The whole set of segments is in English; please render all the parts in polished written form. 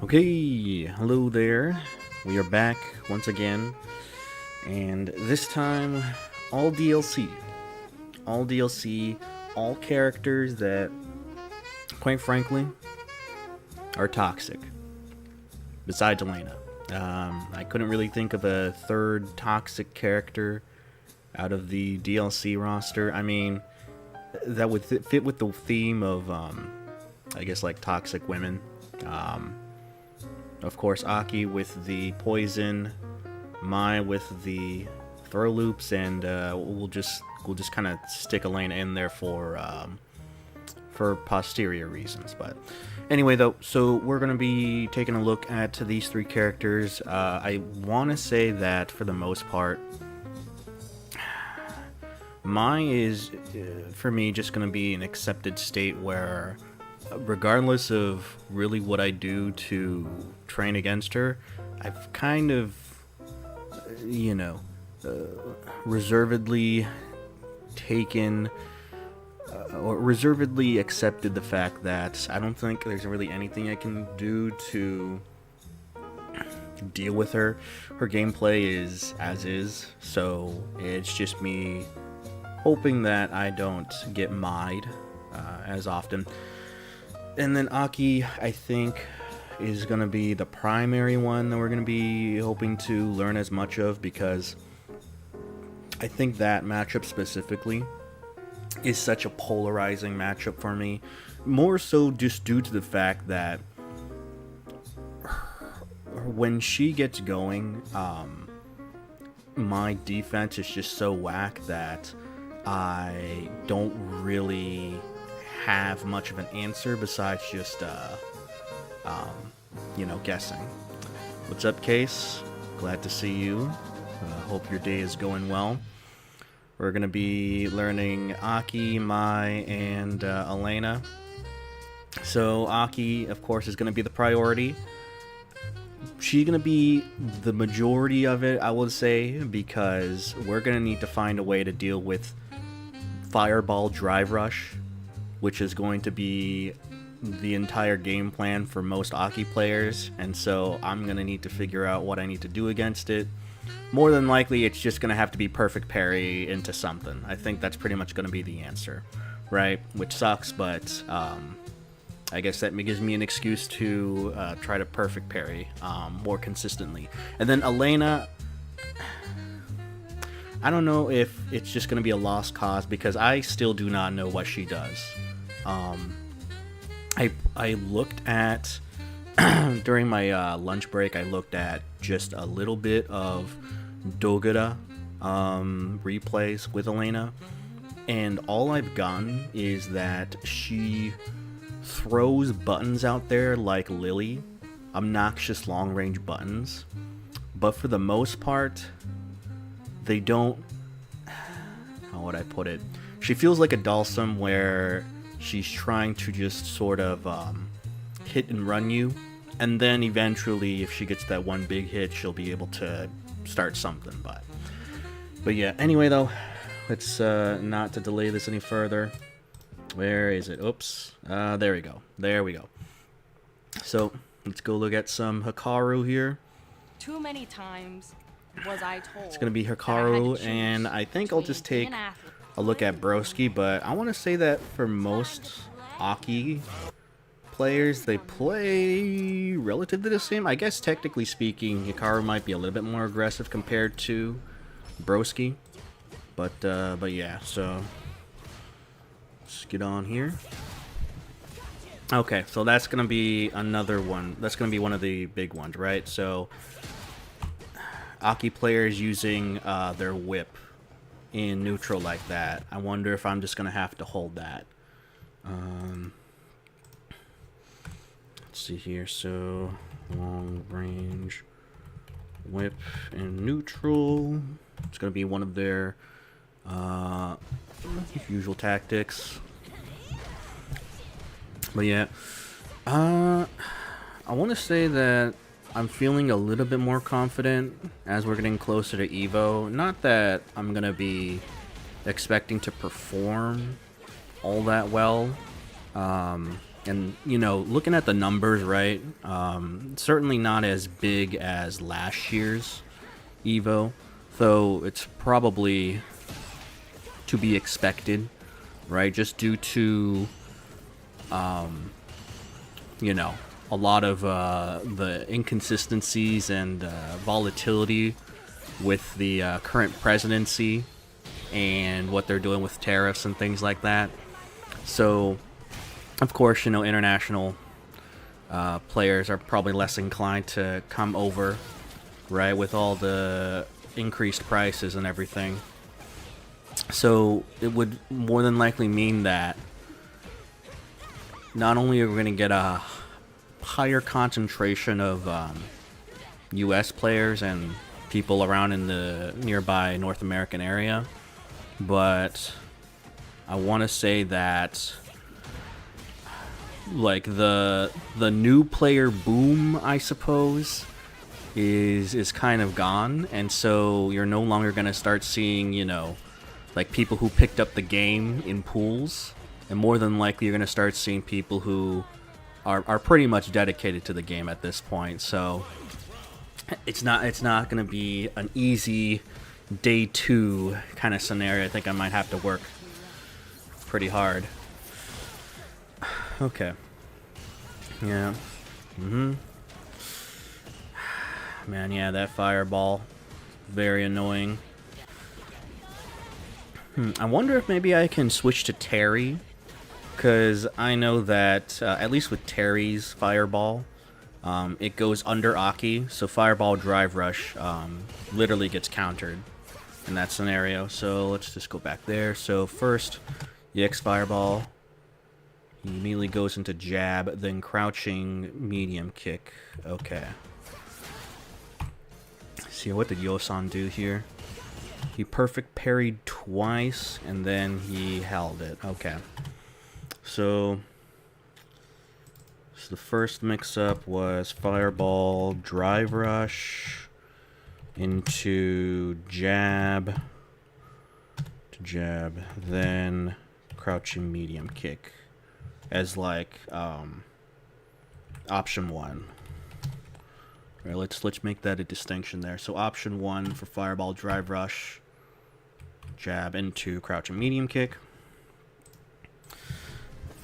Okay, hello there. We are back once again, and this time, all DLC. All DLC, all characters that, quite frankly, are toxic. Besides Elena. I couldn't really think of a third toxic character out of the DLC roster. I mean, that would fit with the theme of, I guess, like toxic women. Of course, Aki with the poison, Mai with the throw loops, and we'll just kind of stick Elena in there for posterior reasons. But anyway, though, so we're gonna be taking a look at these three characters. I want to say that for the most part, Mai is for me just gonna be an accepted state where, regardless of really what I do to train against her, I've kind of, reservedly taken or reservedly accepted the fact that I don't think there's really anything I can do to deal with her. Her gameplay is as is, so it's just me hoping that I don't get mied as often. And then Aki, I think, is going to be the primary one that we're going to be hoping to learn as much of, because I think that matchup specifically is such a polarizing matchup for me. More so just due to the fact that when she gets going, my defense is just so whack that I don't really have much of an answer besides just guessing. What's up, Case? Glad to see you. Hope your day is going well. We're gonna be learning Aki, Mai, and Elena. So Aki, of course, is gonna be the priority. She's gonna be the majority of it, I would say, because we're gonna need to find a way to deal with Fireball Drive Rush, which is going to be the entire game plan for most Aki players, and so I'm going to need to figure out what I need to do against it. More than likely, it's just going to have to be perfect parry into something. I think that's pretty much going to be the answer, right? Which sucks, but I guess that gives me an excuse to try to perfect parry more consistently. And then Elena, I don't know if it's just going to be a lost cause, because I still do not know what she does. I looked at, during my lunch break, I looked at just a little bit of Dogura replays with Elena, and all I've gotten is that she throws buttons out there like Lily, obnoxious long-range buttons, but for the most part, they don't, how would I put it? She feels like a Dhalsim where she's trying to just sort of hit and run you, and then eventually, if she gets that one big hit, she'll be able to start something. But yeah. Anyway, though, let's not to delay this any further. Where is it? Oops. There we go. There we go. So let's go look at some Hikaru here. Too many times was I told. It's gonna be Hikaru, and I think I'll just take a look at Broski, but I want to say that for most Aki players, they play relatively the same. I guess technically speaking, Hikaru might be a little bit more aggressive compared to Broski, but yeah. So let's get on here. Okay, so that's gonna be another one. That's gonna be one of the big ones, right? So Aki players using their whip in neutral like that. I wonder if I'm just gonna have to hold that. Let's see here. So long range whip in neutral. It's gonna be one of their usual tactics. But yeah, I want to say that I'm feeling a little bit more confident as we're getting closer to EVO. Not that I'm going to be expecting to perform all that well, And, you know, looking at the numbers, right, certainly not as big as last year's EVO, though it's probably to be expected, right, just due to, you know, a lot of the inconsistencies and volatility with the current presidency and what they're doing with tariffs and things like that. So, of course, you know, international players are probably less inclined to come over, right, with all the increased prices and everything. So it would more than likely mean that not only are we going to get a higher concentration of U.S. players and people around in the nearby North American area, but I want to say that like the new player boom, I suppose, is kind of gone, and so you're no longer going to start seeing, you know, like people who picked up the game in pools, and more than likely you're going to start seeing people who are pretty much dedicated to the game at this point. So it's not going to be an easy day 2 kind of scenario. I think I might have to work pretty hard. Okay. Yeah. Man, yeah, that fireball, very annoying. I wonder if maybe I can switch to Terry, because I know that at least with Terry's fireball, it goes under Aki, so fireball drive rush literally gets countered in that scenario. So let's just go back there. So first, EX fireball. He immediately goes into jab, then crouching medium kick. Okay. See, what did Yosan do here? He perfect parried twice, and then he held it. Okay. So the first mix-up was fireball, drive rush, into jab, to jab, then crouching medium kick as like option 1. All right, let's make that a distinction there. So option 1 for fireball, drive rush, jab into crouching medium kick.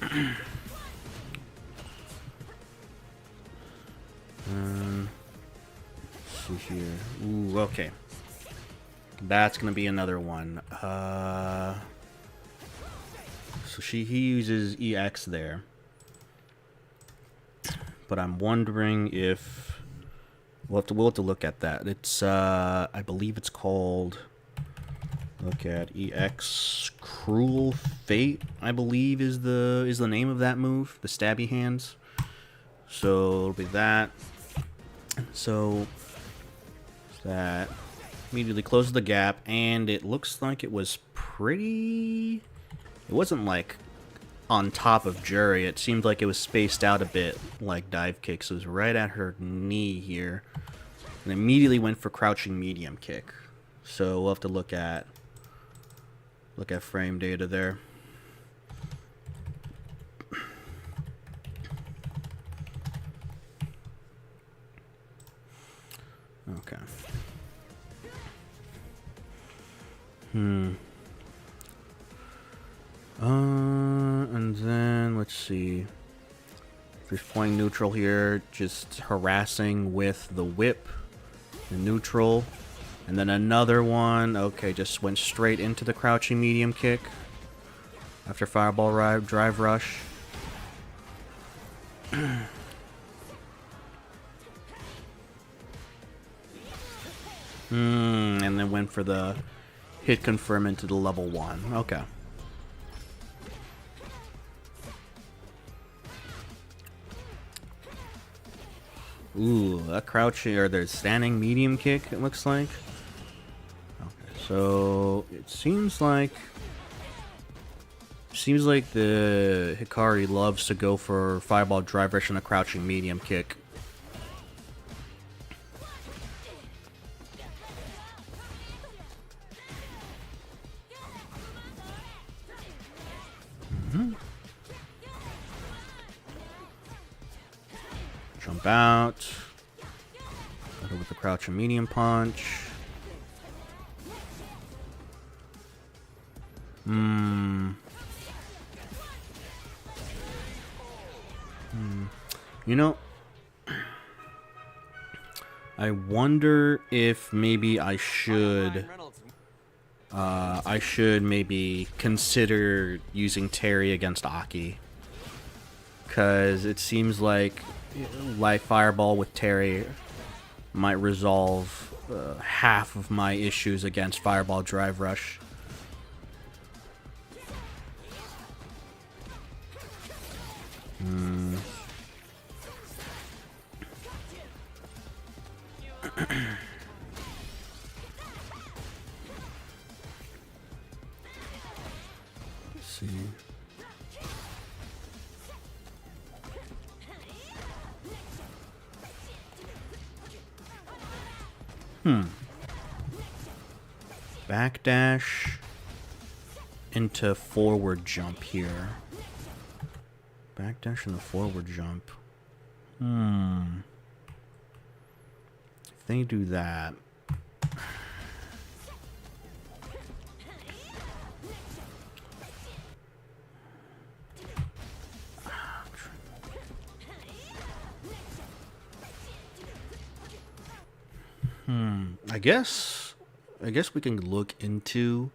Let's see here. Ooh, okay. That's gonna be another one. So he uses EX there, but I'm wondering if we'll have to look at that. It's I believe it's called. Look at EX Cruel Fate, I believe is the name of that move, the stabby hands. So it'll be that. So that immediately closes the gap, and it looks like it was pretty. It wasn't like on top of Jury. It seemed like it was spaced out a bit, like dive kick. So it was right at her knee here, and immediately went for crouching medium kick. So we'll have to look at frame data there. Okay. And then let's see. Just playing neutral here, just harassing with the whip, the neutral, and then another one. Okay, just went straight into the crouching medium kick after fireball drive rush. And then went for the hit confirm into the level 1. Okay. Ooh, that crouching or the standing medium kick, it looks like. Okay, so it seems like the Hikari loves to go for fireball drive rush and a crouching medium kick. jump out. Go with the crouch and medium punch. You know, I wonder if maybe I should maybe consider using Terry against Aki. Because it seems like Light Fireball with Terry might resolve half of my issues against Fireball Drive Rush. Let's see. Backdash into forward jump here. Backdash and the forward jump. If they do that. I guess we can look into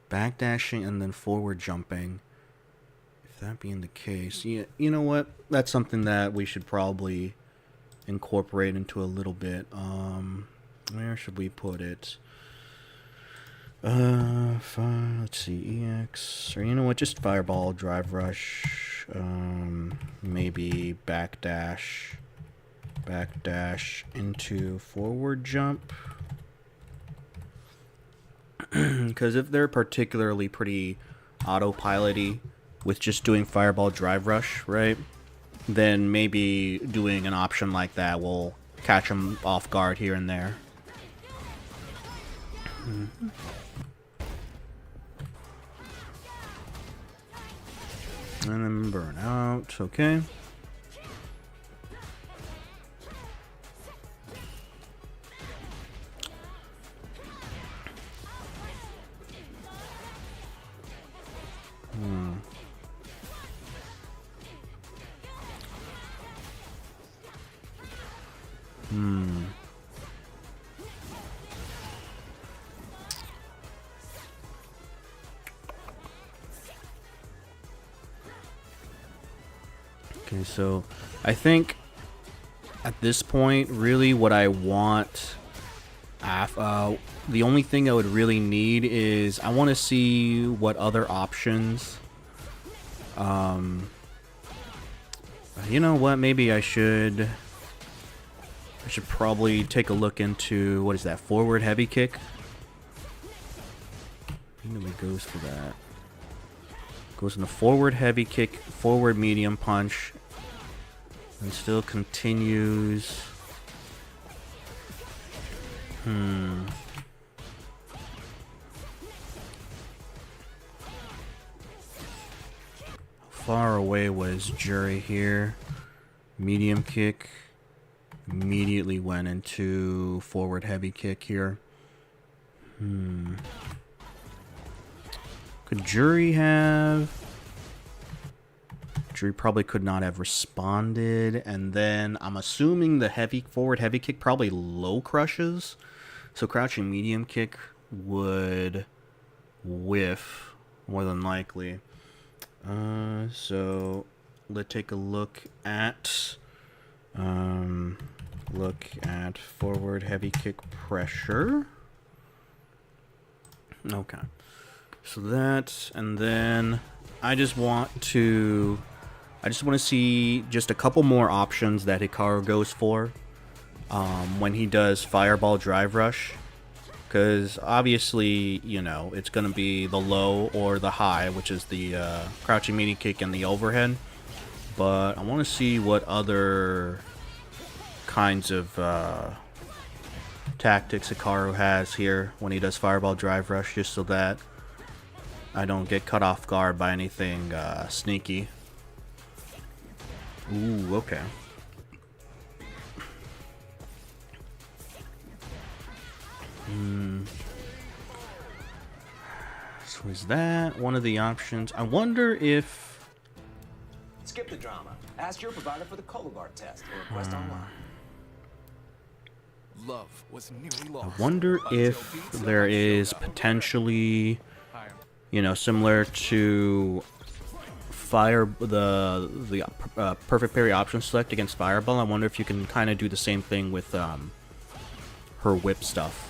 backdashing and then forward jumping. If that being the case, yeah, you know what? That's something that we should probably incorporate into a little bit. Where should we put it? Let's see, EX, or you know what? Just Fireball, Drive Rush, maybe backdash into forward jump. Because if they're particularly pretty autopilot-y with just doing Fireball Drive Rush, right, then maybe doing an option like that will catch them off guard here and there. And then burn out, okay. Okay, so I think at this point, really what I want, the only thing I would really need is I want to see what other options. You know what? Maybe I should probably take a look into, what is that, forward heavy kick? I think nobody goes for that. Goes in the forward heavy kick, forward medium punch, and still continues. How far away was Jury here? Medium kick. Immediately went into forward heavy kick here. Could Jury have... Jury probably could not have responded. And then I'm assuming the forward heavy kick probably low crushes. So crouching medium kick would whiff more than likely. So let's take a look at forward heavy kick pressure. Okay. So that, and then I just want to see just a couple more options that Hikaru goes for when he does Fireball Drive Rush. Because obviously, you know, it's going to be the low or the high, which is the crouching medium kick and the overhead. But I want to see what other kinds of tactics Hikaru has here when he does Fireball Drive Rush, just so that I don't get caught off guard by anything sneaky. Ooh, okay. So is that one of the options? I wonder if... Skip the drama. Ask your provider for the Cologuard test or request online. Love was nearly I lost. wonder if there is potentially, you know, similar to the perfect parry option select against Fireball. I wonder if you can kind of do the same thing with her whip stuff.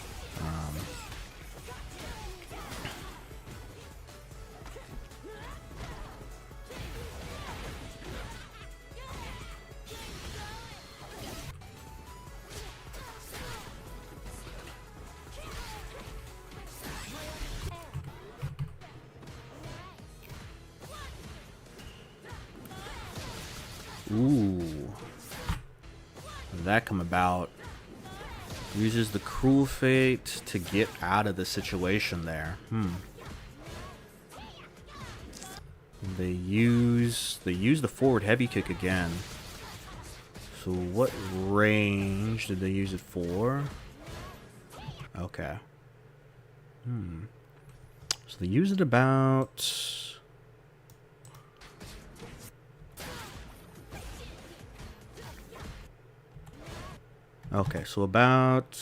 Ooh. That come about. Uses the Cruel Fate to get out of the situation there. They use the forward heavy kick again. So what range did they use it for? Okay. So they use it about... Okay, so about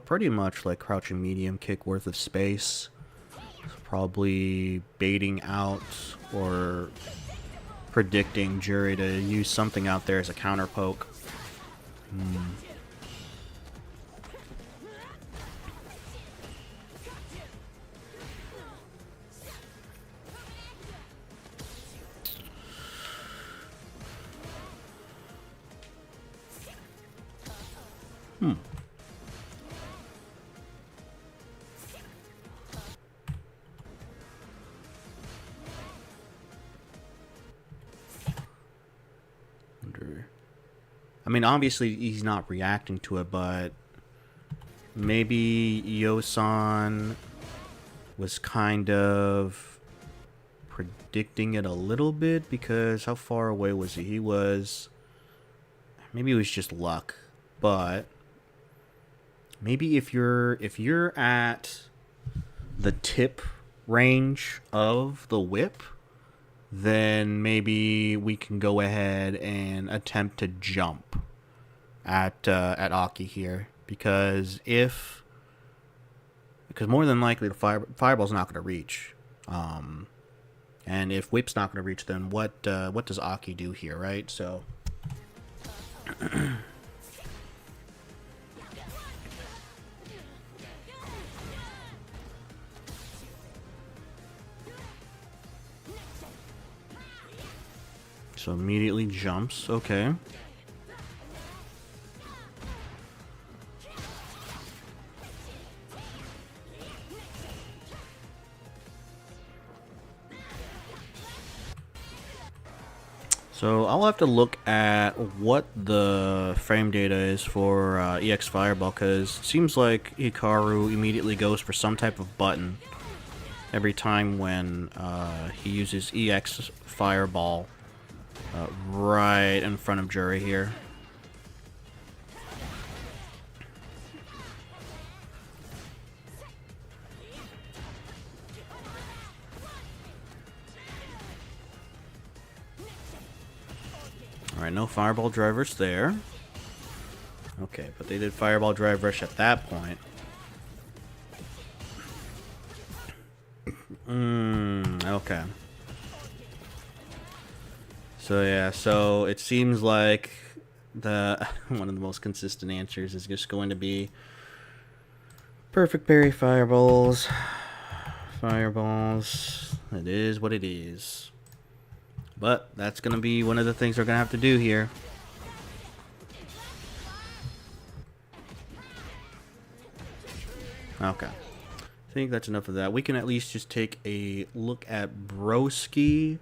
pretty much like crouching medium kick worth of space. So probably baiting out or predicting Jury to use something out there as a counter poke. I mean, obviously he's not reacting to it, but maybe Yosan was kind of predicting it a little bit, because how far away was he? Maybe it was just luck, but maybe if you're at the tip range of the whip, then maybe we can go ahead and attempt to jump at Aki here, because more than likely the fireball's not going to reach, and if whip's not going to reach, then what does Aki do here, right? So so immediately jumps. Okay. So I'll have to look at what the frame data is for EX Fireball, because it seems like Hikaru immediately goes for some type of button every time when he uses EX Fireball right in front of Jury here. Alright, no Fireball Drive Rush there. Okay, but they did Fireball Drive Rush at that point. Okay. So yeah, so it seems like one of the most consistent answers is just going to be perfect parry fireballs. Fireballs. It is what it is. But that's going to be one of the things we're going to have to do here. Okay. I think that's enough of that. We can at least just take a look at Broski.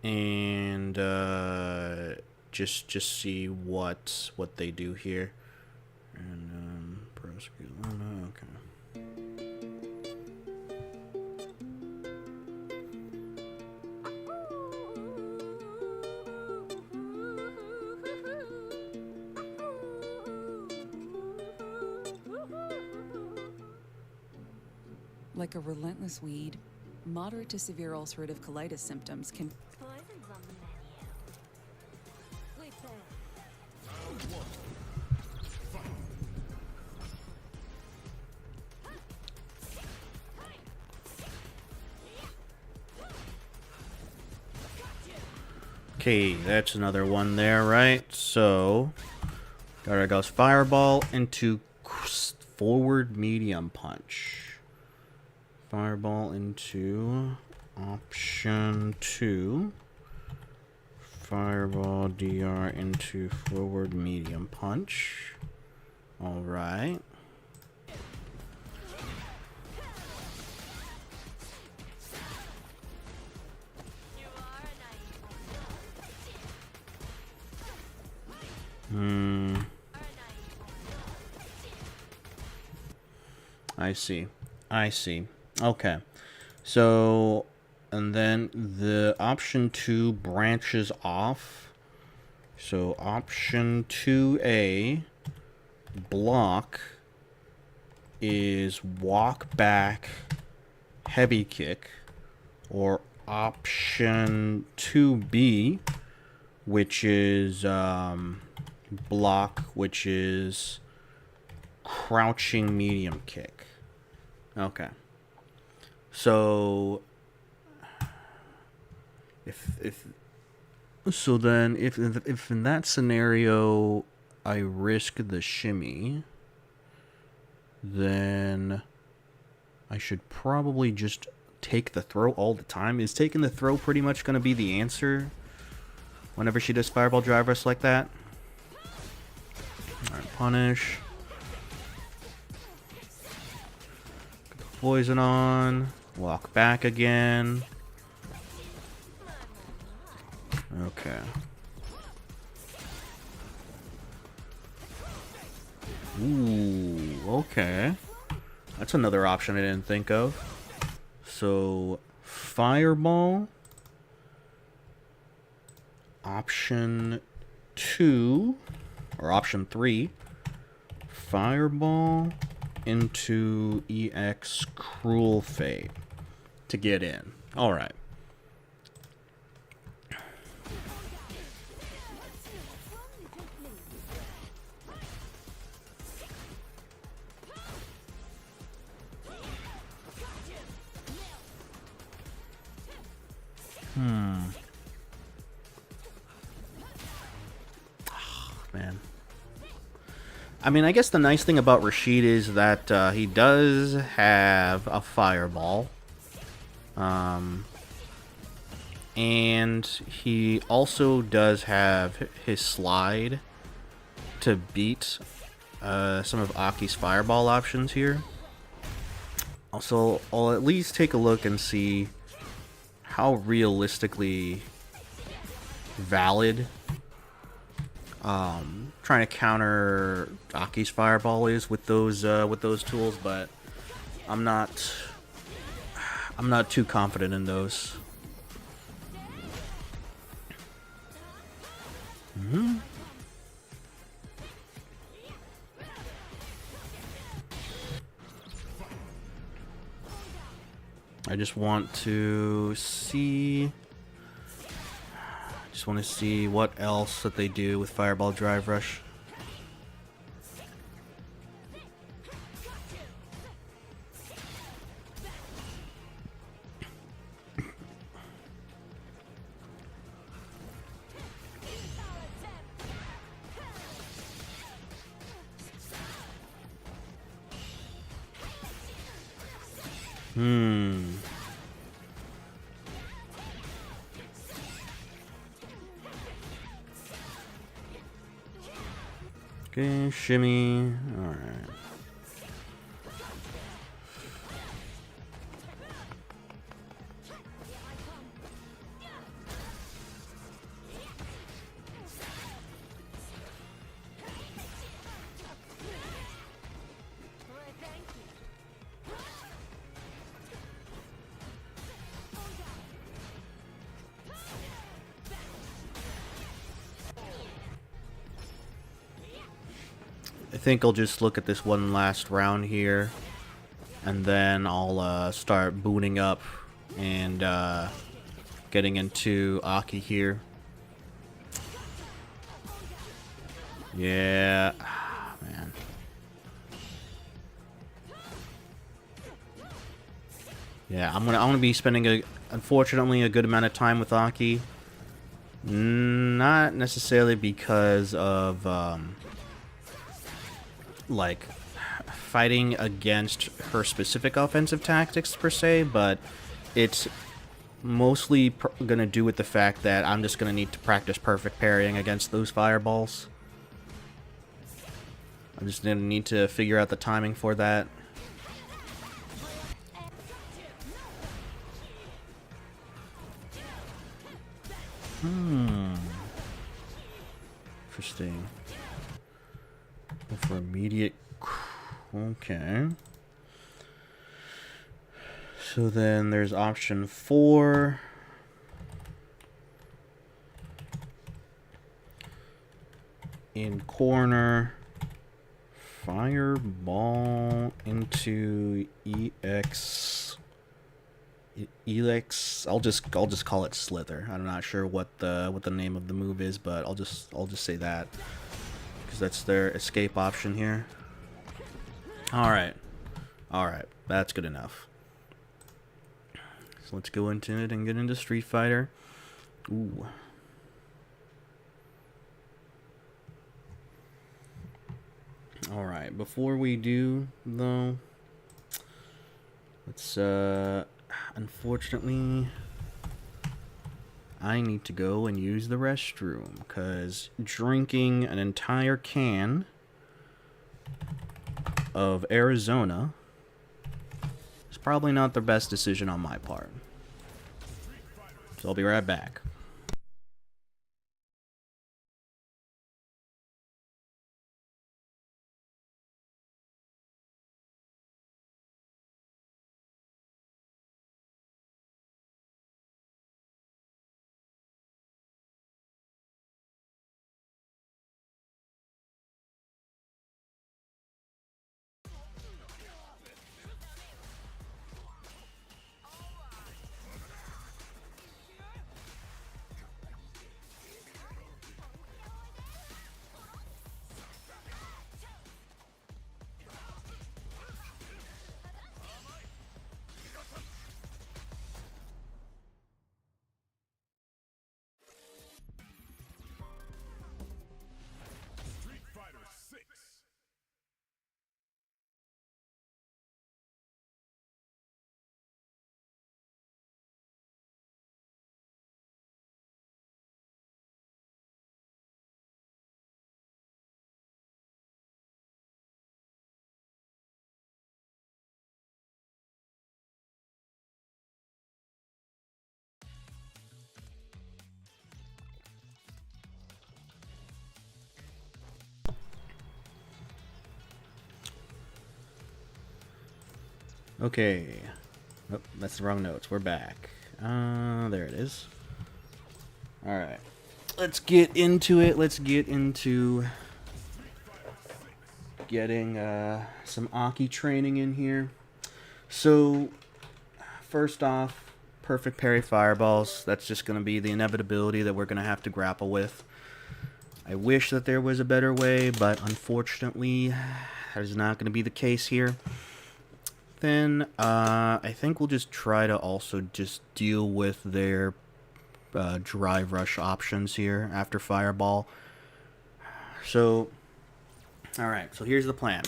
And just see what they do here. And Broski, okay. Like a relentless weed, moderate to severe ulcerative colitis symptoms can... Poison's on the menu. Prepare. Okay, that's another one there, right? So, there goes Fireball into forward medium punch. Fireball into option 2. Fireball DR into forward medium punch. Alright. I see. Okay. So, and then the option 2 branches off. So, option 2A block is walk back heavy kick, or option 2B, which is block, which is crouching medium kick. Okay. So if in that scenario I risk the shimmy, then I should probably just take the throw all the time. Is taking the throw pretty much going to be the answer whenever she does Fireball Drive Rush like that? Alright, punish. Poison on. Walk back again. Okay. Ooh, okay. That's another option I didn't think of. So, Fireball. Option 2. Or option 3. Fireball into EX Cruel Fate to get in. Alright. Man. I mean, I guess the nice thing about Rashid is that he does have a Fireball. And he also does have his slide to beat some of Aki's Fireball options here. Also, I'll at least take a look and see how realistically valid trying to counter Aki's Fireball is with those tools, but I'm not too confident in those. I just want to see what else that they do with Fireball Drive Rush. Okay, shimmy. Alright. I think I'll just look at this one last round here. and then I'll start booting up and getting into Aki here. Yeah, man. Yeah, I'm gonna be spending unfortunately a good amount of time with Aki. Not necessarily because of like fighting against her specific offensive tactics per se, but it's mostly gonna do with the fact that I'm just gonna need to practice perfect parrying against those fireballs. I'm just gonna need to figure out the timing for that. Interesting. For immediate... Okay. So then there's option 4. In corner. Fireball into EX... Elex. I'll just call it Slither. I'm not sure what the name of the move is, but I'll just say that because that's their escape option here. All right, that's good enough. So let's go into it and get into Street Fighter. Ooh. All right, before we do though, let's unfortunately, I need to go and use the restroom because drinking an entire can of Arizona is probably not the best decision on my part. So I'll be right back. Okay. Oh, that's the wrong notes. We're back. There it is. Alright. Let's get into it. Let's get into getting some Aki training in here. So, first off, perfect parry fireballs. That's just going to be the inevitability that we're going to have to grapple with. I wish that there was a better way, but unfortunately, that is not going to be the case here. Then, I think we'll just try to also just deal with their drive rush options here after Fireball. So, alright, so here's the plan.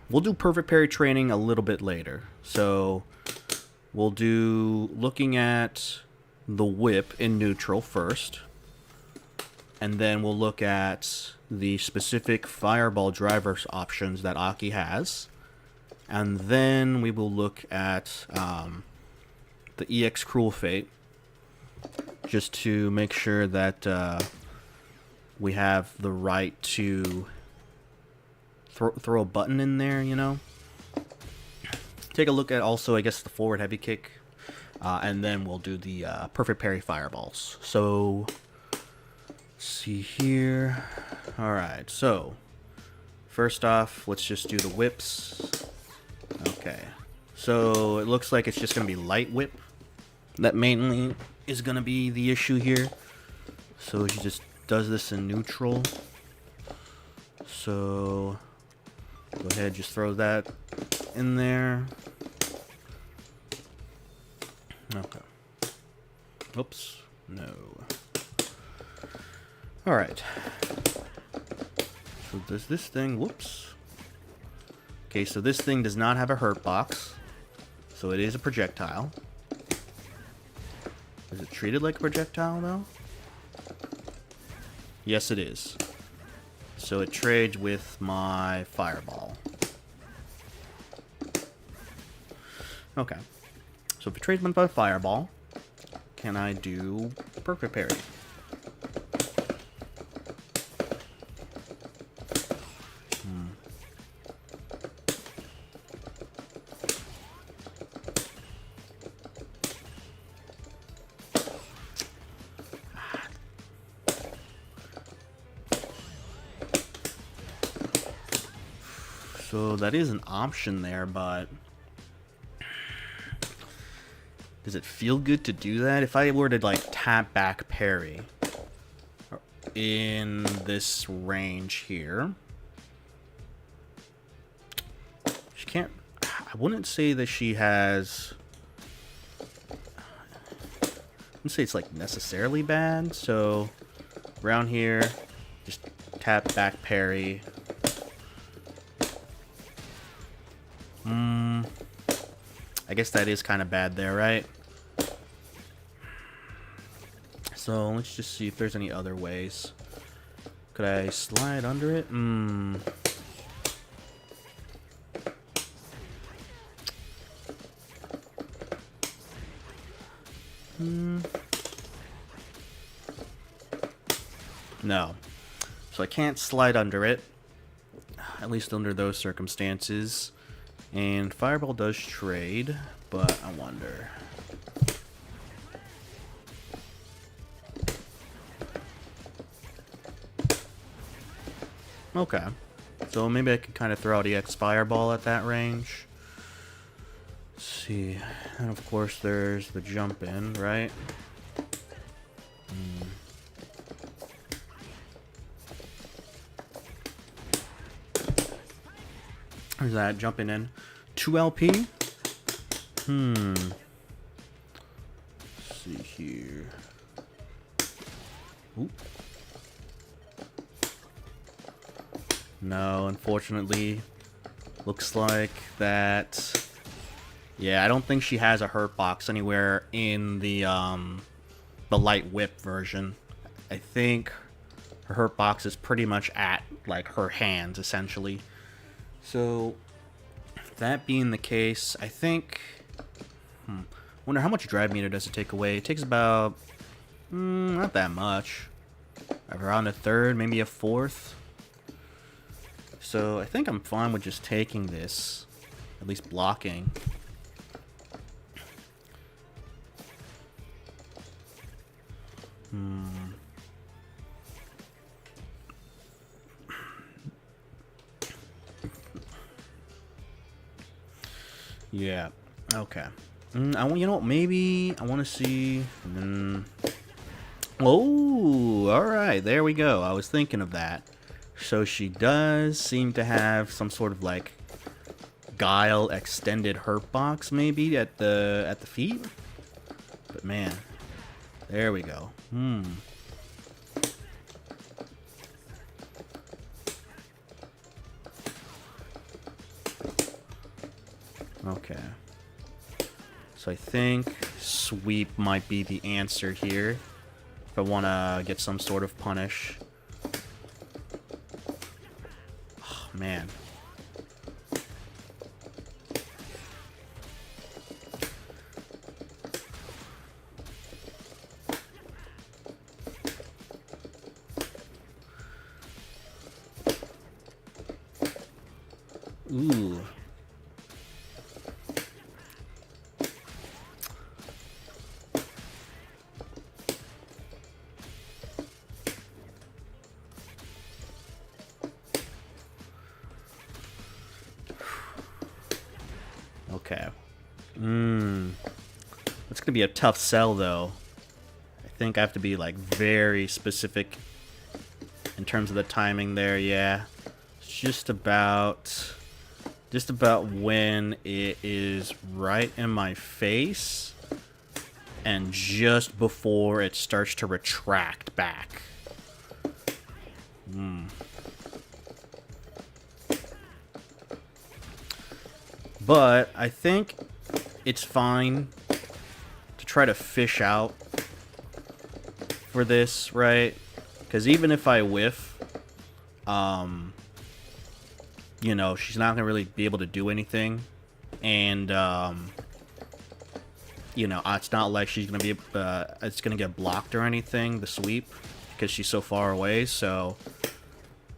We'll do perfect parry training a little bit later. So, we'll do looking at the whip in neutral first. And then we'll look at the specific Fireball drivers options that Aki has. And then we will look at the EX Cruel Fate, just to make sure that we have the right to throw a button in there, you know. Take a look at also, I guess, the forward heavy kick, and then we'll do the perfect parry fireballs. So, let's see here. All right, so first off, let's just do the whips. Okay. So it looks like it's just going to be light whip that mainly is going to be the issue here. So she just does this in neutral. So go ahead, just throw that in there. Okay. Oops. No. Alright. So does this thing... Whoops. Okay, so this thing does not have a hurt box. So it is a projectile. Is it treated like a projectile, though? Yes, it is. So it trades with my fireball. Okay. So if it trades with my fireball, can I do perfect parry? So that is an option there, but does it feel good to do that? If I were to like tap back parry in this range here, she can't. I wouldn't say that she has. I wouldn't say it's like necessarily bad. So around here, just tap back parry. I guess that is kind of bad there, right? So let's just see if there's any other ways. Could I slide under it? No. So I can't slide under it. At least under those circumstances. And Fireball does trade, but I wonder. Okay. So maybe I could kind of throw out EX Fireball at that range. Let's see. And of course there's the jump in, right? There's that jumping in. 2 LP. Let's see here. Oop. No, unfortunately, looks like that. Yeah, I don't think she has a hurt box anywhere in the light whip version. I think her hurt box is pretty much at like her hands essentially. So that being the case, I think. Wonder how much drive meter does it take away? It takes about not that much. Around a third, maybe a fourth. So I think I'm fine with just taking this, at least blocking. Yeah. Okay. You know, maybe I want to see. Oh, all right. There we go. I was thinking of that. So she does seem to have some sort of like Guile extended hurt box, maybe at the feet. But man, there we go. Okay. So I think sweep might be the answer here. If I want to get some sort of punish. Oh, man. Ooh. Okay. It's gonna be a tough sell, though. I think I have to be, like, very specific in terms of the timing there, yeah. It's just about when it is right in my face and just before it starts to retract back. But I think it's fine to try to fish out for this, right? Because even if I whiff, you know, she's not gonna really be able to do anything, and you know, it's not like she's gonna be it's gonna get blocked or anything, the sweep, because she's so far away. So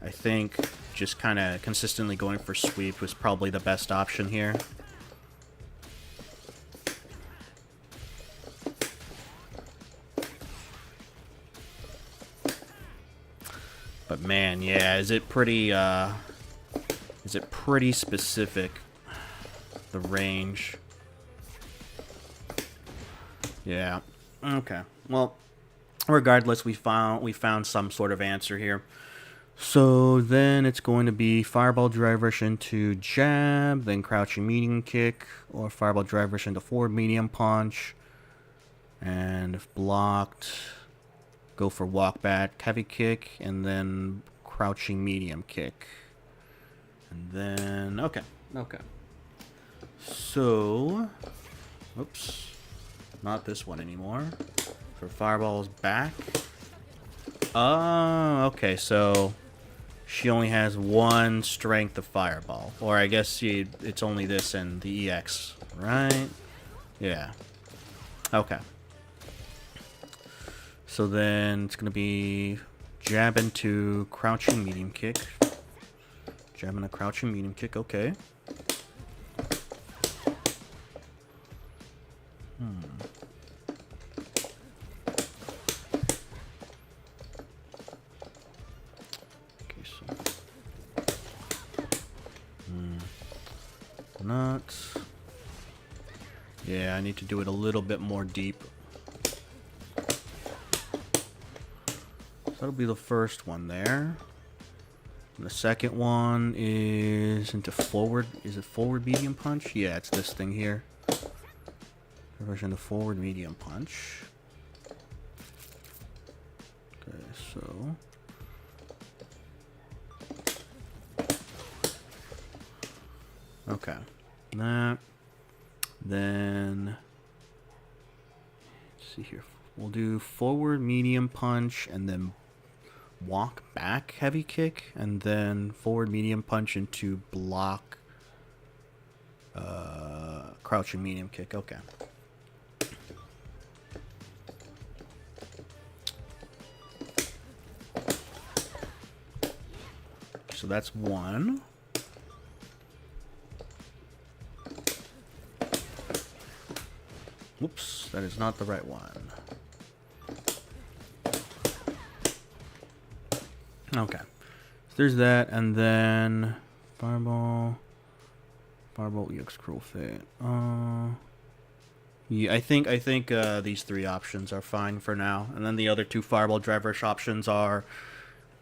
I think just kind of consistently going for sweep was probably the best option here. But man, yeah, is it pretty specific, the range? Yeah. Okay. Well, regardless, we found some sort of answer here. So then it's going to be fireball drive rush into jab, then crouching medium kick, or fireball drive rush into forward medium punch. And if blocked, go for walk back heavy kick, and then crouching medium kick. And then, okay. So, oops, not this one anymore. For fireballs back. Okay, so she only has one strength of fireball. Or I guess it's only this and the EX, right? Yeah. Okay. So then it's going to be jab into crouching medium kick. Jab into crouching medium kick, okay. Nuts. Yeah, I need to do it a little bit more deep. So that'll be the first one there. And the second one is into forward. Is it forward medium punch? Yeah, it's this thing here. Version to forward medium punch. Okay, so okay. That. Then let's see here. We'll do forward medium punch and then walk back heavy kick, and then forward medium punch into block crouching medium kick. Okay. So that's one. Whoops, that is not the right one. Okay. So there's that, and then Fireball EX Cruel Fate. Yeah, I think these three options are fine for now. And then the other two Fireball Drive Rush options are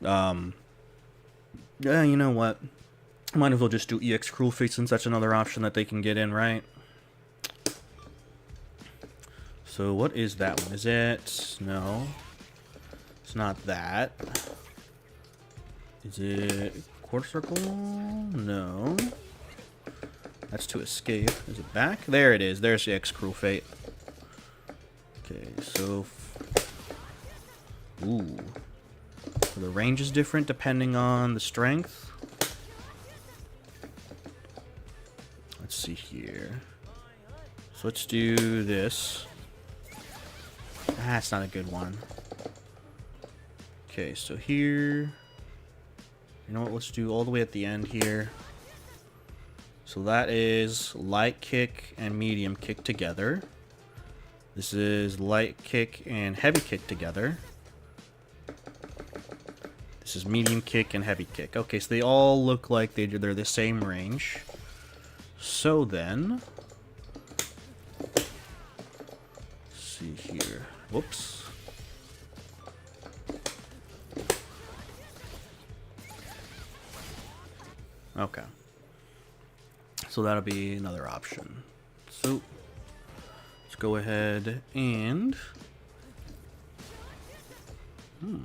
yeah, you know what? Might as well just do EX Cruel Fate since that's another option that they can get in, right? So what is that one? Is it... No. It's not that. Is it quarter circle? No. That's to escape. Is it back? There it is. There's the EX Cruel Fate. Okay, so... Ooh. So the range is different depending on the strength. Let's see here. So let's do this. That's not a good one. Okay, so here... You know what, let's do all the way at the end here. So that is light kick and medium kick together. This is light kick and heavy kick together. This is medium kick and heavy kick. Okay, so they all look like they're the same range. So then... see here. Whoops. Okay. So that'll be another option. So let's go ahead and it's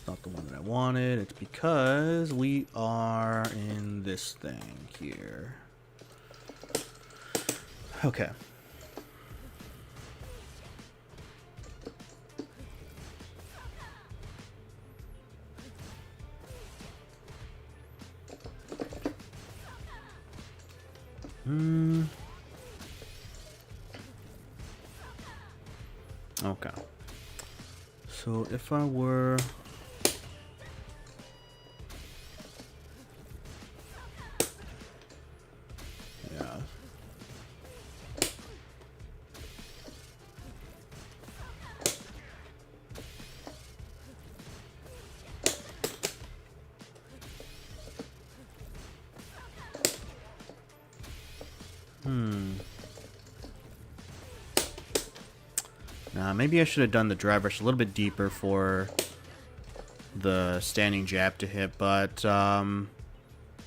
not the one that I wanted. It's because we are in this thing here. Okay. Okay. So if I were... Yeah. Maybe I should have done the drive rush a little bit deeper for the standing jab to hit, but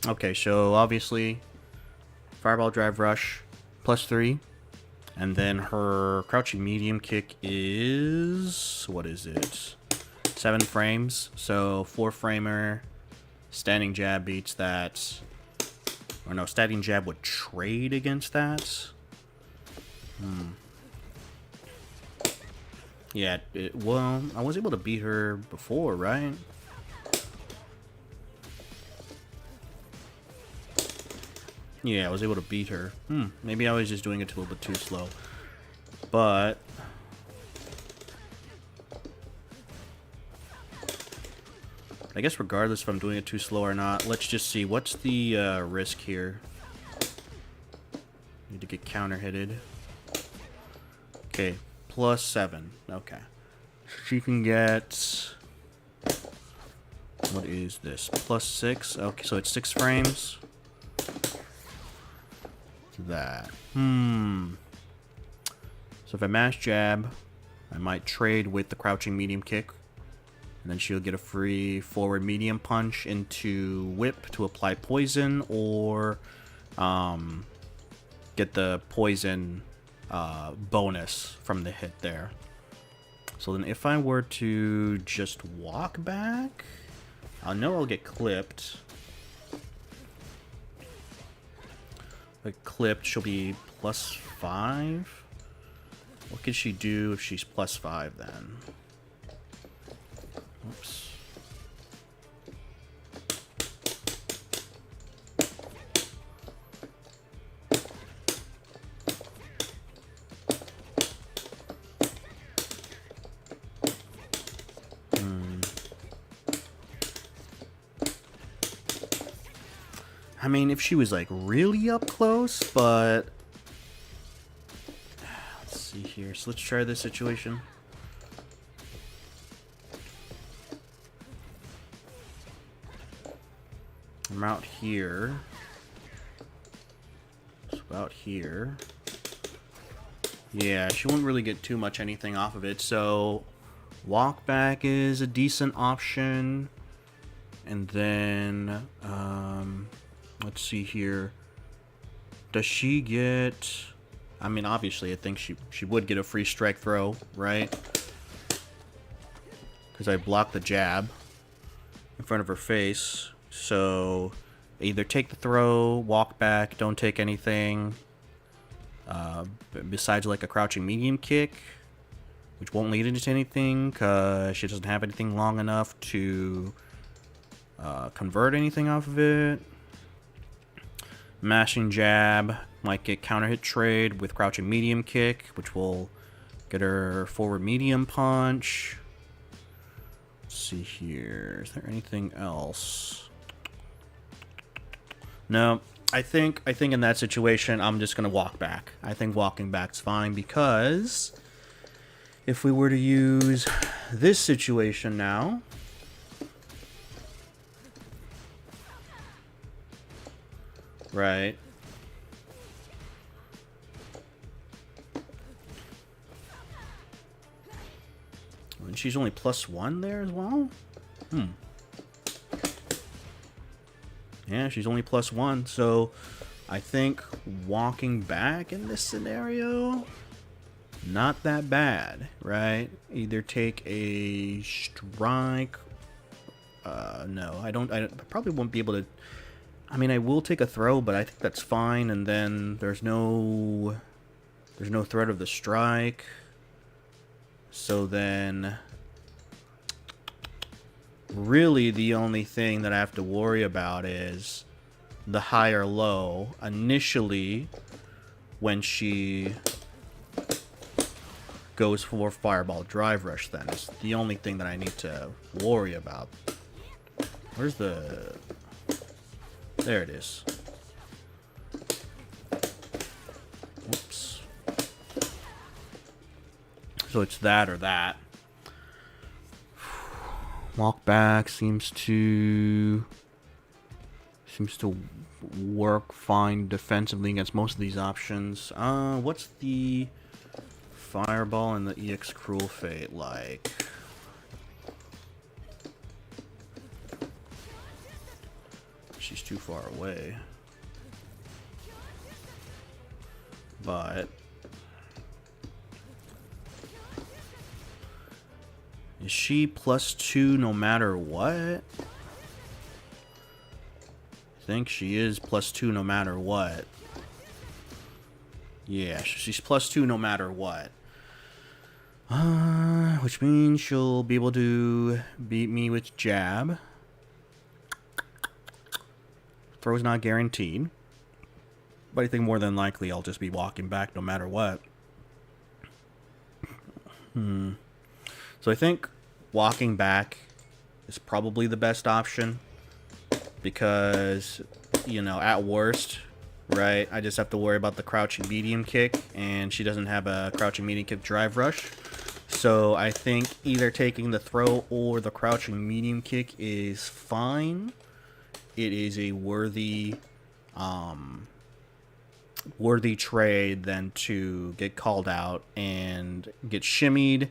okay, so obviously fireball drive rush +3, and then her crouching medium kick is, what is it, 7 frames, so 4-framer standing jab beats that, or no, standing jab would trade against that. Yeah, well, I was able to beat her before, right? Yeah, I was able to beat her. Maybe I was just doing it a little bit too slow. But I guess regardless if I'm doing it too slow or not, let's just see. What's the risk here? Need to get counter-hitted. Okay. +7. Okay. She can get... What is this? +6. Okay, so it's 6 frames. That. So if I mash jab, I might trade with the crouching medium kick. And then she'll get a free forward medium punch into whip to apply poison, or get the poison bonus from the hit there. So then if I were to just walk back, I know I'll get clipped. Like clipped, she'll be +5. What could she do if she's +5 then? Oops. I mean, if she was like really up close, but let's see here. So let's try this situation. I'm out here. So about here. Yeah, she won't really get too much anything off of it. So walk back is a decent option. And then let's see here. Does she get... I mean, obviously, I think she would get a free strike throw, right? Because I blocked the jab in front of her face. So either take the throw, walk back, don't take anything. Besides like a crouching medium kick, which won't lead into anything because she doesn't have anything long enough to convert anything off of it. Mashing jab might get counter hit trade with crouching medium kick, which will get her forward medium punch. Let's see here. Is there anything else? No. I think in that situation I'm just gonna walk back. I think walking back's fine, because if we were to use this situation now, right? she's only +1 there as well? Yeah, she's only +1, so I think walking back in this scenario, not that bad, right? Either take a strike. No, I probably won't be able to. I mean, I will take a throw, but I think that's fine. And then there's no threat of the strike. So then, really, the only thing that I have to worry about is the high or low initially when she goes for Fireball Drive Rush. Then is the only thing that I need to worry about. Where's the... There it is. Whoops. So it's that or that. Walk back seems to work fine defensively against most of these options. What's the Fireball and the EX Cruel Fate like? She's too far away. But is she +2 no matter what? I think she is +2 no matter what. Yeah, she's +2 no matter what. Which means she'll be able to beat me with jab. Throw's not guaranteed. But I think more than likely I'll just be walking back no matter what. So I think walking back is probably the best option. Because, you know, at worst, right, I just have to worry about the crouching medium kick. And she doesn't have a crouching medium kick drive rush. So I think either taking the throw or the crouching medium kick is fine. It is a worthy trade than to get called out and get shimmied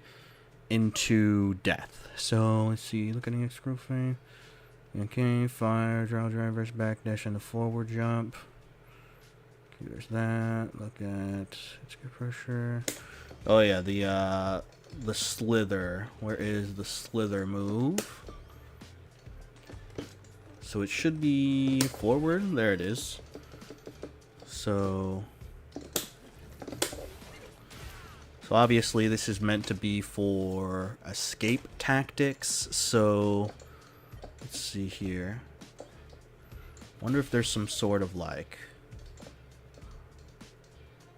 into death. So let's see, look at the next group thing. Okay, fire, draw drivers, back dash, and the forward jump. Okay, there's that. Look at it's good pressure. Oh yeah, the slither. Where is the slither move? So it should be forward. There it is. So obviously this is meant to be for escape tactics. So let's see here. Wonder if there's some sort of like...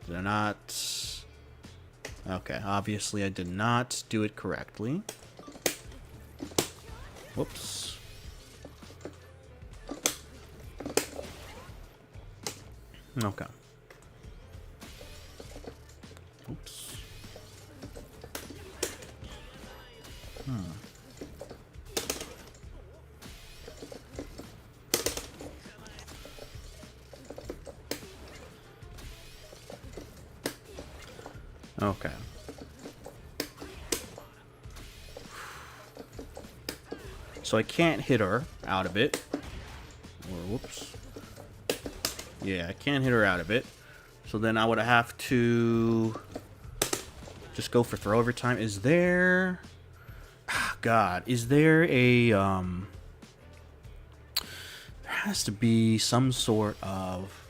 Did I not... Okay, obviously I did not do it correctly. Whoops. Okay. Oops. Okay. So I can't hit her out of it. Or whoops. Yeah, I can't hit her out of it. So then I would have to just go for throw every time. Is there... God, is there a... There has to be some sort of...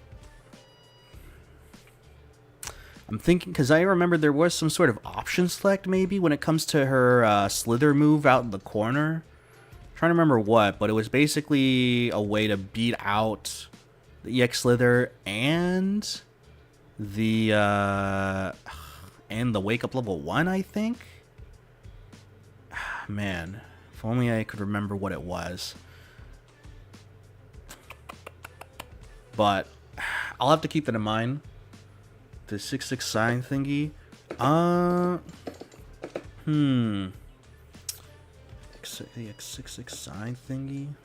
I'm thinking, because I remember there was some sort of option select maybe when it comes to her slither move out in the corner. I'm trying to remember what, but it was basically a way to beat out the EX Slither and the Wake Up Level 1, I think. Man, if only I could remember what it was. But I'll have to keep that in mind. The 6/6 sign thingy. The 6/6 sign thingy.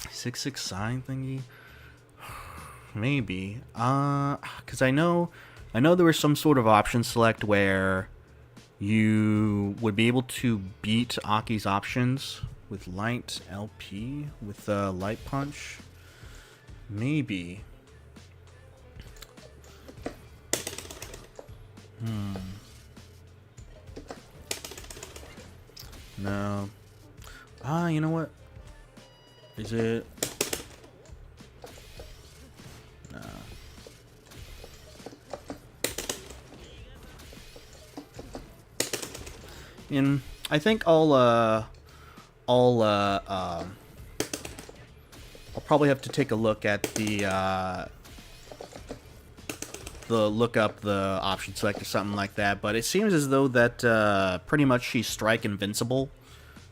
6/6 sign thingy. maybe. Because I know there was some sort of option select where you would be able to beat Aki's options with light LP with light punch. Maybe. No. You know what? Is it? No. I think I'll probably have to take a look at the look up the option select or something like that. But it seems as though that pretty much she's strike invincible,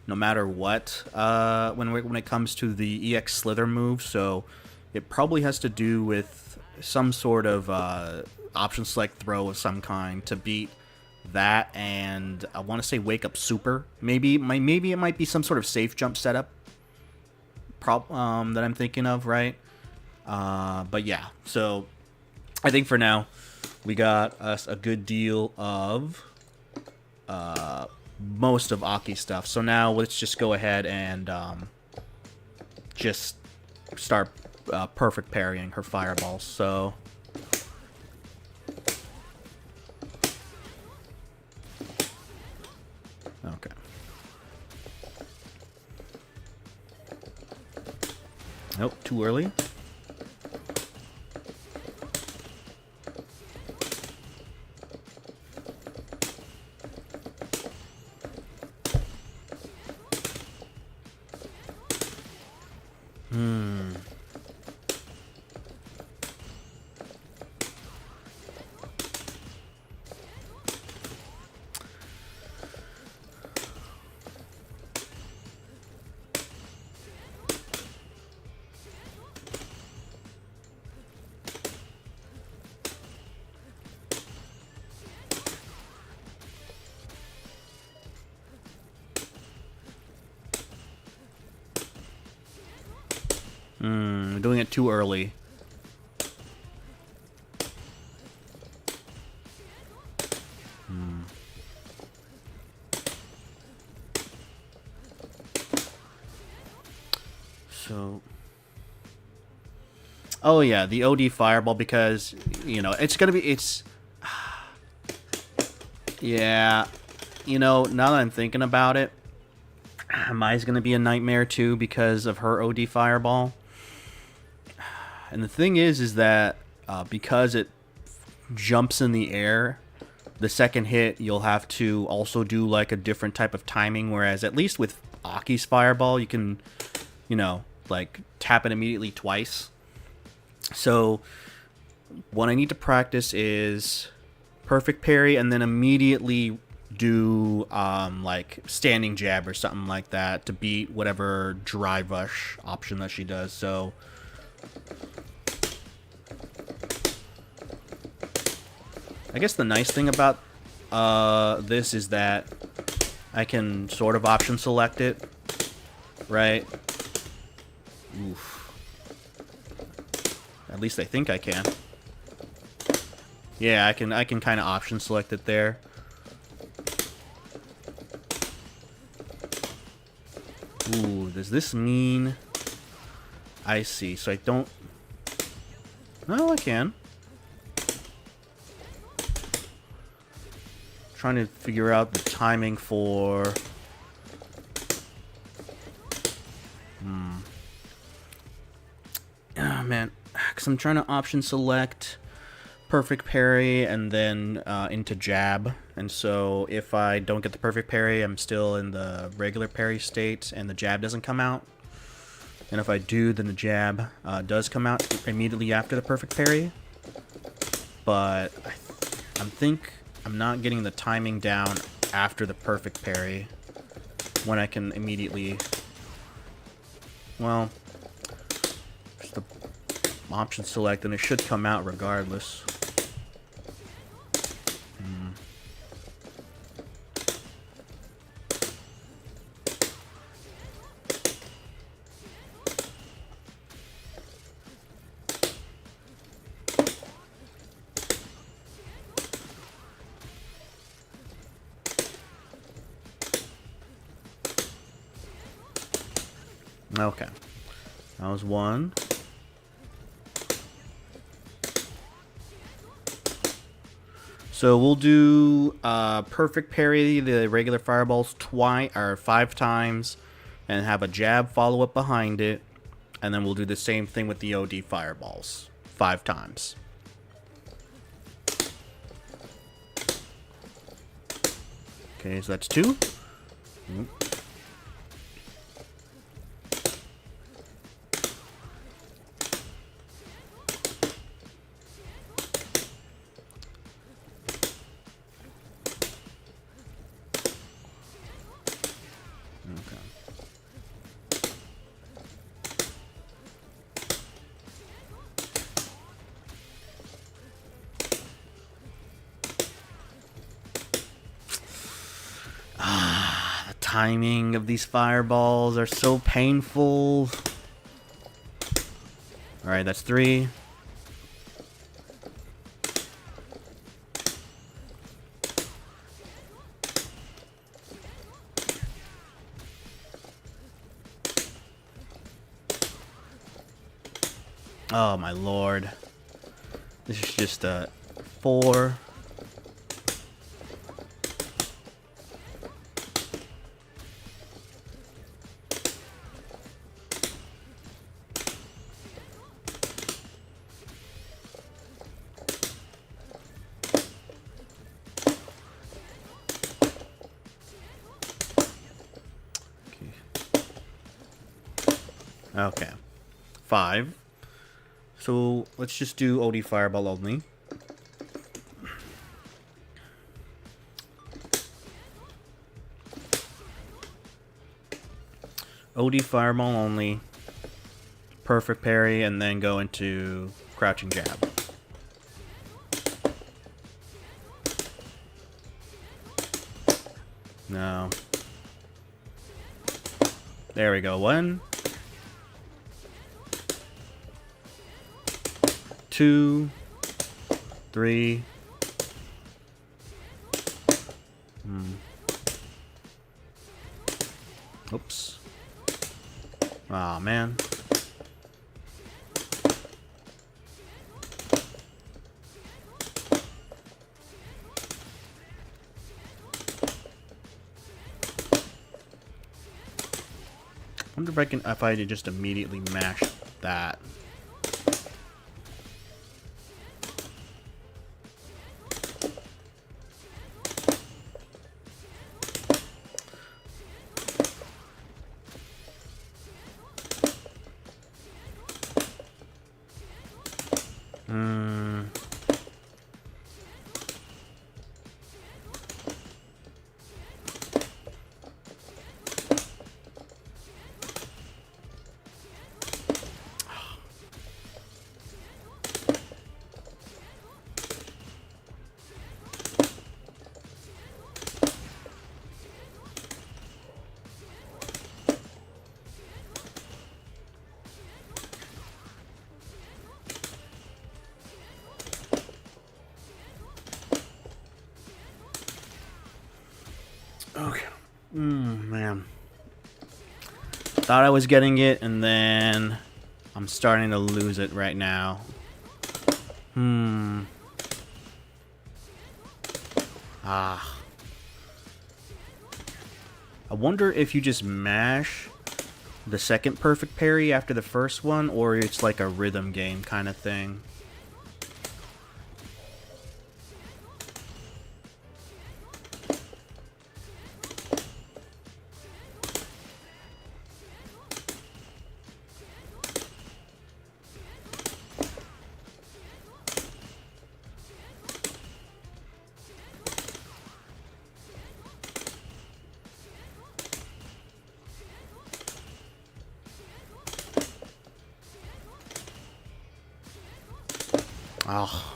no matter what. When it comes to the EX Slither move, so it probably has to do with some sort of option select throw of some kind to beat that, and I want to say Wake Up Super. Maybe it might be some sort of safe jump setup that I'm thinking of, right? But yeah, so I think for now we got us a good deal of most of Aki stuff. So now let's just go ahead and just start perfect parrying her fireballs. So okay. Nope, too early. Doing it too early. So, oh yeah, the OD fireball, because it's gonna be yeah, now that I'm thinking about it, Mai's gonna be a nightmare too because of her OD fireball. And the thing is that because it jumps in the air, the second hit you'll have to also do like a different type of timing, whereas at least with Aki's fireball you can, like tap it immediately twice. So what I need to practice is perfect parry and then immediately do like standing jab or something like that to beat whatever drive rush option that she does. So I guess the nice thing about this is that I can sort of option select it, right? Oof. At least I think I can. Yeah, I can kind of option select it there. Ooh, does this mean... I see, so I don't... No, I can. Trying to figure out the timing for... Oh, man. Because I'm trying to option select perfect parry and then into jab. And so if I don't get the perfect parry, I'm still in the regular parry state and the jab doesn't come out. And if I do, then the jab does come out immediately after the perfect parry. But I'm not getting the timing down after the perfect parry when I can immediately... Well, just the option select and it should come out regardless. Okay. That was one. So we'll do perfect parry the regular fireballs twice or 5 times, and have a jab follow up behind it, and then we'll do the same thing with the OD fireballs 5 times. Okay, so that's 2. The timing of these fireballs are so painful. Alright, that's 3. Oh my lord. This is just a 4. Okay. 5. So let's just do OD Fireball only. OD Fireball only. Perfect parry, and then go into crouching jab. No. There we go. 1. 2, 3. Oops. Aw, man. Wonder if I could just immediately mash that. Okay. Man. Thought I was getting it, and then I'm starting to lose it right now. I wonder if you just mash the second perfect parry after the first one, or it's like a rhythm game kind of thing. Oh.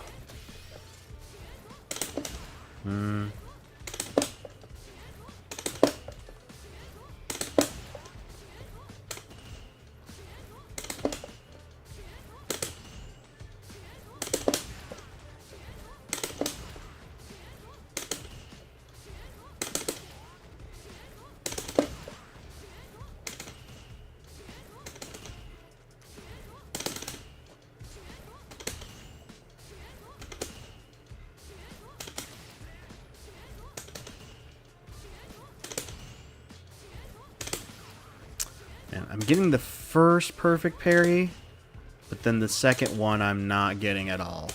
And I'm getting the first perfect parry, but then the second one I'm not getting at all.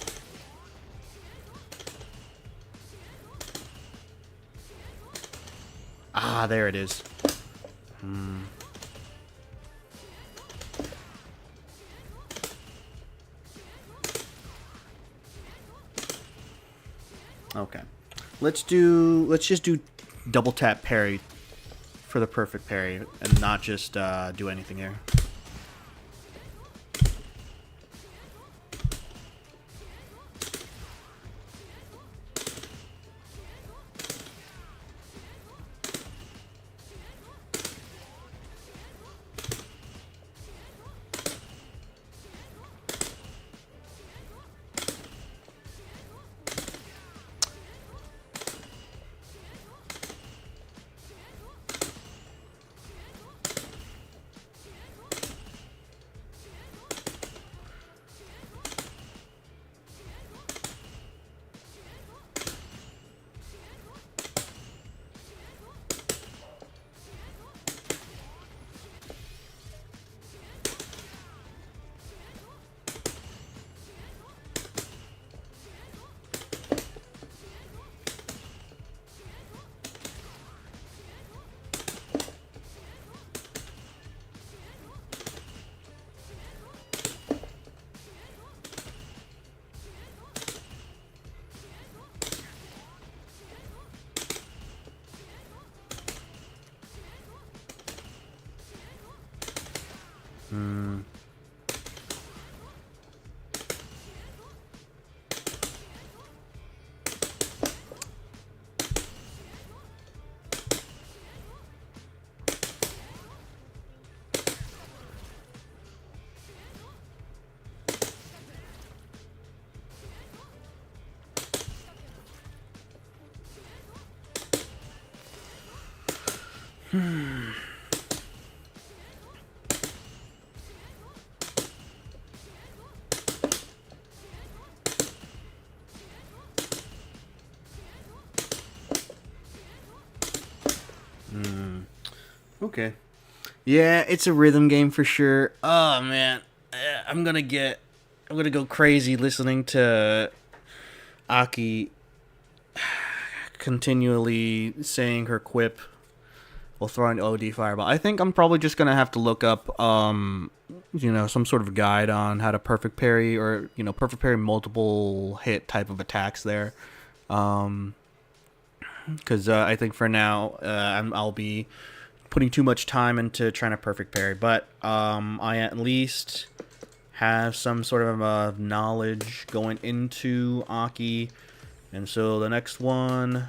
Ah, there it is. Okay. Let's just do double tap parry for the perfect parry and not just do anything here. Okay. Yeah, it's a rhythm game for sure. Oh man, I'm gonna go crazy listening to Aki continually saying her quip while throwing OD fireball. I think I'm probably just gonna have to look up, some sort of guide on how to perfect parry or perfect parry multiple hit type of attacks there. Because I think for now I'll be putting too much time into trying to perfect parry, but I at least have some sort of knowledge going into Aki, and so the next one,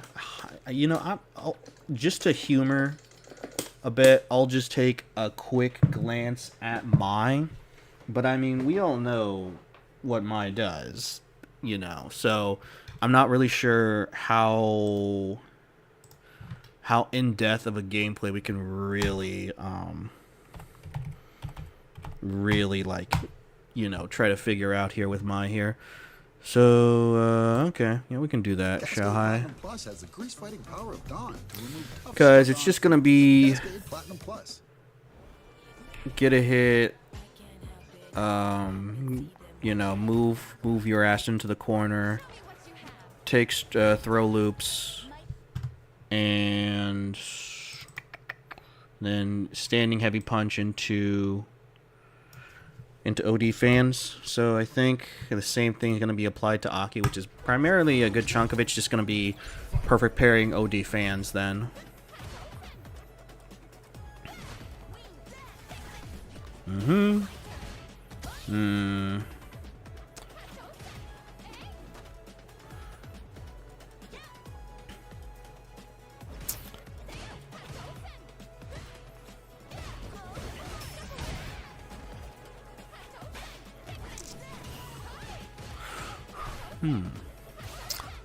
I'll just to humor a bit, I'll just take a quick glance at Mai, but I mean we all know what Mai does, so I'm not really sure how in-depth of a gameplay we can really try to figure out here with Mai here. So okay, yeah, we can do that, shall I? Because it's just gonna be get a hit, move your ass into the corner, takes throw loops, and then standing heavy punch into OD fans. So I think the same thing is going to be applied to Aki, which is primarily a good chunk of it's just going to be perfect parrying OD fans then.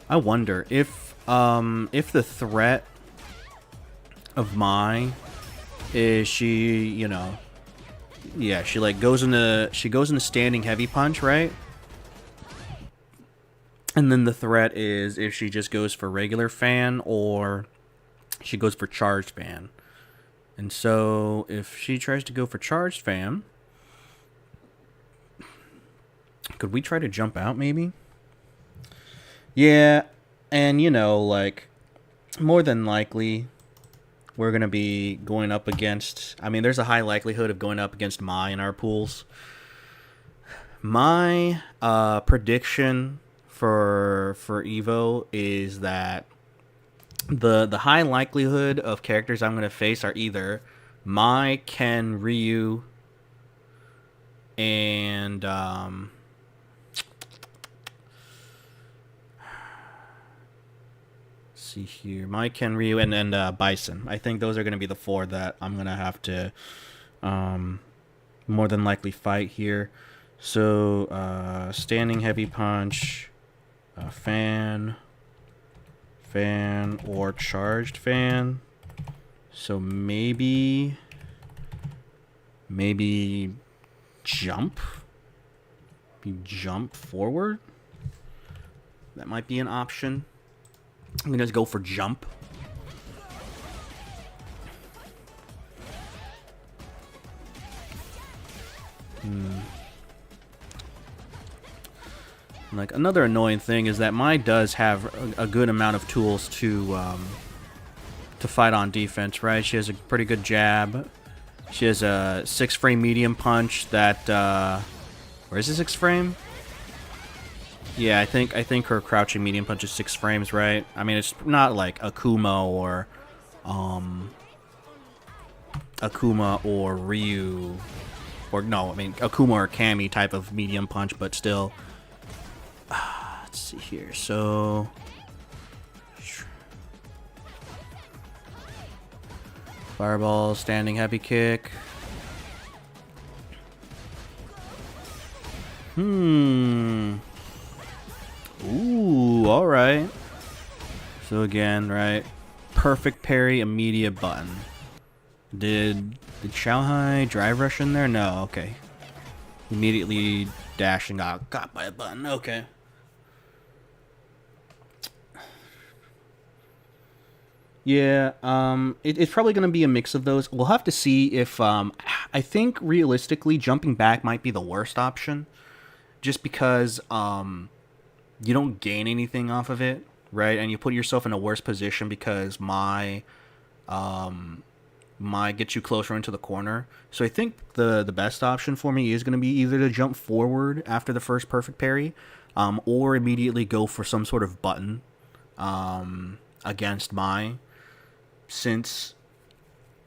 I wonder if the threat of Mai is she goes into standing heavy punch, right? And then the threat is if she just goes for regular fan or she goes for charged fan. And so if she tries to go for charged fan, could we try to jump out maybe? Yeah, and you know, like, more than likely, we're going to be going up against... I mean, there's a high likelihood of going up against Mai in our pools. My prediction for EVO is that the high likelihood of characters I'm going to face are either Mai, Ken, Ryu, and... see here, Mai, Ken, Ryu, and Bison. I think those are going to be the four that I'm going to have to more than likely fight here. So, standing heavy punch, fan, or charged fan. So maybe jump. Maybe jump forward. That might be an option. I'm gonna just go for jump. Like, another annoying thing is that Mai does have a good amount of tools to fight on defense, right? She has a pretty good jab. She has a 6-frame medium punch that where is the 6th frame? Yeah, I think her crouching medium punch is 6 frames, right? I mean, it's not like Akuma or Ryu, or no, I mean Akuma or Kami type of medium punch, but still. Let's see here. So fireball, standing heavy kick. Ooh, alright. So again, right? Perfect parry, immediate button. Did Shanghai drive rush in there? No, okay. Immediately dash and got by a button. Okay. Yeah, it's probably going to be a mix of those. We'll have to see if, I think realistically jumping back might be the worst option. Just because, you don't gain anything off of it, right? And you put yourself in a worse position because Mai gets you closer into the corner. So I think the best option for me is going to be either to jump forward after the first perfect parry, or immediately go for some sort of button against Mai. Since,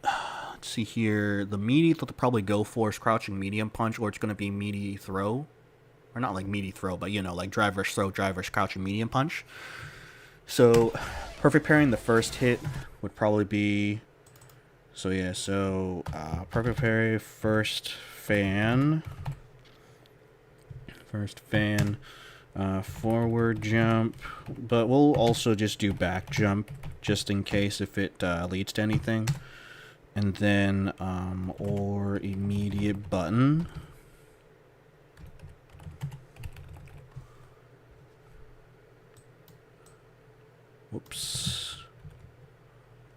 let's see here, the meaty they'll probably go for is crouching medium punch, or it's going to be meaty throw. Or not like meaty throw, but you know, like drive rush throw, drive rush crouching medium punch. So, perfect parrying the first hit would probably be... So yeah, so perfect parry, first fan, forward jump, but we'll also just do back jump just in case if it leads to anything, and then or immediate button.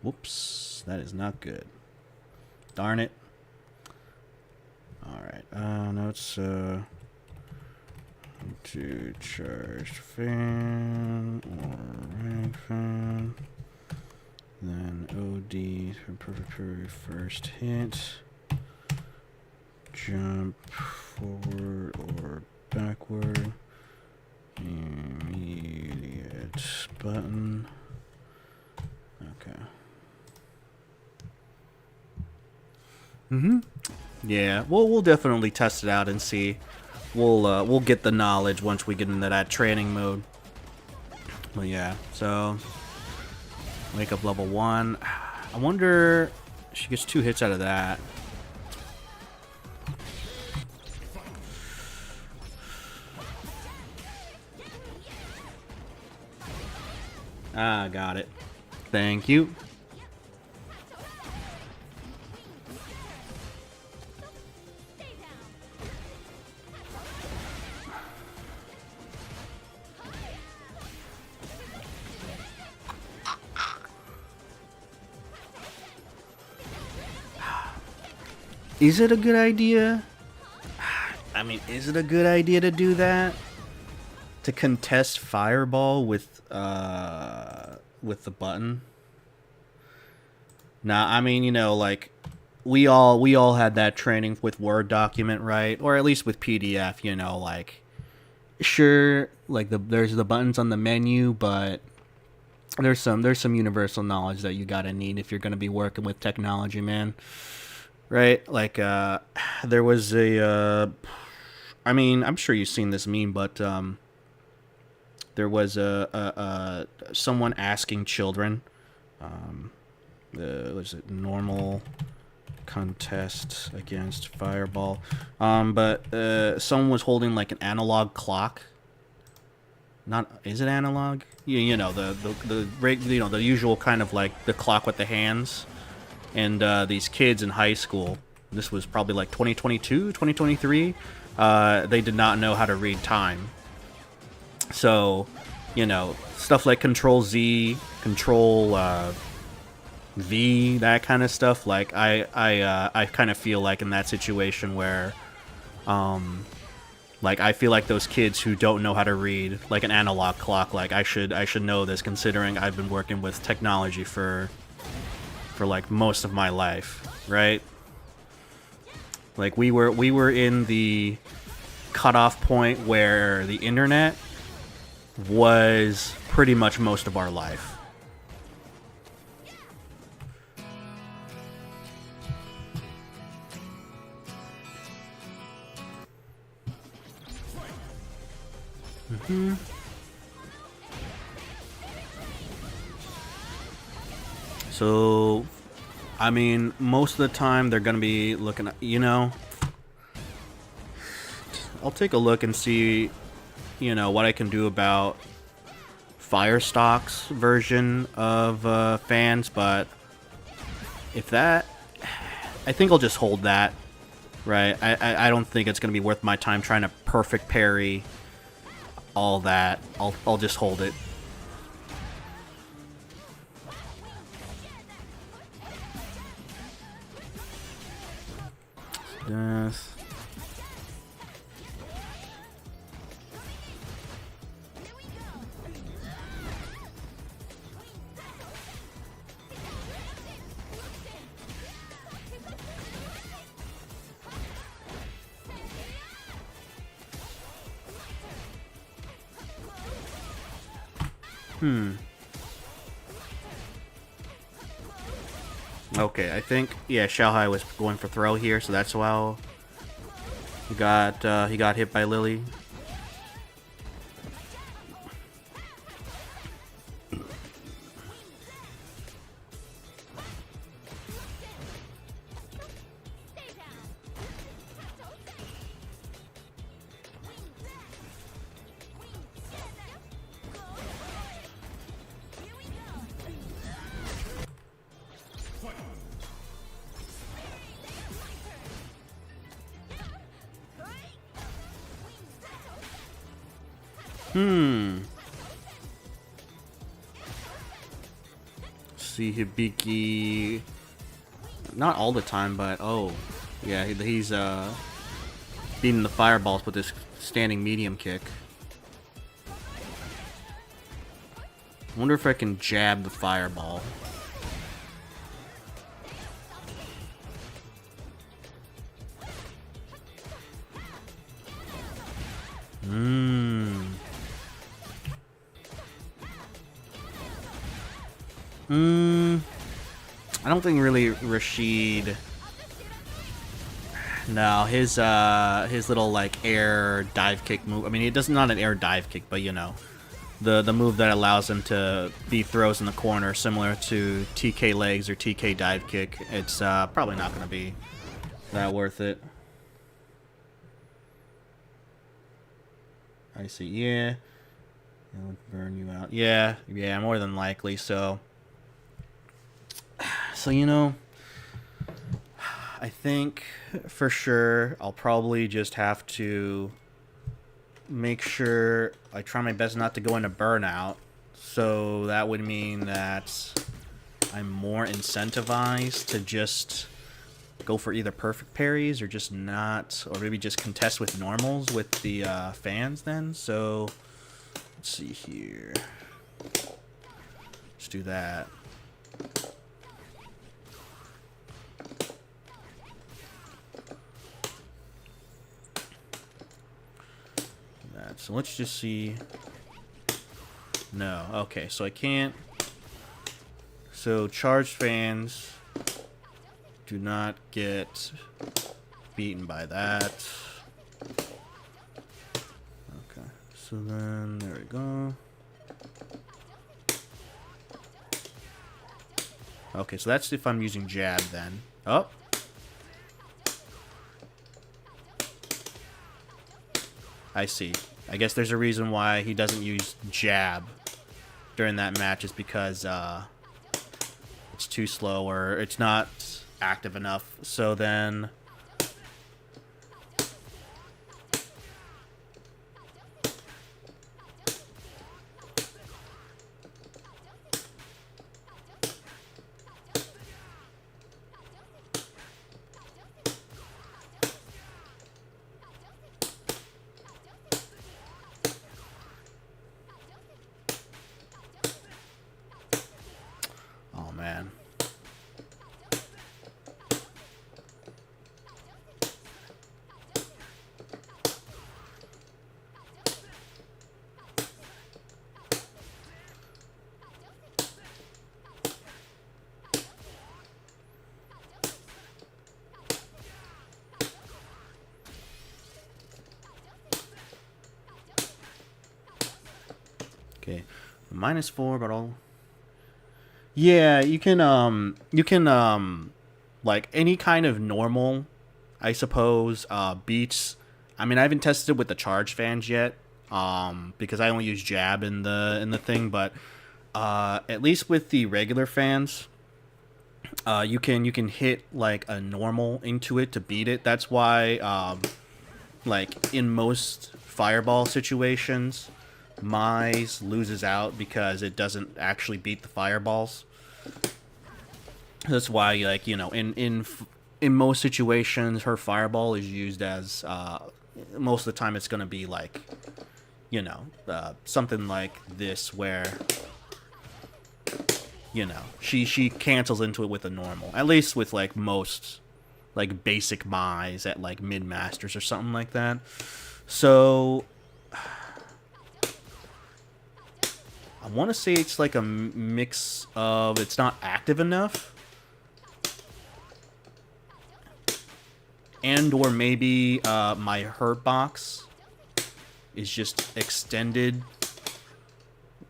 Whoops, that is not good. Darn it. Alright, now it's to charged fan or rank fan. Then OD for perfect parry first hit. Jump forward or backward. Immediate button. Okay. Yeah, we'll definitely test it out and see. We'll get the knowledge once we get into that training mode. But yeah, so wake up level 1. I wonder she gets 2 hits out of that. Ah, got it. Thank you. is it a good idea? I mean, is it a good idea to do that? To contest fireball with the button? Nah, I mean, you know, like we all had that training with Word document, right? Or at least with PDF, you know, like sure, like there's the buttons on the menu, but there's some universal knowledge that you gotta need if you're gonna be working with technology, man. Right? Like there was a I mean, I'm sure you've seen this meme, but there was a someone asking children, was it normal contest against fireball? But someone was holding like an analog clock. Not, is it analog? You know, the usual kind of like the clock with the hands. And these kids in high school, this was probably like 2022, 2023, they did not know how to read time. So, you know, stuff like Control Z, Control V, that kind of stuff. Like I kind of feel like in that situation where, like I feel like those kids who don't know how to read like an analog clock, like I should know this, considering I've been working with technology for like most of my life, right? Like we were in the cutoff point where the internet was pretty much most of our life. So, I mean, most of the time they're gonna be looking at, you know, I'll take a look and see, you know, what I can do about Firestock's version of fans, but if that, I think I'll just hold that, right? I don't think it's gonna be worth my time trying to perfect parry all that. I'll just hold it. Death. Okay, I think, yeah, Xiaohai was going for throw here, so that's why he got hit by Lily. See Hibiki, not all the time, but oh, yeah, he's beating the fireballs with this standing medium kick. Wonder if I can jab the fireball. I don't think really Rashid. No, his little like air dive kick move. I mean, it does not an air dive kick, but you know, the move that allows him to be throws in the corner, similar to TK legs or TK dive kick. It's probably not going to be that worth it. I see. Yeah, it would burn you out. Yeah, more than likely. So you know, I think for sure I'll probably just have to make sure I try my best not to go into burnout. So that would mean that I'm more incentivized to just go for either perfect parries or just not, or maybe just contest with normals with the fans then. So let's see here. Let's do that. So let's just see. No, okay, so I can't. So charged fans do not get beaten by that. Okay, so then there we go. Okay, so that's if I'm using jab then. Oh. I see. I guess there's a reason why he doesn't use jab during that match, is because it's too slow or it's not active enough. So then oh man. Okay, -4, but all. Yeah, you can like any kind of normal, I suppose, beats. I mean, I haven't tested it with the charge fans yet, because I only use jab in the thing. But at least with the regular fans, you can hit like a normal into it to beat it. That's why, like in most fireball situations, Mize loses out because it doesn't actually beat the fireballs. That's why, like, you know, in most situations, her fireball is used as most of the time it's gonna be like, you know, something like this where, you know, she cancels into it with a normal. At least with like most like basic Mize at like mid masters or something like that. So I want to say it's like a mix of it's not active enough, and or maybe my hurt box is just extended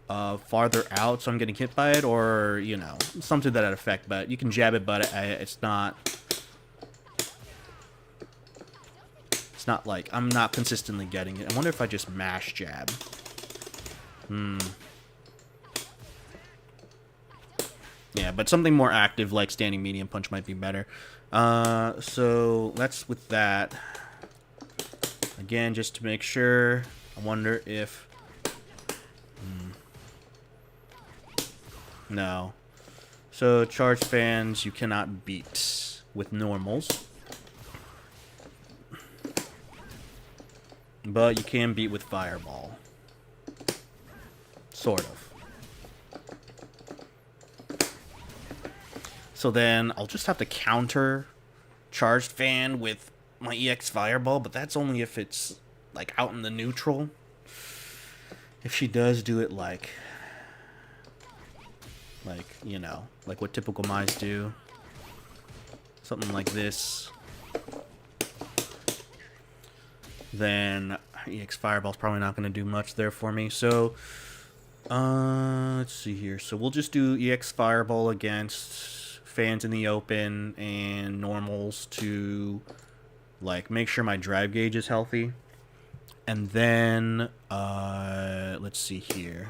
farther out, so I'm getting hit by it, or, you know, something to that effect. But you can jab it, but it's not like I'm not consistently getting it. I wonder if I just mash jab. Yeah, but something more active like standing medium punch might be better. So that's with that. Again, just to make sure, I wonder if... No. So charge fans you cannot beat with normals. But you can beat with fireball. Sort of. So then I'll just have to counter charged fan with my EX fireball, but that's only if it's like out in the neutral. If she does do it like, you know, like what typical Mize do, something like this, then EX fireball's probably not going to do much there for me. So let's see here. So we'll just do EX fireball against fans in the open and normals to like make sure my drive gauge is healthy. And then let's see here,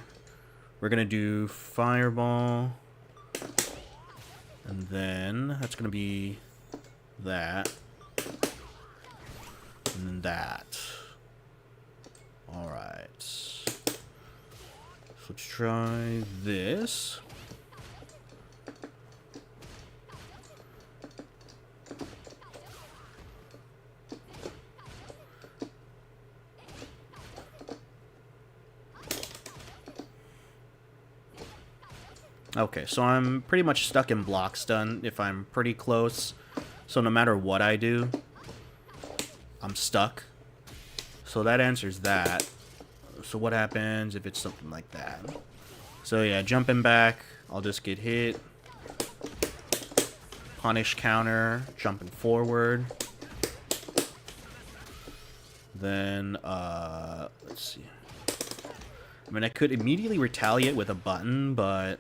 we're gonna do fireball, and then that's gonna be that and then that. All right, so let's try this. Okay, so I'm pretty much stuck in block stun if I'm pretty close. So no matter what I do, I'm stuck. So that answers that. So what happens if it's something like that? So yeah, jumping back, I'll just get hit. Punish counter, jumping forward. Then, let's see. I mean, I could immediately retaliate with a button, but...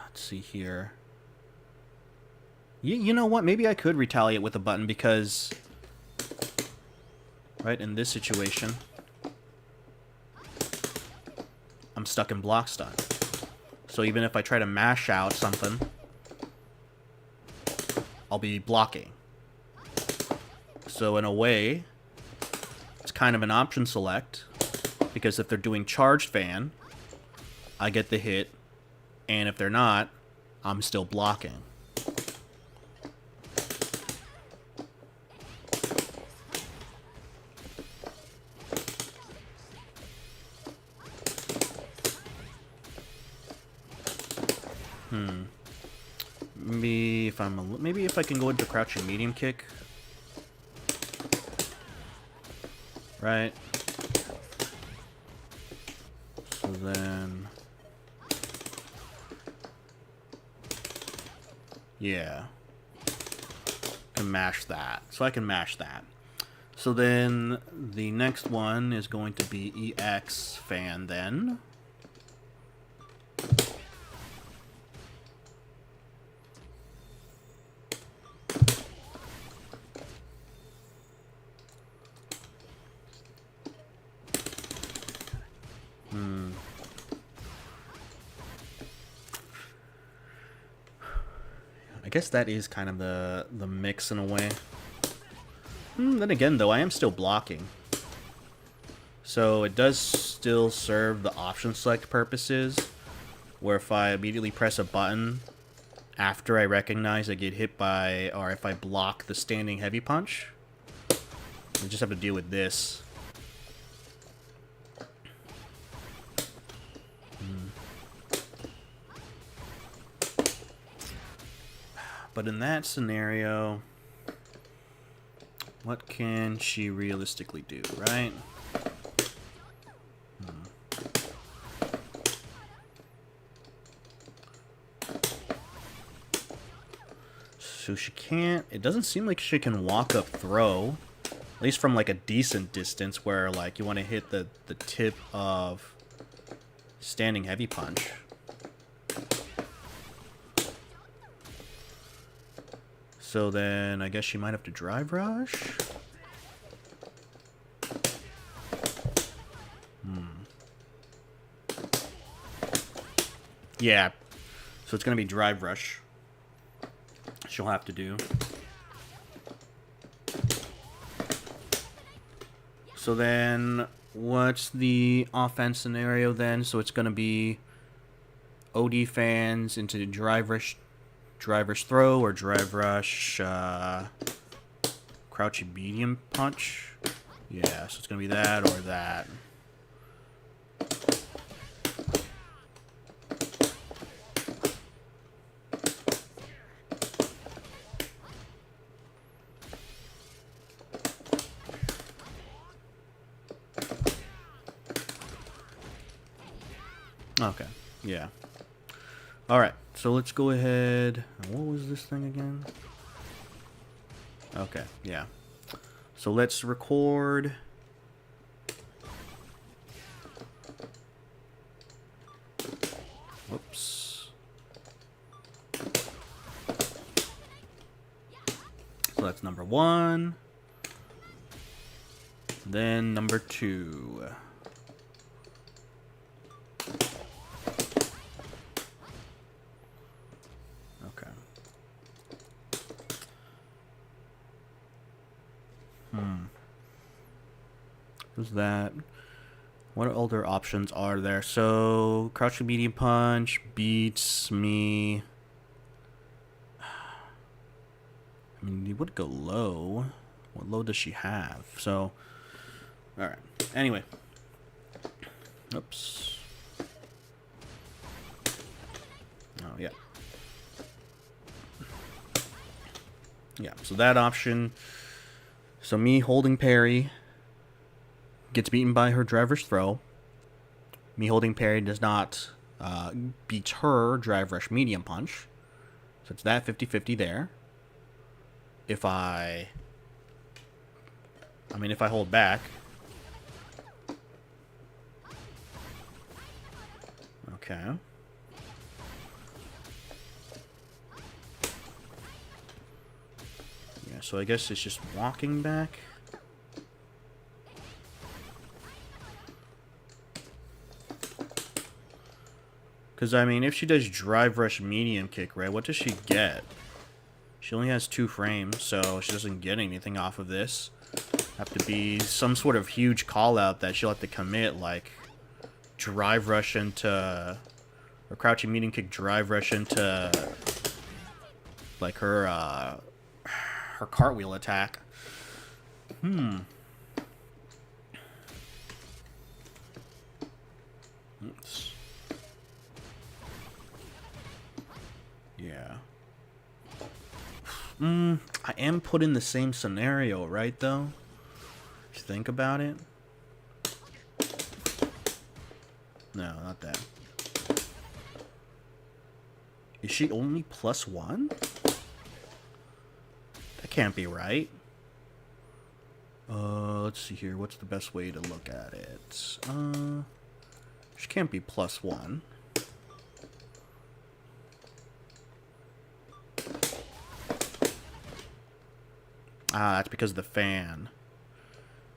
Let's see here. You know what? Maybe I could retaliate with a button because... Right, in this situation... I'm stuck in block stun. So even if I try to mash out something... I'll be blocking. So in a way... It's kind of an option select. Because if they're doing charged fan... I get the hit. And if they're not, I'm still blocking. Maybe if I can go into crouching medium kick. Right. So then... Yeah. Can mash that. So I can mash that. So then the next one is going to be EX fan then. I guess that is kind of the mix in a way. Then again, though, I am still blocking. So it does still serve the option select purposes, where if I immediately press a button after I recognize I get hit by, or if I block the standing heavy punch, I just have to deal with this. But in that scenario, what can she realistically do, right? So she can't... It doesn't seem like she can walk up throw. At least from like a decent distance where like you want to hit the tip of standing heavy punch. So then I guess she might have to drive rush. Yeah. So it's going to be drive rush. She'll have to do. So then what's the offense scenario then? So it's going to be OD fans into drive rush throw or drive rush crouching medium punch. Yeah, so it's going to be that or that. Okay, yeah. Alright, so let's go ahead. What was this thing again? Okay, yeah. So let's record. Whoops. So that's number 1. Then number 2. Who's that? What other options are there? So, crouching medium punch beats me. I mean, you would go low. What low does she have? So, alright. Anyway. Oops. Oh, yeah. Yeah, so that option. So me holding parry gets beaten by her drive rush throw. Me holding parry does not beat her drive rush medium punch. So it's that 50-50 there. If I hold back. Okay. Yeah, so I guess it's just walking back. Because, I mean, if she does drive rush medium kick, right, what does she get? She only has 2 frames, so she doesn't get anything off of this. Have to be some sort of huge call out that she'll have to commit, like drive rush into, or crouching medium kick drive rush into, like her cartwheel attack. Oops. Yeah. I am put in the same scenario, right, though? If you think about it. No, not that. Is she only +1? That can't be right. Let's see here. What's the best way to look at it? She can't be +1. Ah, that's because of the fan.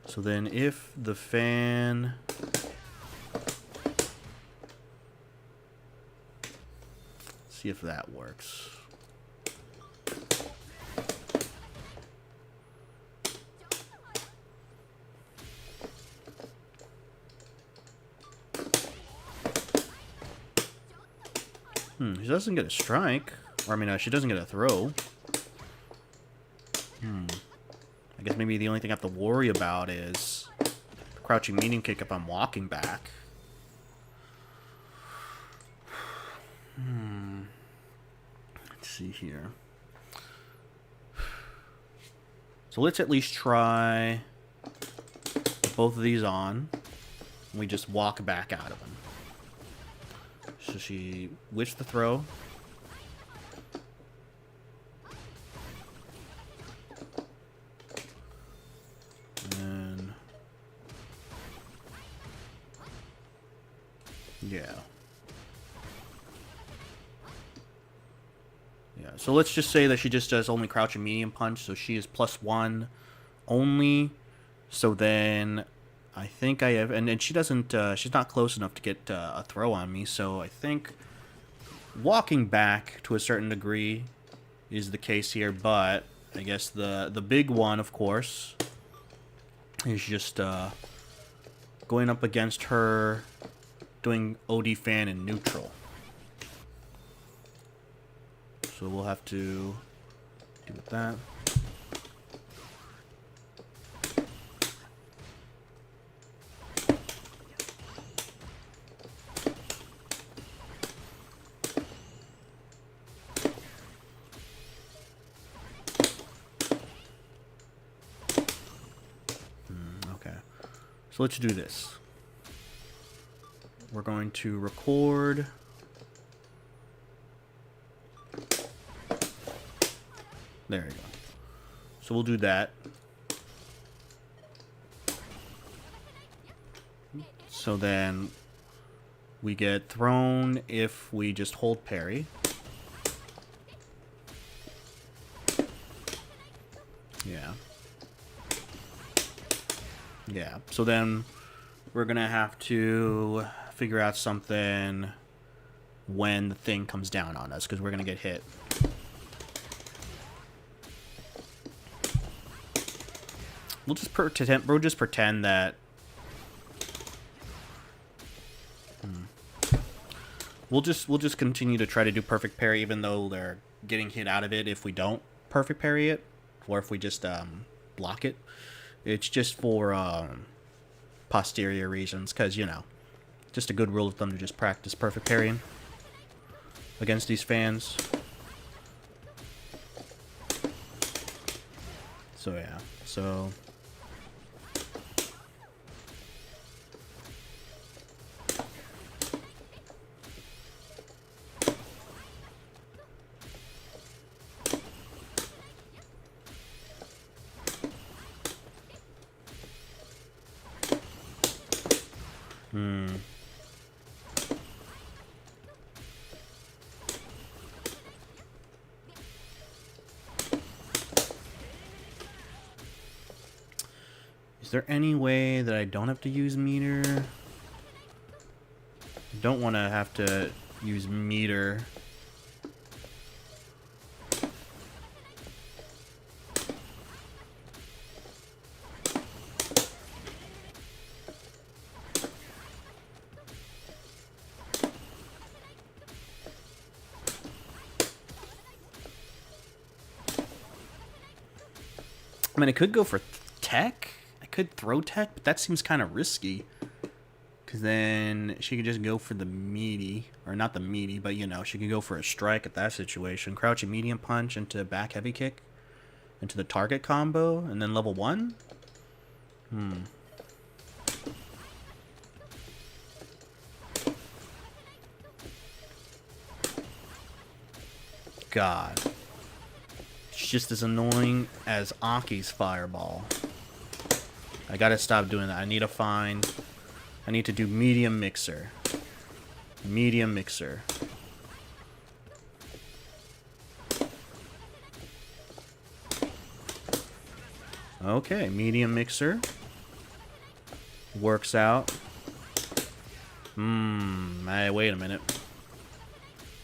So then if the fan... see if that works. She doesn't get a strike. Or, I mean, she doesn't get a throw. I guess maybe the only thing I have to worry about is the crouching medium kick if I'm walking back. Let's see here. So let's at least try both of these on. And we just walk back out of them. So she whiffs the throw. And yeah. Yeah, so let's just say that she just does only crouch and medium punch, so she is +1 only. So then I think I have, and she doesn't, she's not close enough to get a throw on me, so I think walking back to a certain degree is the case here, but I guess the big one, of course, is just going up against her doing OD fan in neutral. So we'll have to do with that. Okay. So let's do this. We're going to record. There you go. So we'll do that. So then we get thrown if we just hold parry. Yeah. Yeah. So then we're going to have to figure out something when the thing comes down on us, because we're going to get hit. We'll just pretend that we'll just continue to try to do perfect parry, even though they're getting hit out of it if we don't perfect parry it, or if we just block it. It's just for posterior reasons, because, you know, just a good rule of thumb to just practice perfect parrying. against these fans. So yeah, so is there any way that I don't have to use meter? I don't want to have to use meter. I mean, I could go for tech. I could throw tech, but that seems kind of risky. Because then she could just go for the meaty. Or not the meaty, but you know, she could go for a strike at that situation. Crouching medium punch into back heavy kick. Into the target combo. And then level 1? God. It's just as annoying as Aki's fireball. I gotta stop doing that. I need to do medium mixer. Medium mixer. Okay, medium mixer. Works out. Hey, wait a minute.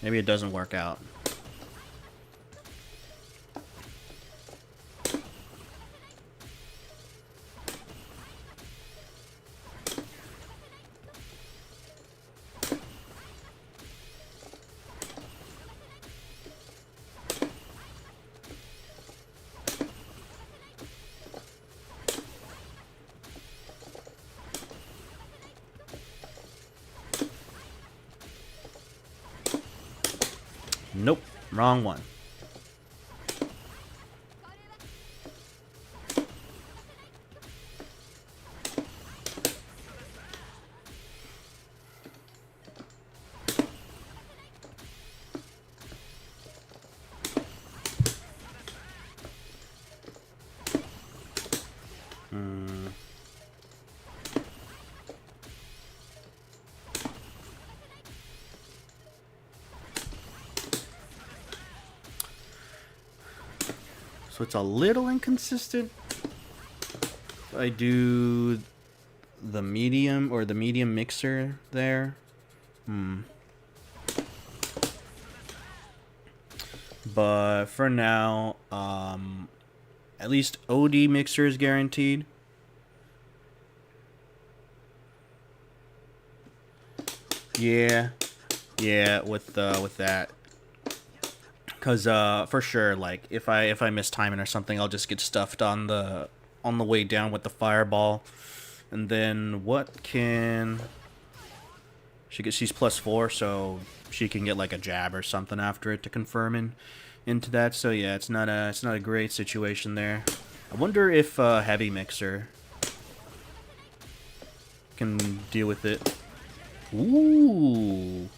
Maybe it doesn't work out. Nope, wrong one. So it's a little inconsistent. I do the medium or the medium mixer there. But for now, at least OD mixer is guaranteed. Yeah, with that. Cause for sure, like if I miss timing or something, I'll just get stuffed on the way down with the fireball, and then what can she's +4, so she can get like a jab or something after it to confirm into that. So yeah, it's not a great situation there. I wonder if heavy mixer can deal with it. Ooh.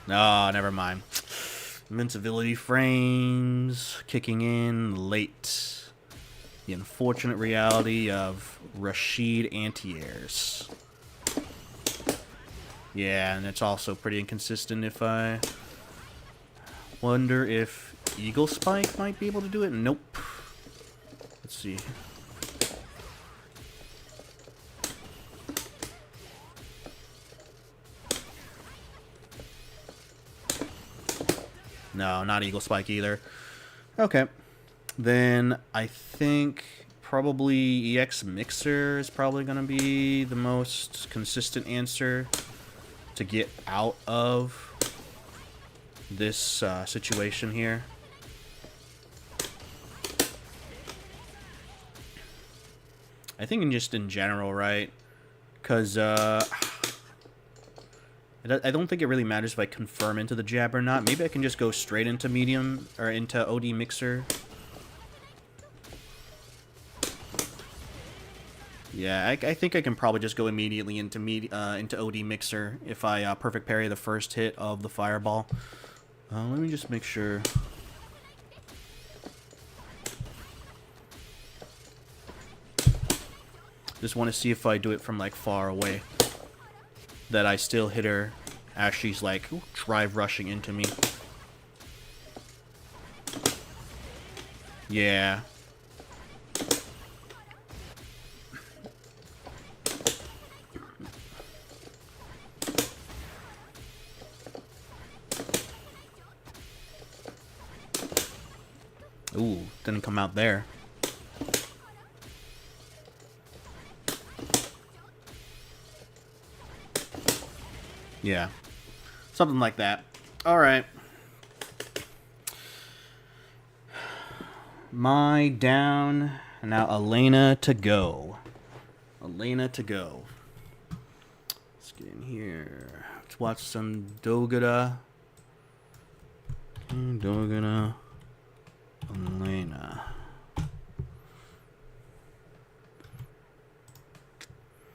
No, never mind. Invincibility frames kicking in late. The unfortunate reality of Rashid anti-airs. Yeah, and it's also pretty inconsistent. If I wonder if Eagle Spike might be able to do it. Nope. Let's see. No, not Eagle Spike either. Okay. Then I think probably EX Mixer is probably going to be the most consistent answer to get out of this situation here. I think just in general, right? Because I don't think it really matters if I confirm into the jab or not. Maybe I can just go straight into medium or into OD mixer. Yeah, I think I can probably just go immediately into OD mixer if I perfect parry the first hit of the fireball. Let me just make sure. Just want to see if I do it from like far away, that I still hit her as she's like drive rushing into me. Yeah. Ooh, didn't come out there. Yeah. Something like that. Alright. My down. Now Elena to go. Elena to go. Let's get in here. Let's watch some Dogura. Dogura. Elena.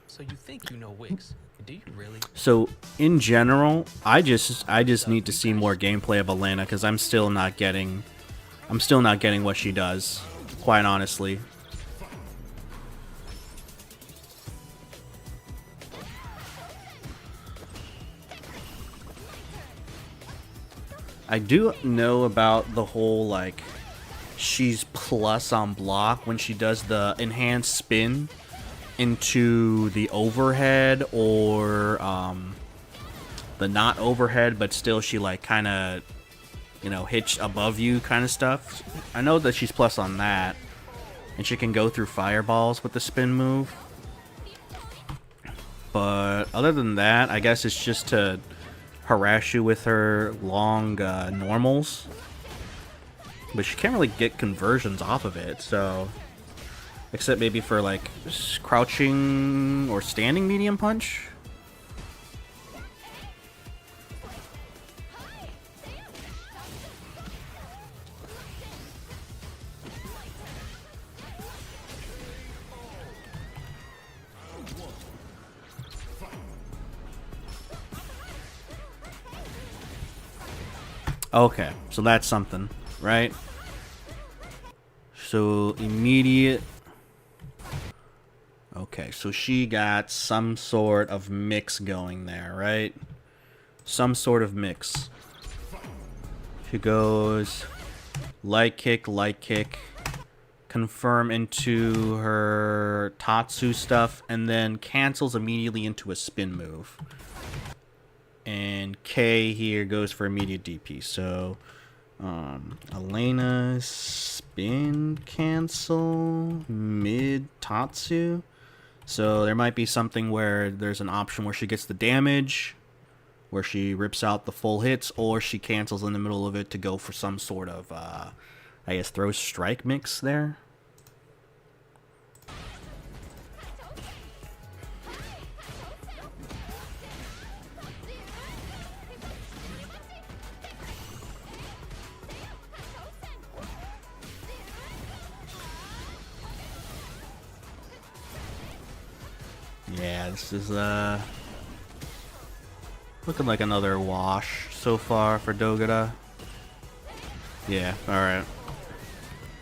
So you think you know Wix? Do you really? So in general, I just need to see more gameplay of Elena because I'm still not getting what she does, quite honestly. I do know about the whole like she's plus on block when she does the enhanced spin into the overhead or the not overhead, but still she like kind of, you know, hits above you kind of stuff. I know that she's plus on that, and she can go through fireballs with the spin move. But other than that, I guess it's just to harass you with her long normals. But she can't really get conversions off of it, so... Except maybe for, like, crouching or standing medium punch? Okay, so that's something, right? So, immediate... Okay, so she got some sort of mix going there, right? Some sort of mix. She goes light kick, confirm into her Tatsu stuff, and then cancels immediately into a spin move. And K here goes for immediate DP. So, Elena spin cancel mid Tatsu. So there might be something where there's an option where she gets the damage, where she rips out the full hits, or she cancels in the middle of it to go for some sort of, I guess, throw strike mix there. Yeah, this is looking like another wash so far for Dogura. Yeah, alright.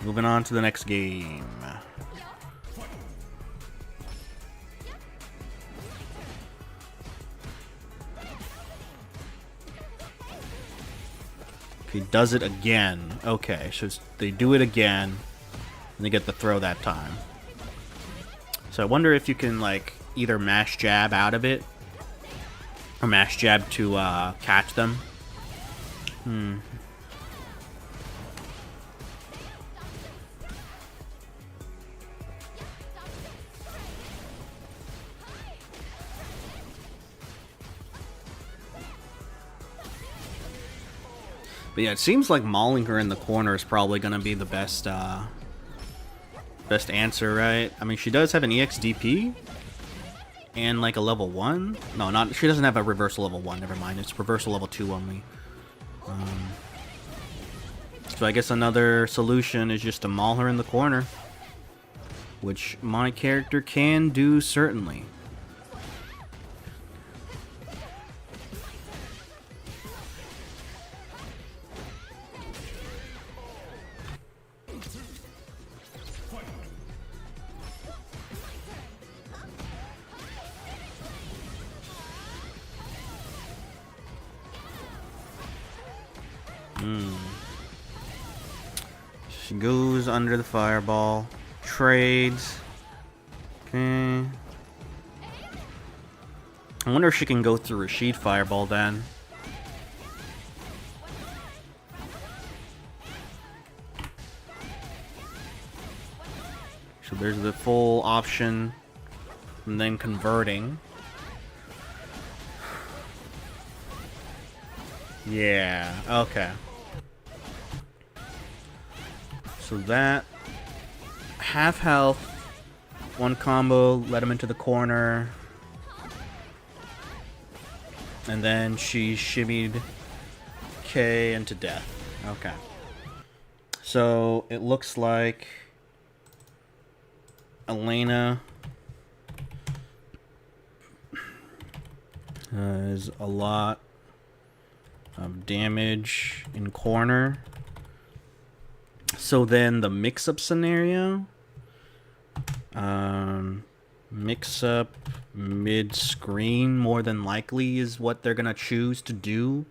Moving on to the next game. He does it again. Okay, so they do it again, and they get the throw that time. So I wonder if you can, like, either mash jab out of it, or mash jab to catch them. But yeah, it seems like mauling her in the corner is probably going to be the best best answer, right? I mean, she does have an EX DP, and like a level 1. No, not, she doesn't have a reversal level 1. Never mind. It's reversal level 2 only. So I guess another solution is just to maul her in the corner, which my character can do, certainly. She goes under the fireball, trades. Okay. I wonder if she can go through Rashid fireball then. So there's the full option, and then converting. Yeah, okay. So that half health, one combo, let him into the corner, and then she shimmied K into death. Okay. So it looks like Elena has a lot of damage in corner. So then the mix-up scenario, mix-up mid-screen more than likely is what they're gonna choose to do,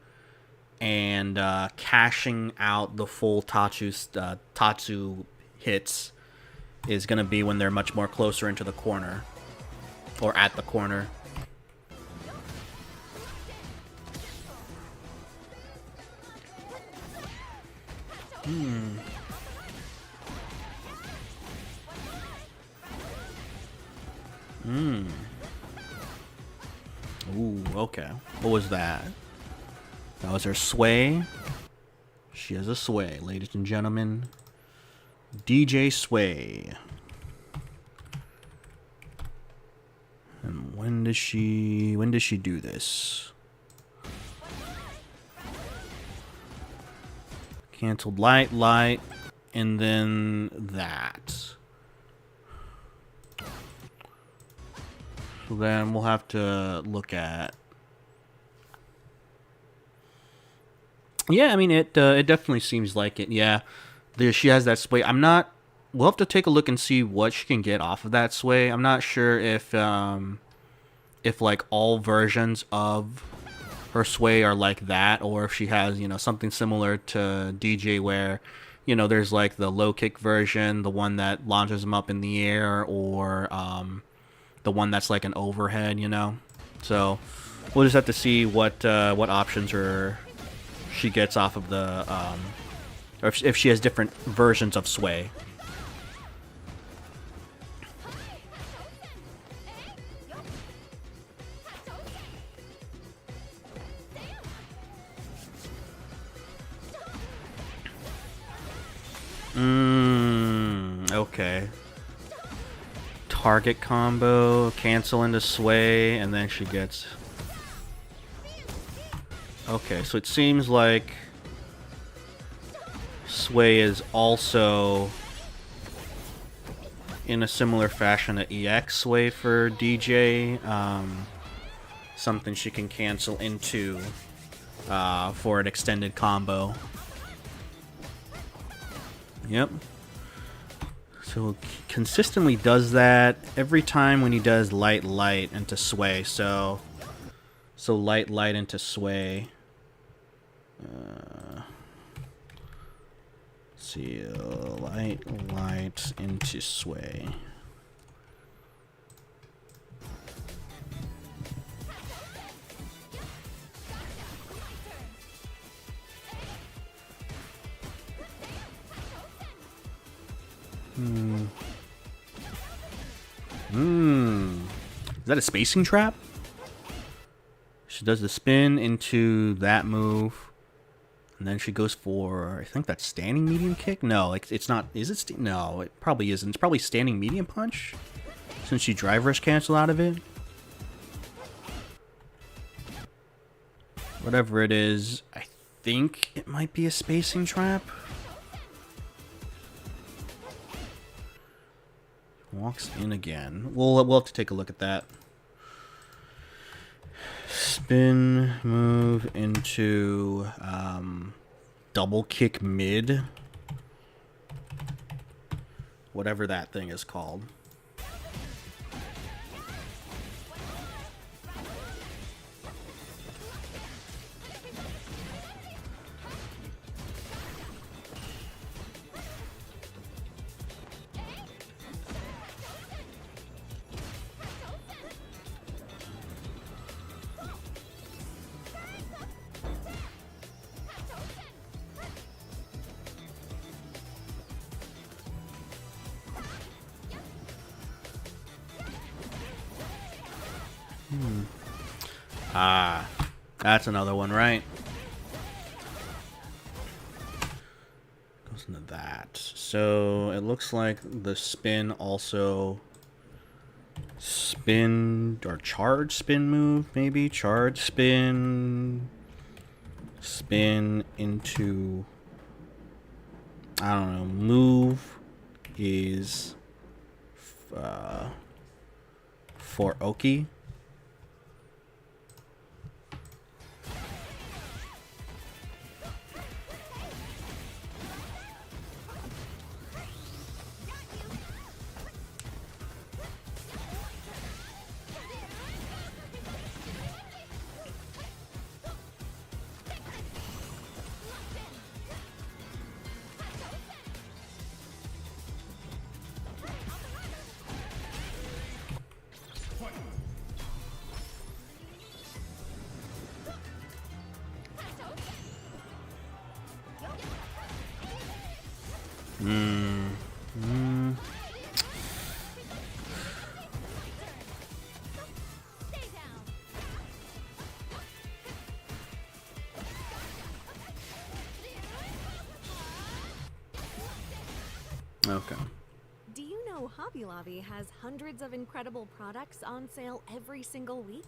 and cashing out the full Tatsu hits is gonna be when they're much more closer into the corner, or at the corner. Ooh, okay. What was that? That was her sway. She has a sway, ladies and gentlemen. DJ Sway. And when does she do this? Canceled light, and then that. So then we'll have to look at. Yeah, I mean it definitely seems like it. Yeah, she has that sway. I'm not. We'll have to take a look and see what she can get off of that sway. I'm not sure if like all versions of her sway are like that, or if she has, you know, something similar to DJ where, you know, there's like the low kick version, the one that launches him up in the air, or the one that's like an overhead, you know. So we'll just have to see what options she gets off of the or if she has different versions of sway. Okay. Target combo, cancel into sway, and then she gets... Okay, so it seems like sway is also in a similar fashion to EX sway for DJ. Something she can cancel into for an extended combo. Yep. So consistently does that every time when he does light into sway. So light into sway. Let's see, light into sway. Is that a spacing trap? She does the spin into that move, and then she goes for, I think that's standing medium kick? No, like it's not. Is it? No, it probably isn't. It's probably standing medium punch, since she drive rush cancel out of it. Whatever it is, I think it might be a spacing trap. Walks in again. We'll have to take a look at that. Spin, move into double kick mid. Whatever that thing is called. Ah, that's another one, right? Goes into that. So it looks like the spin also spin or charge spin move, maybe charge spin into, I don't know, move is for Oki. Okay. Do you know Hobby Lobby has hundreds of incredible products on sale every single week?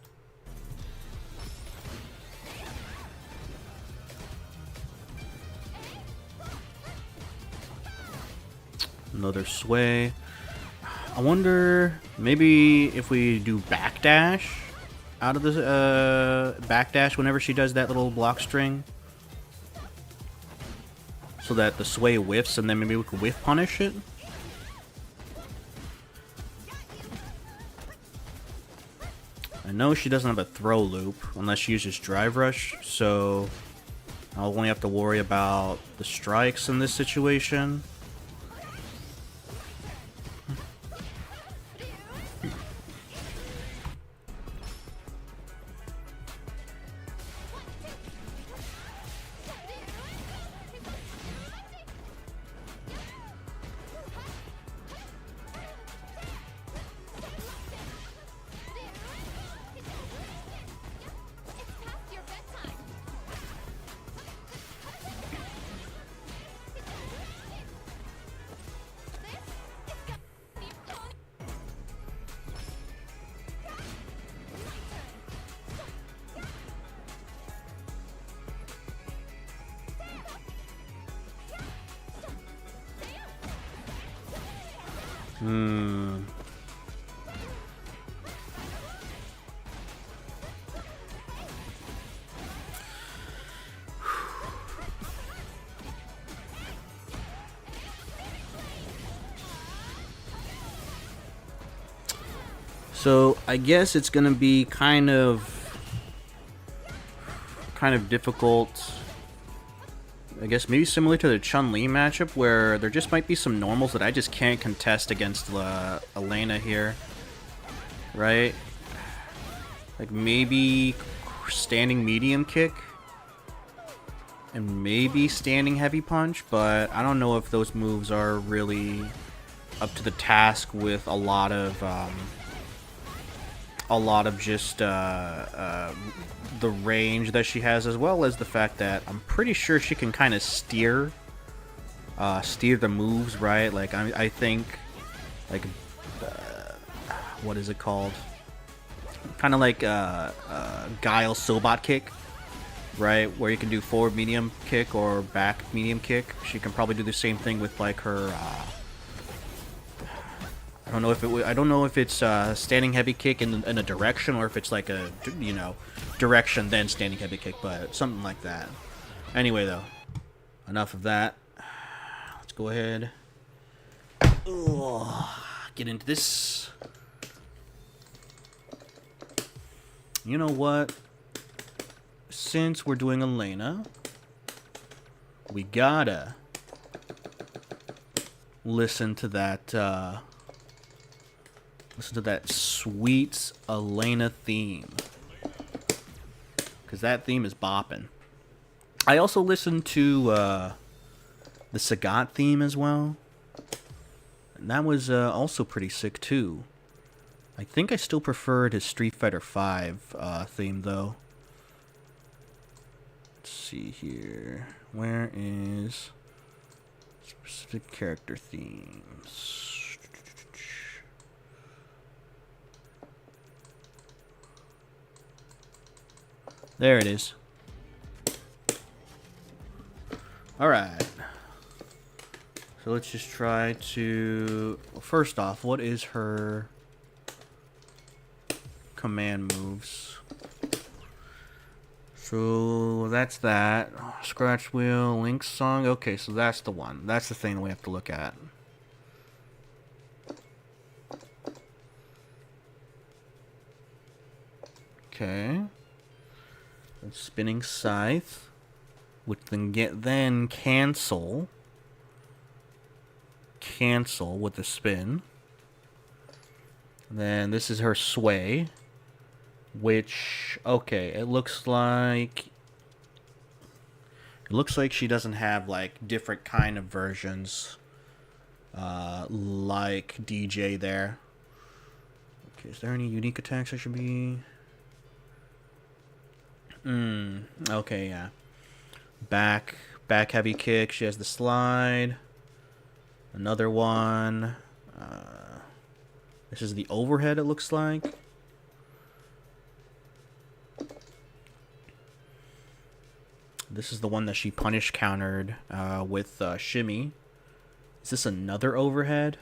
Another sway. I wonder, maybe if we do backdash out of the backdash whenever she does that little block string, so that the sway whiffs, and then maybe we could whiff punish it. I know she doesn't have a throw loop unless she uses drive rush, so I'll only have to worry about the strikes in this situation. So I guess it's gonna be kind of difficult. I guess maybe similar to the Chun-Li matchup, where there just might be some normals that I just can't contest against Elena here, right? Like maybe standing medium kick and maybe standing heavy punch, but I don't know if those moves are really up to the task with a lot of just the range that she has, as well as the fact that I'm pretty sure she can kind of steer the moves, right? Like I think, like what is it called? Kind of like Guile Sobot kick. right? Where you can do forward medium kick or back medium kick. She can probably do the same thing with like her. I don't know if I don't know if it's standing heavy kick in a direction or if it's like a direction then standing heavy kick, but something like that. Anyway, though, enough of that. Let's go ahead. Get into this. You know what? Since we're doing Elena, we gotta listen to that sweet Elena theme, because that theme is bopping. I also listened to the Sagat theme as well, and that was also pretty sick too. I think I still preferred his Street Fighter V theme though. Let's see here. Where is specific character themes? There it is. Alright. So let's just try to... Well, first off, what is her command moves? So that's that. Scratch wheel, Link song. Okay, so that's the one. That's the thing we have to look at. Okay. Spinning scythe, which then cancel with the spin. And then this is her sway, which it looks like she doesn't have like different kind of versions like DJ there. Okay, is there any unique attacks I should be? Okay, yeah. Back heavy kick. She has the slide. Another one. This is the overhead, it looks like. This is the one that she punish countered with shimmy. Is this another overhead?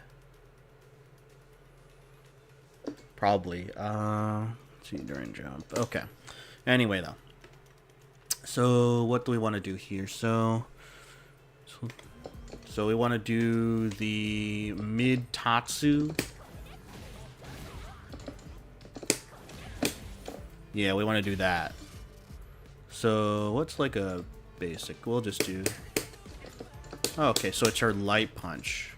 Probably. Let's see, during jump. Okay. Anyway, though. So what do we want to do here? So we want to do the mid Tatsu. Yeah, we want to do that. So what's like a basic? We'll just do... Okay, so it's her light punch.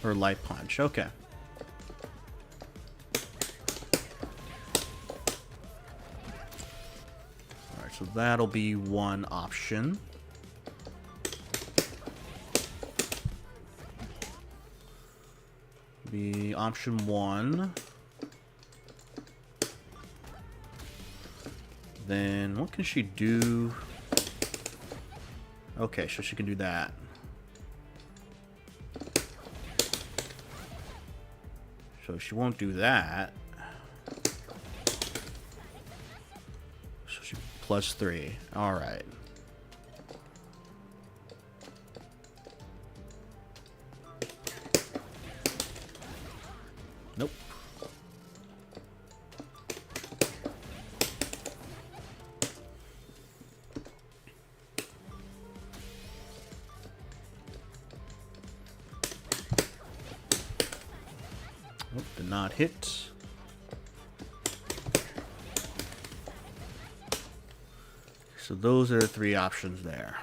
Her light punch, okay. So that'll be one option. Be option one. Then what can she do? Okay, so she can do that. So she won't do that. +3. Alright. Nope. Nope, did not hit. So those are the three options there.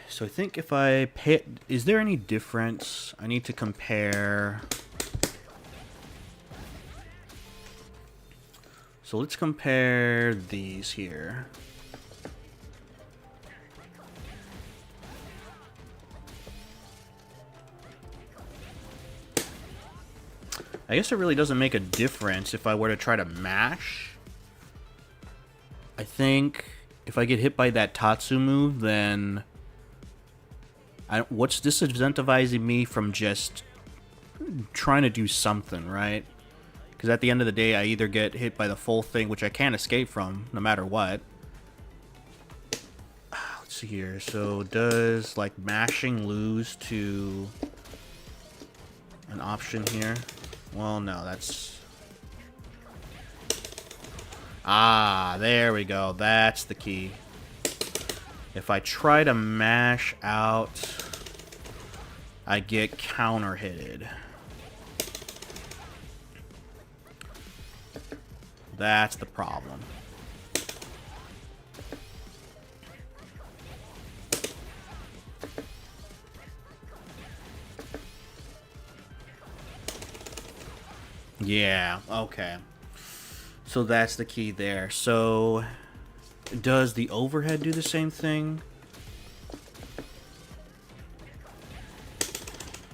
So I think if I pay... Is there any difference? I need to compare... So let's compare these here. I guess it really doesn't make a difference if I were to try to mash. I think if I get hit by that Tatsu move, then what's disincentivizing me from just trying to do something, right? Because at the end of the day, I either get hit by the full thing, which I can't escape from, no matter what. Let's see here. So does, like, mashing lose to an option here? Well, no, that's... Ah, there we go. That's the key. If I try to mash out, I get counter-hitted. That's the problem. Yeah, okay. So that's the key there. So does the overhead do the same thing?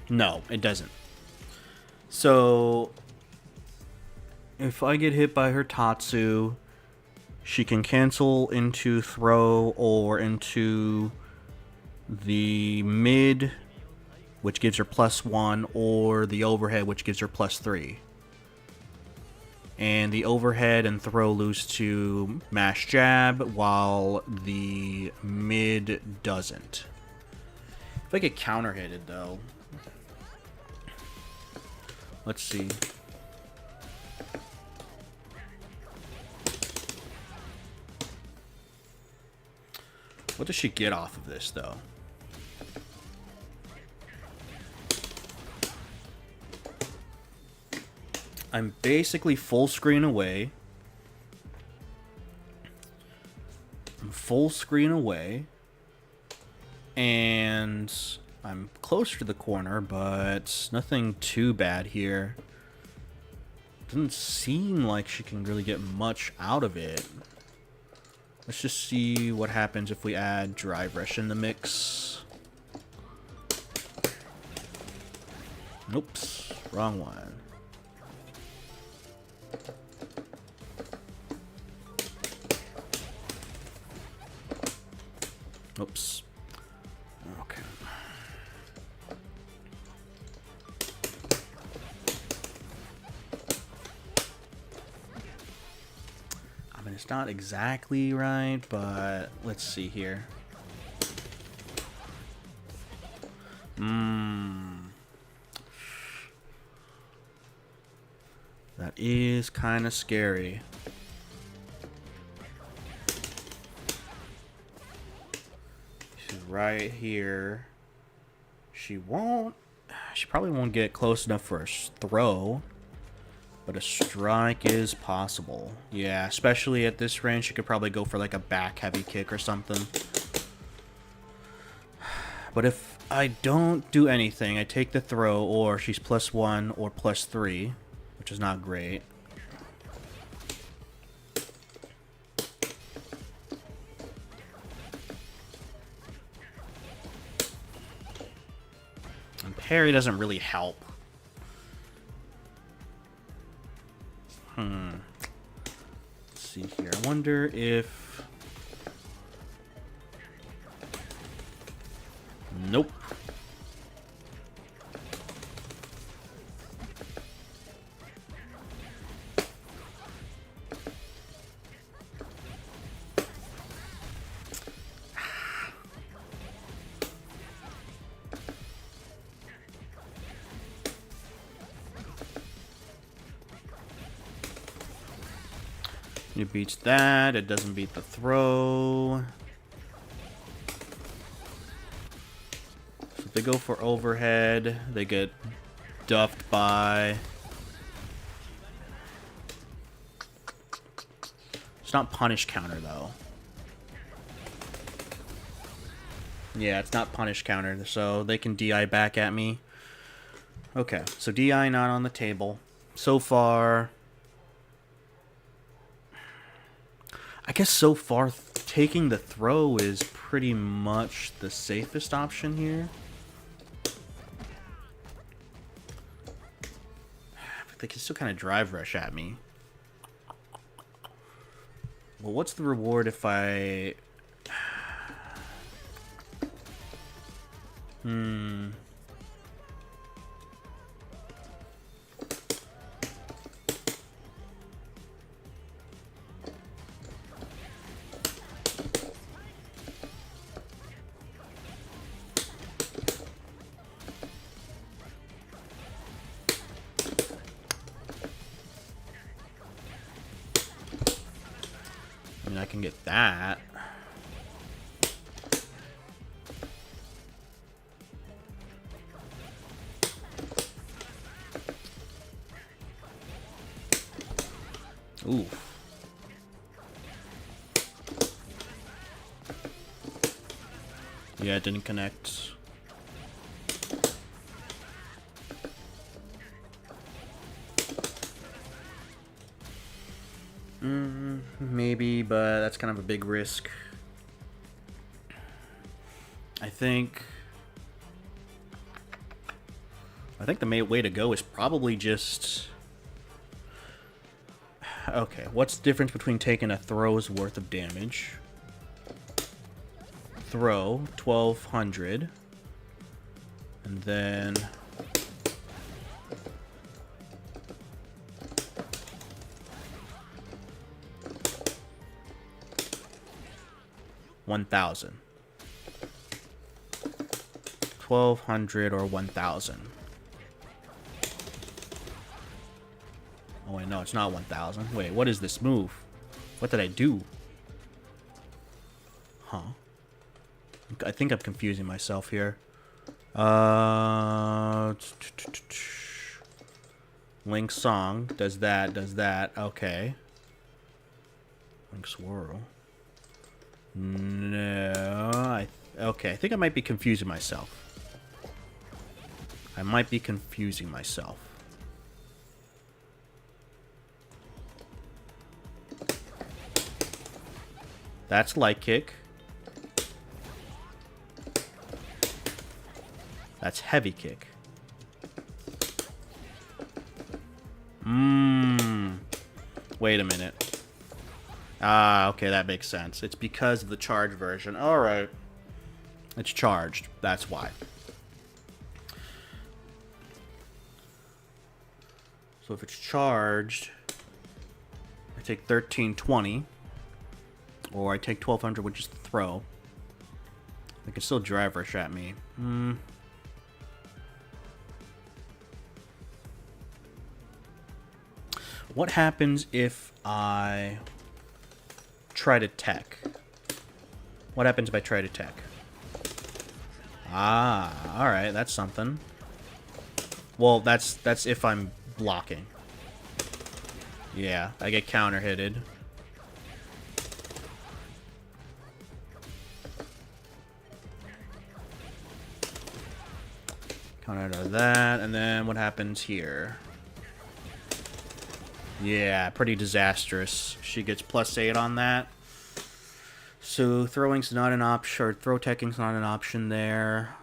No, it doesn't. So if I get hit by her Tatsu, she can cancel into throw or into the mid, which gives her +1, or the overhead, which gives her +3. And the overhead and throw lose to mash jab, while the mid doesn't. If I get counter-hitted, though... Let's see. What does she get off of this, though? I'm basically full screen away. I'm full screen away. And I'm closer to the corner, but nothing too bad here. Doesn't seem like she can really get much out of it. Let's just see what happens if we add Drive Rush in the mix. Oops, wrong one. Oops. Okay. I mean, it's not exactly right, but let's see here. That is kind of scary. She's right here. She probably won't get close enough for a throw, but a strike is possible. Yeah, especially at this range, she could probably go for like a back heavy kick or something. But if I don't do anything, I take the throw, or she's +1 or +3, which is not great. And parry doesn't really help. Let's see here. I wonder if... Nope. It beats that. It doesn't beat the throw. So if they go for overhead, they get duffed by... It's not punish counter, though. Yeah, it's not punish counter, so they can DI back at me. Okay, so DI not on the table. So far... I guess so far, taking the throw is pretty much the safest option here. they can still kind of drive rush at me. Well, what's the reward if I... I mean, I can get that. Ooh. Yeah, it didn't connect. Maybe, but that's kind of a big risk. I think the main way to go is probably just... Okay, what's the difference between taking a throw's worth of damage? Throw, 1200. And then... $1,000. 1,200 or 1,000. Oh wait, no, it's not 1,000. Wait, what is this move? What did I do? Huh. I think I'm confusing myself here. Link Song does that. Okay. Link Swirl. No, okay, I think I might be confusing myself. That's light kick. That's heavy kick. Wait a minute. Ah, okay, that makes sense. It's because of the charged version. Alright. It's charged. That's why. So if it's charged, I take 1320. Or I take 1200, which is the throw. They can still drive rush at me. What happens if I try to tech? What happens if I try to tech? Ah, alright, that's something. Well, that's if I'm blocking. Yeah, I get counter-hitted. Counter to that, and then what happens here? Yeah, pretty disastrous. She gets +8 on that. So throwing's not an option, or throw teching's not an option there.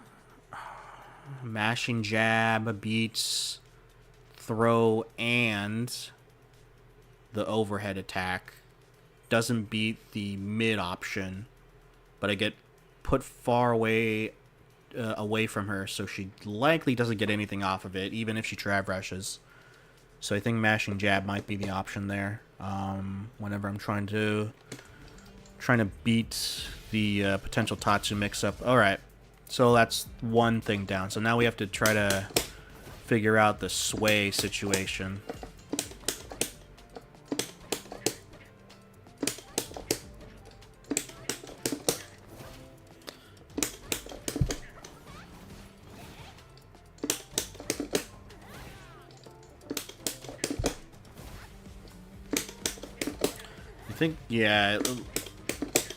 Mashing jab beats throw and the overhead attack. Doesn't beat the mid option, but I get put far away from her, so she likely doesn't get anything off of it, even if she trap rushes. So I think mashing jab might be the option there. Whenever I'm trying to beat the potential Tatsu mix-up. All right, so that's one thing down. So now we have to try to figure out the sway situation.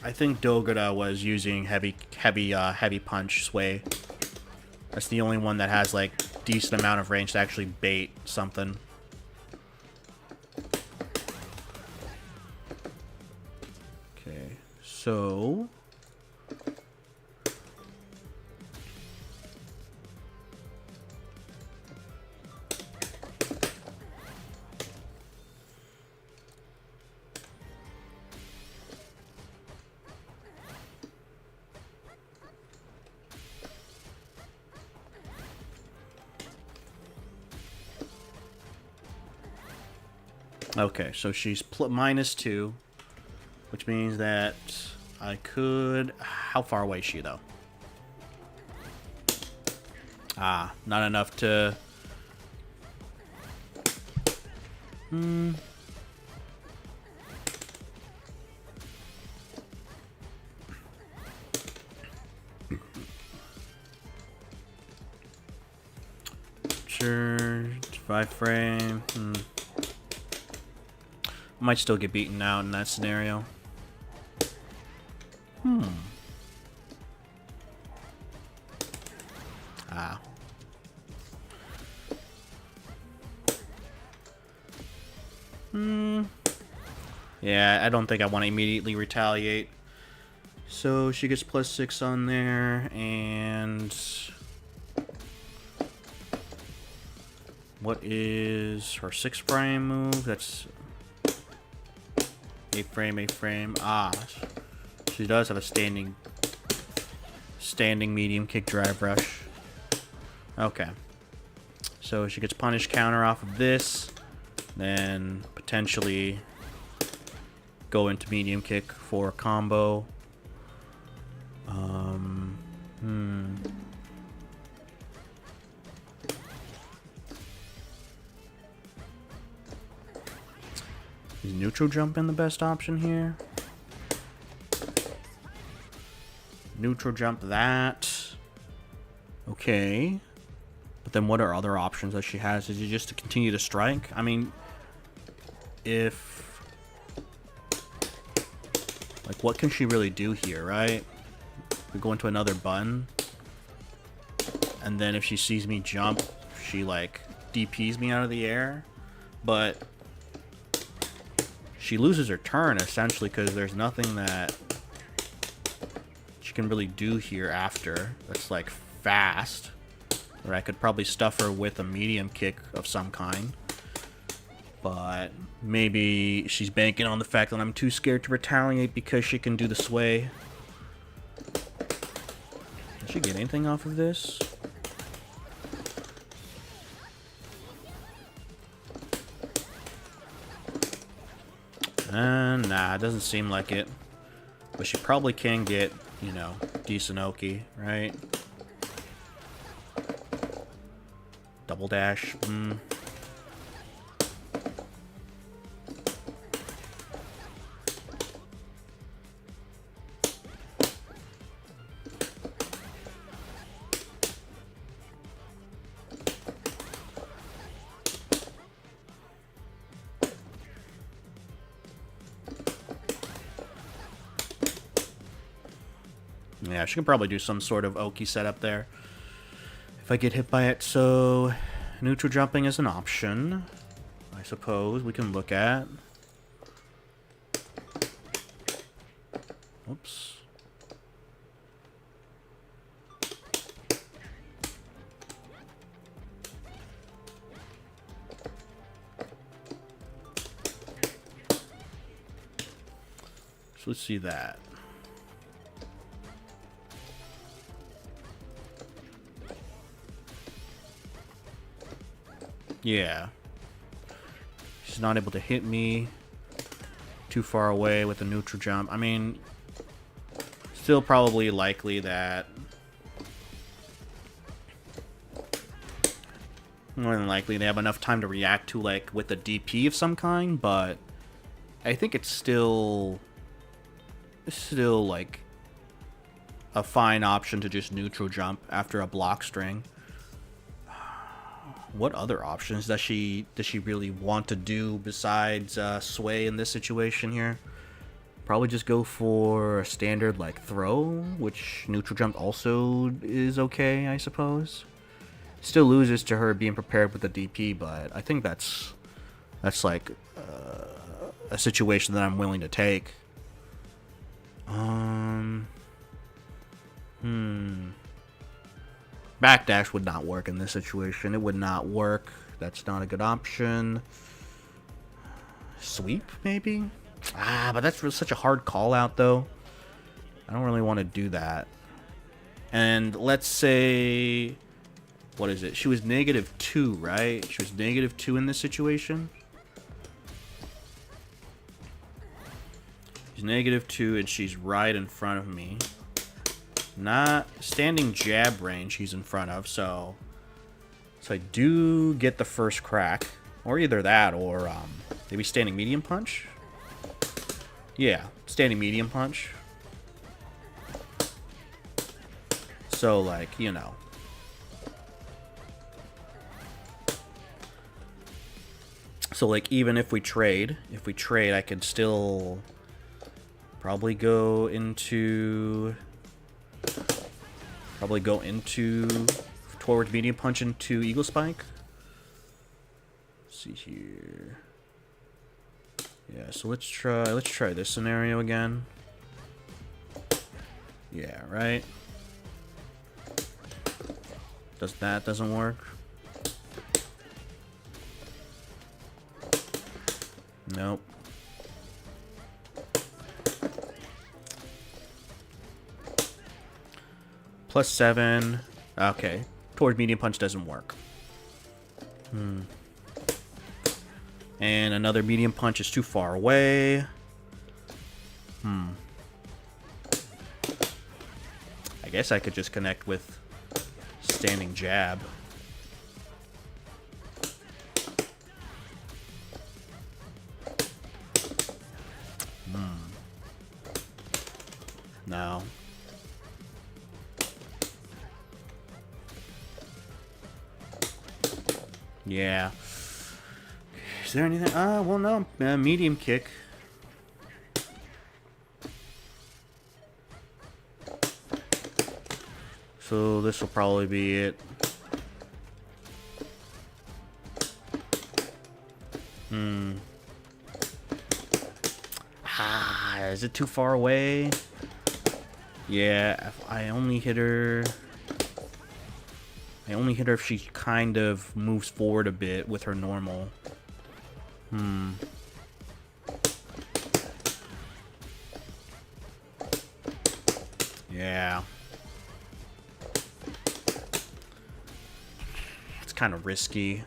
I think Dogura was using heavy punch sway. That's the only one that has like decent amount of range to actually bait something. Okay, so Okay, so she's -2, which means that I could... How far away is she, though? Ah, not enough to... Sure, 5 frame. Might still get beaten out in that scenario. Ah. Yeah, I don't think I want to immediately retaliate. So she gets +6 on there, and... What is her 6 frame move? That's 8 frame, 8 frame. Ah, she does have a standing medium kick drive rush. Okay, so she gets punish counter off of this, then potentially go into medium kick for a combo. Is neutral jump in the best option here? Neutral jump that. Okay. But then what are other options that she has? Is it just to continue to strike? I mean, if... Like, what can she really do here, right? We go into another bun. And then if she sees me jump, she, like, DPs me out of the air. But... she loses her turn, essentially, because there's nothing that she can really do here after that's, like, fast. Or I could probably stuff her with a medium kick of some kind. But maybe she's banking on the fact that I'm too scared to retaliate because she can do the sway. Did she get anything off of this? Nah, it doesn't seem like it. But she probably can get, you know, decent Oki, right? Double dash. Yeah, she can probably do some sort of Oki setup there if I get hit by it. So, neutral jumping is an option, I suppose we can look at. Oops. So let's see that. Yeah. She's not able to hit me too far away with a neutral jump. I mean, still probably likely that... more than likely they have enough time to react to, like, with a DP of some kind, but I think it's still like, a fine option to just neutral jump after a block string. What other options does she really want to do besides sway in this situation here? Probably just go for a standard like throw, which neutral jump also is okay, I suppose. Still loses to her being prepared with the DP, but I think that's like a situation that I'm willing to take. Backdash would not work in this situation. It would not work. That's not a good option. Sweep, maybe? Ah, but that's such a hard call out, though. I don't really want to do that. And let's say... what is it? She was -2, right? She was -2 in this situation. She's -2, and she's right in front of me. Not standing jab range he's in front of, so I do get the first crack. Or either that, or maybe standing medium punch? Yeah, standing medium punch. So, like, you know. So, like, even if we trade, I could still probably go into towards medium punch into Eagle Spike. Let's see here. Yeah, so let's try this scenario again. Yeah, right. Doesn't work. Nope. +7. Okay. Toward medium punch doesn't work. And another medium punch is too far away. I guess I could just connect with standing jab. No. Yeah. Is there anything? Well, no. Medium kick. So this will probably be it. Is it too far away? Yeah, if I only hit her if she kind of moves forward a bit with her normal. Yeah. It's kind of risky.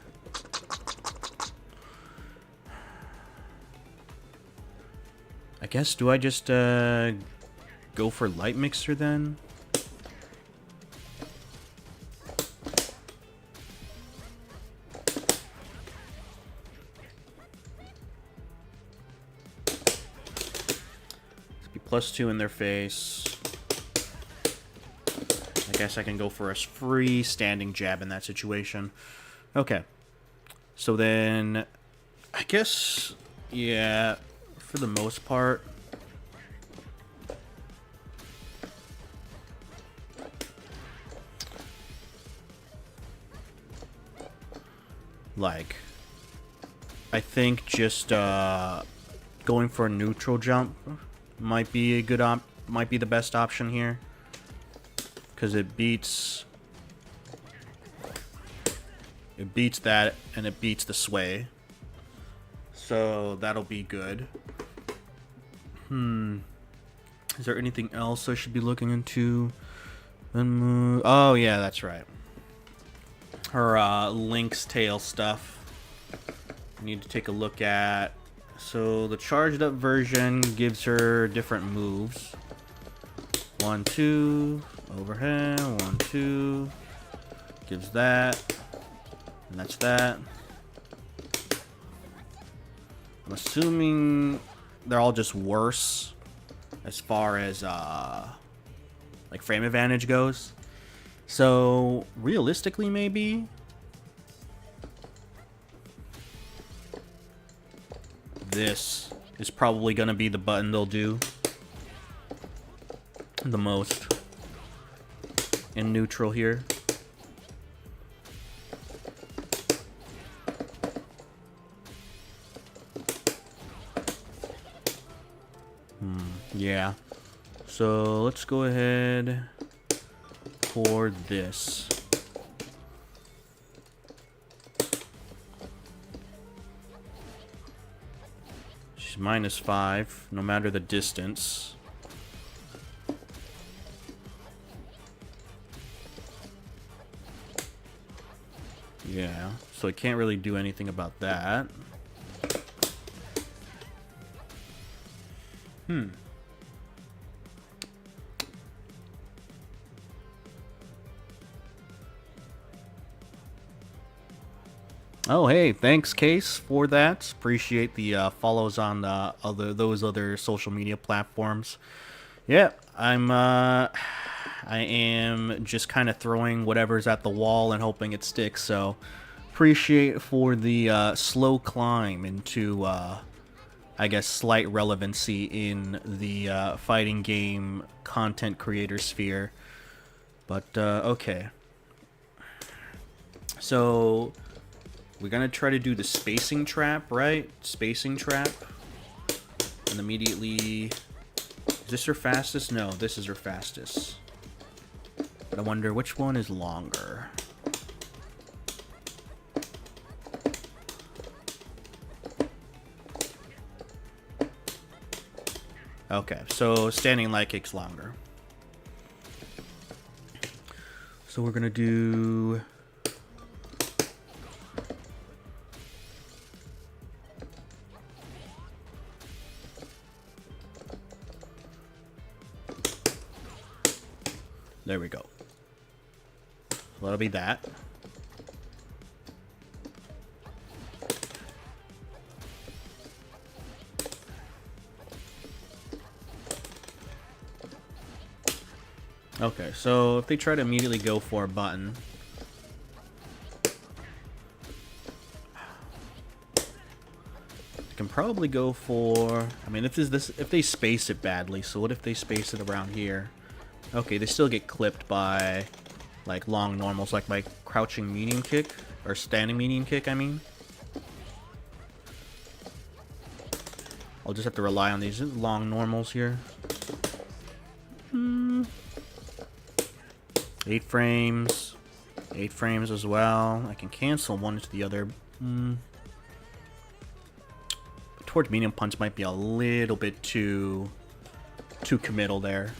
I guess, do I just go for Light Mixer then? +2 in their face. I guess I can go for a free standing jab in that situation. Okay. So then, I guess, yeah, for the most part. Like, I think just going for a neutral jump might be the best option here, because it beats that, and it beats the sway, so that'll be good. Is there anything else I should be looking into? Oh yeah, that's right. Her Lynx tail stuff. I need to take a look at. So the charged up version gives her different moves. 1, 2, overhead, 1, 2. Gives that. And that's that. I'm assuming they're all just worse as far as like frame advantage goes. So realistically, maybe this is probably gonna be the button they'll do the most in neutral here. Yeah. So let's go ahead toward this. She's -5, no matter the distance. Yeah, so I can't really do anything about that. Oh, hey, thanks, Case, for that. Appreciate the follows on those other social media platforms. Yeah, I am just kind of throwing whatever's at the wall and hoping it sticks. So, appreciate for the slow climb into, I guess, slight relevancy in the fighting game content creator sphere. But okay, so we're gonna try to do the spacing trap, right? Spacing trap, and immediately. Is this her fastest? No, this is her fastest. But I wonder which one is longer. Okay, so standing light kick's longer. So we're gonna do... There we go. So that'll be that. Okay, so if they try to immediately go for a button, they can probably go for. I mean, if they space it badly, so what if they space it around here? Okay, they still get clipped by like long normals, like my crouching medium kick or standing medium kick. I mean, I'll just have to rely on these long normals here. 8 frames. 8 frames as well. I can cancel one to the other. Towards medium punch might be a little bit too committal there.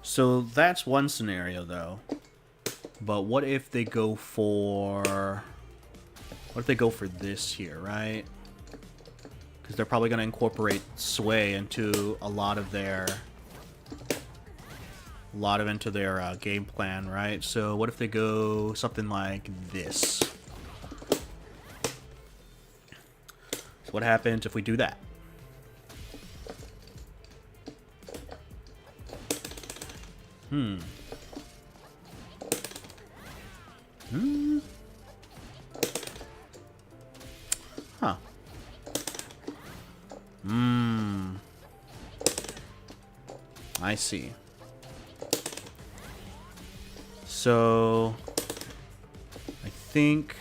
So that's one scenario though. But what if they go for this here, right? Because they're probably going to incorporate sway into a lot of their game plan, right? So what if they go something like this? So what happens if we do that? Huh. I see. So I think,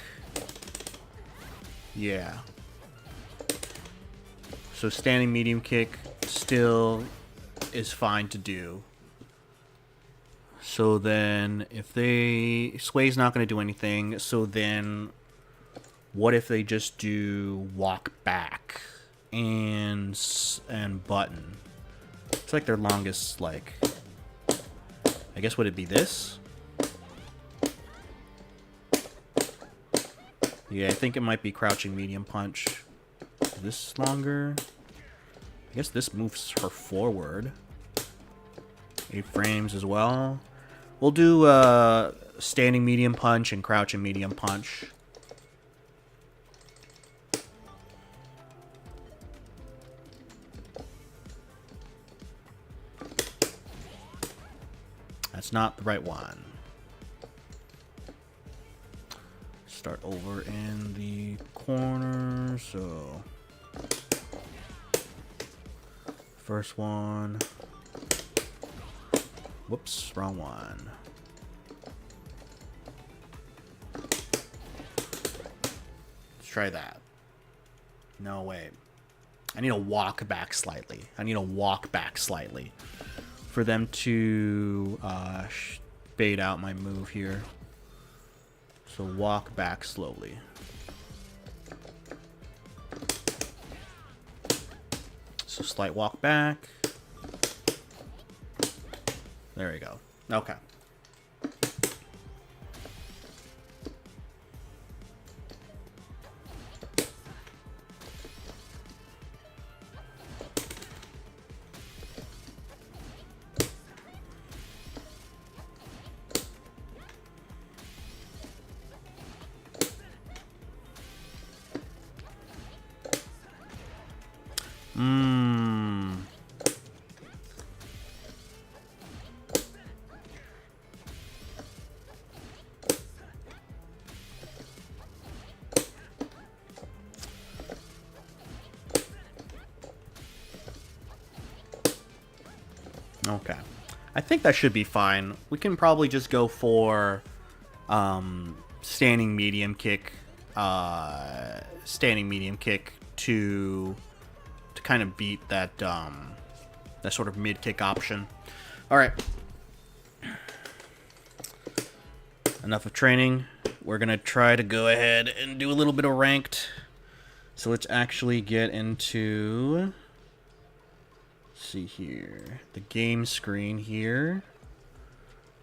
yeah. So standing medium kick still is fine to do. So then if sway's not going to do anything, so then what if they just do walk back and button? It's like their longest, like, I guess would it be this? Yeah, I think it might be crouching medium punch. Is this longer? I guess this moves her forward. 8 frames as well. We'll do standing medium punch and crouching medium punch. That's not the right one. Start over in the corner, so first one. Whoops, wrong one. Let's try that. No, wait. I need to walk back slightly. For them to bait out my move here. So walk back slowly. So slight walk back. There we go. Okay. Mmm. Okay. I think that should be fine. We can probably just go for standing medium kick to kind of beat that that sort of mid kick option. All right. Enough of training. We're going to try to go ahead and do a little bit of ranked. So let's actually get into, let's see here, the game screen here.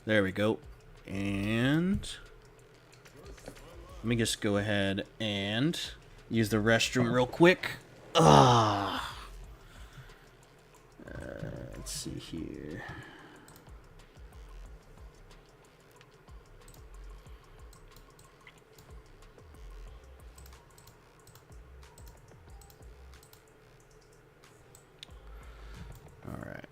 There we go. And let me just go ahead and use the restroom real quick. Let's see here. All right.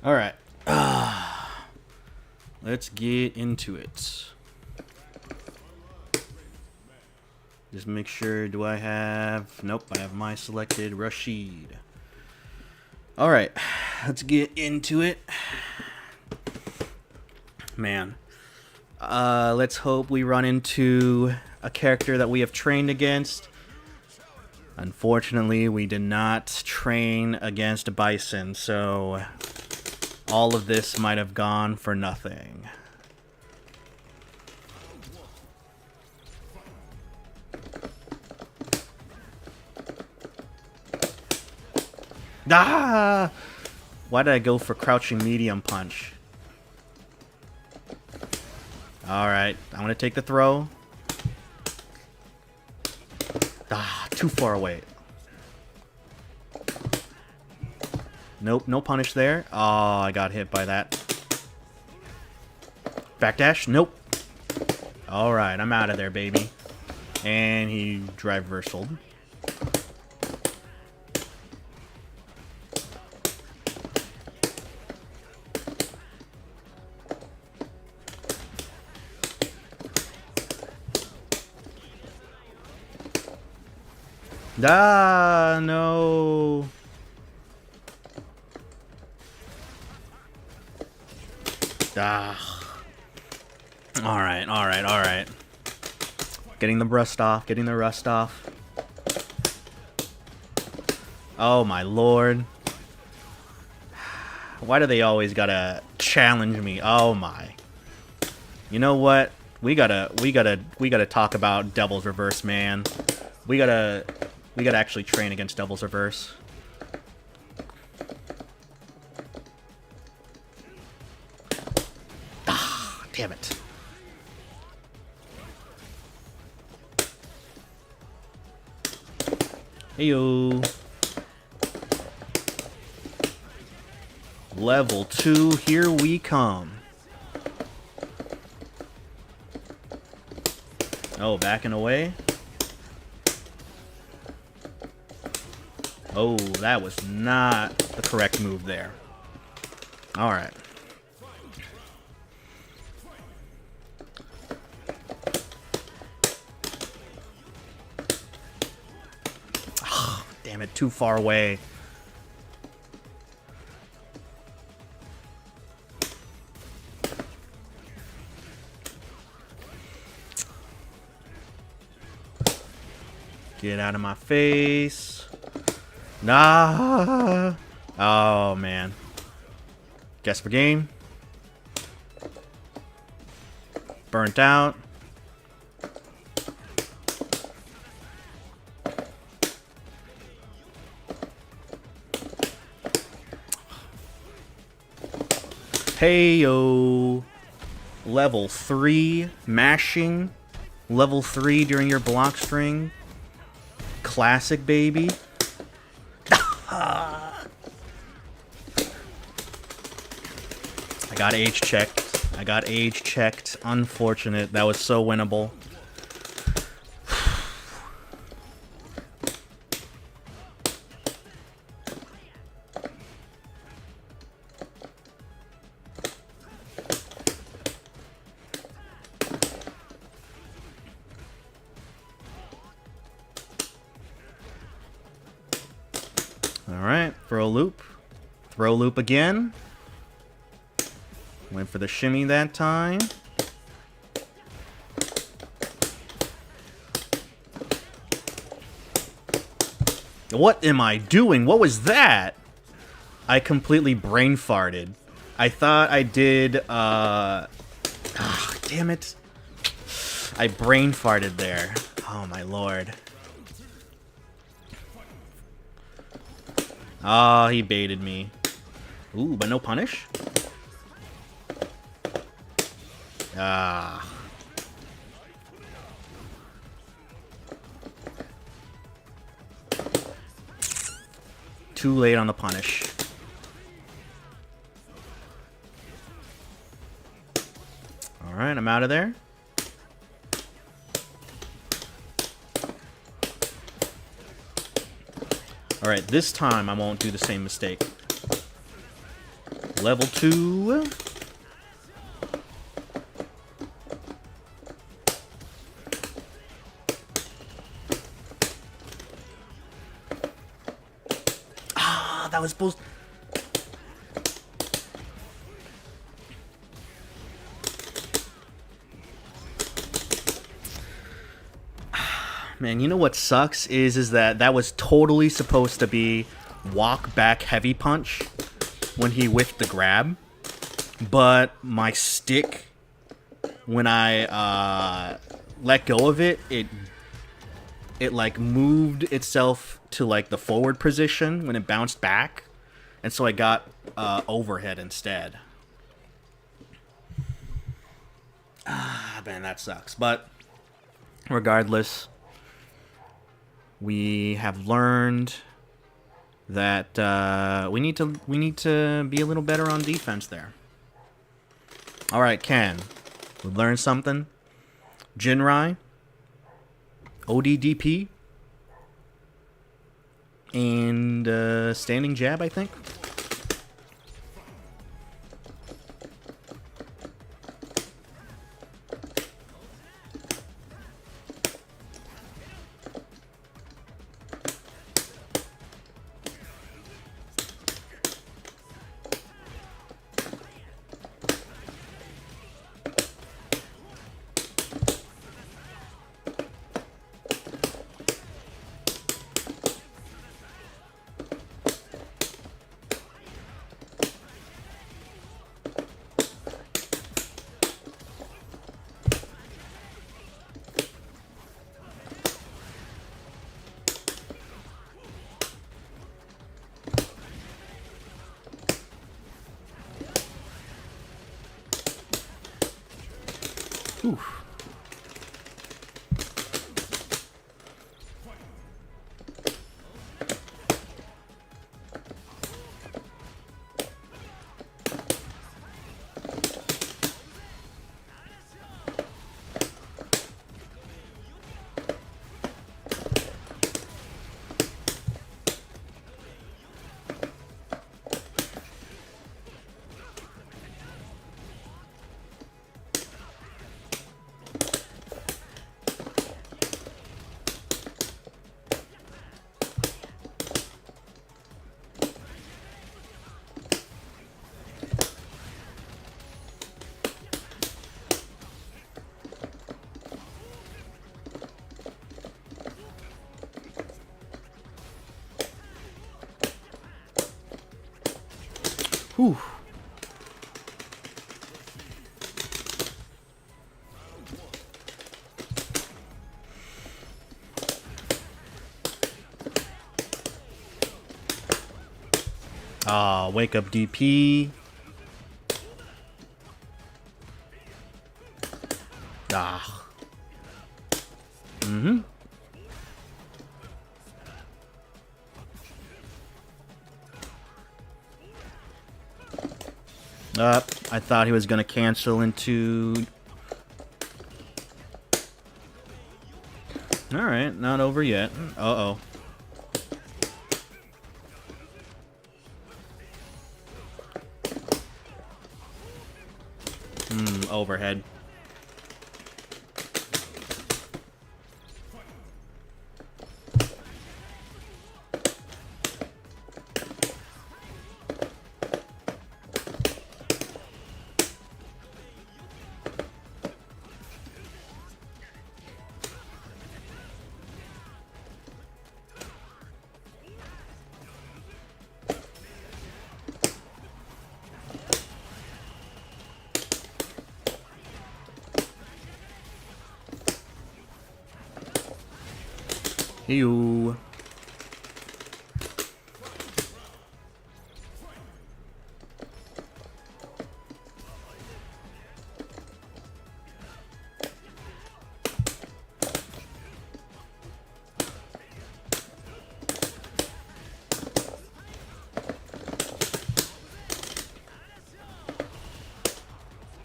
All right. Let's get into it. Just make sure, do I have... Nope, I have my selected Rashid. All right. Let's get into it. Man. Let's hope we run into a character that we have trained against. Unfortunately, we did not train against Bison, so all of this might have gone for nothing. Ah! Why did I go for crouching medium punch? Alright, I'm gonna take the throw. Ah, too far away. Nope, no punish there. Oh, I got hit by that. Backdash? Nope. Alright, I'm out of there, baby. And he drive reversaled. Ah, no. Ah. Alright, alright, alright. Getting the rust off, getting the rust off. Oh my lord. Why do they always gotta challenge me? Oh my. You know what? We gotta talk about Devil's Reverse, man. We gotta actually train against Devil's Reverse. Ah, damn it. Heyo. Level 2, here we come. Oh, backing away. Oh, that was not the correct move there. Alright. Oh, damn it, too far away. Get out of my face. Nah. Oh, man. Guess for game. Burnt out. Heyo. Level 3 mashing. Level 3 during your block string. Classic, baby. I got age checked. I got age checked. Unfortunate. That was so winnable. Alright, throw loop. Throw loop again. Went for the shimmy that time. What am I doing? What was that? I completely brain farted. I thought I did, damn it. I brain farted there. Oh my lord. Ah, he baited me. Ooh, but no punish? Ah. Too late on the punish. Alright, I'm out of there. Alright, this time I won't do the same mistake. Level 2. Ah, that was supposed... Man, you know what sucks is that was totally supposed to be walk back heavy punch when he whiffed the grab, but my stick, when I let go of it, it like moved itself to like the forward position when it bounced back, and so I got overhead instead. Ah, man, that sucks. But regardless, we have learned that we need to be a little better on defense there. All right, Ken, we learned something. Jinrai, ODDP, and standing jab, I think. Whew. Ah, wake up DP. Ah. Mm-hmm. I thought he was gonna cancel into... Alright, not over yet. Uh-oh. Overhead. Ew.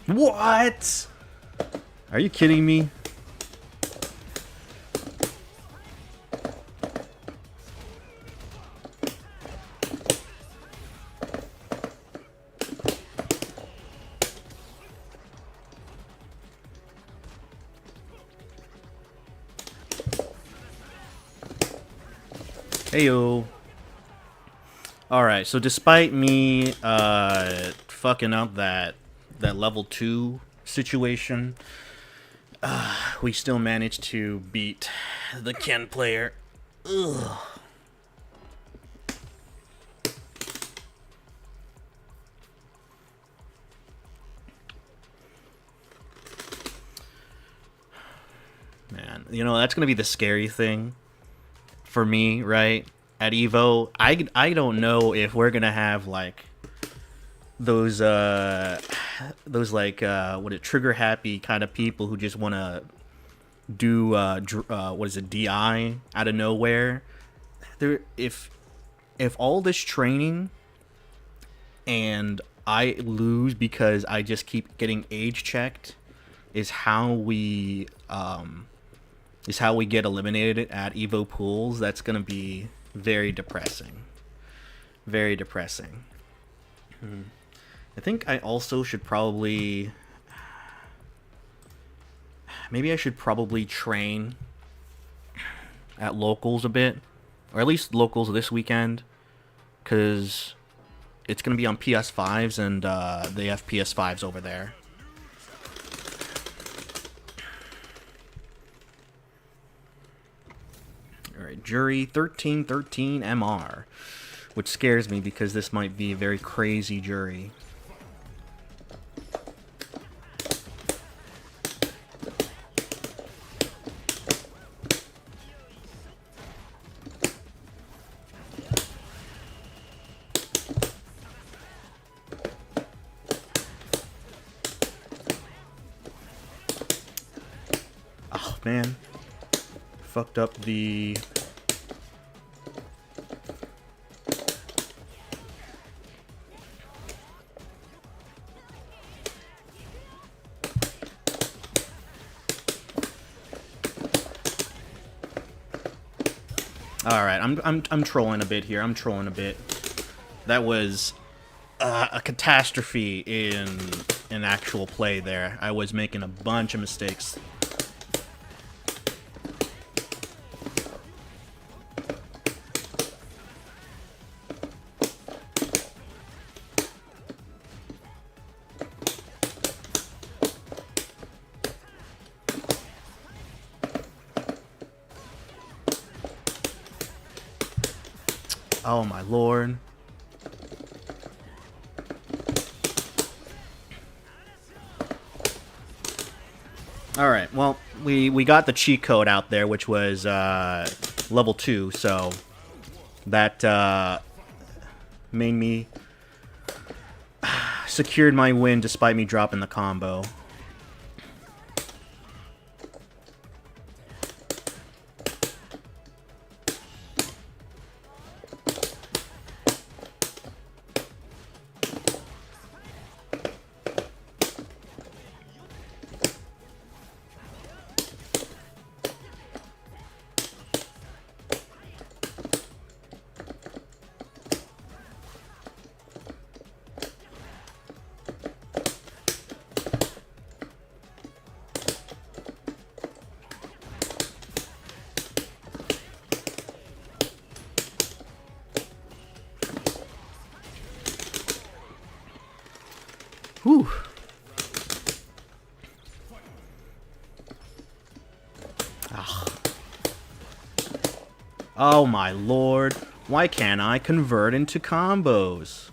What? Are you kidding me? Heyo. Alright, so despite me fucking up that level 2 situation, we still managed to beat the Ken player. Ugh. Man, you know, that's gonna be the scary thing for me, right? At EVO, I don't know if we're gonna have like those like what it trigger happy kind of people who just want to do what is it, DI out of nowhere. There, if all this training and I lose because I just keep getting age checked is how we get eliminated at EVO pools, that's gonna be very depressing. Very depressing. I think I also should probably... Maybe I should probably train at locals a bit. Or at least locals this weekend. Because it's going to be on PS5s and they have PS5s over there. Alright, Jury 1313 MR. Which scares me because this might be a very crazy jury. Oh man. Fucked up the... Alright, I'm trolling a bit here. I'm trolling a bit. That was a catastrophe in actual play there. I was making a bunch of mistakes. Oh my lord. All right. Well, we got the cheat code out there, which was level 2, so that made me secured my win despite me dropping the combo. Whew. Ugh. Oh my lord. Why can't I convert into combos?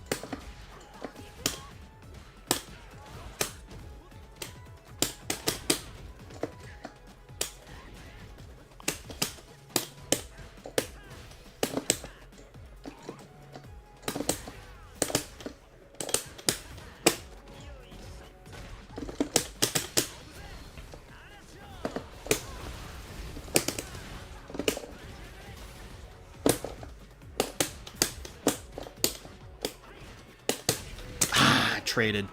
Traded.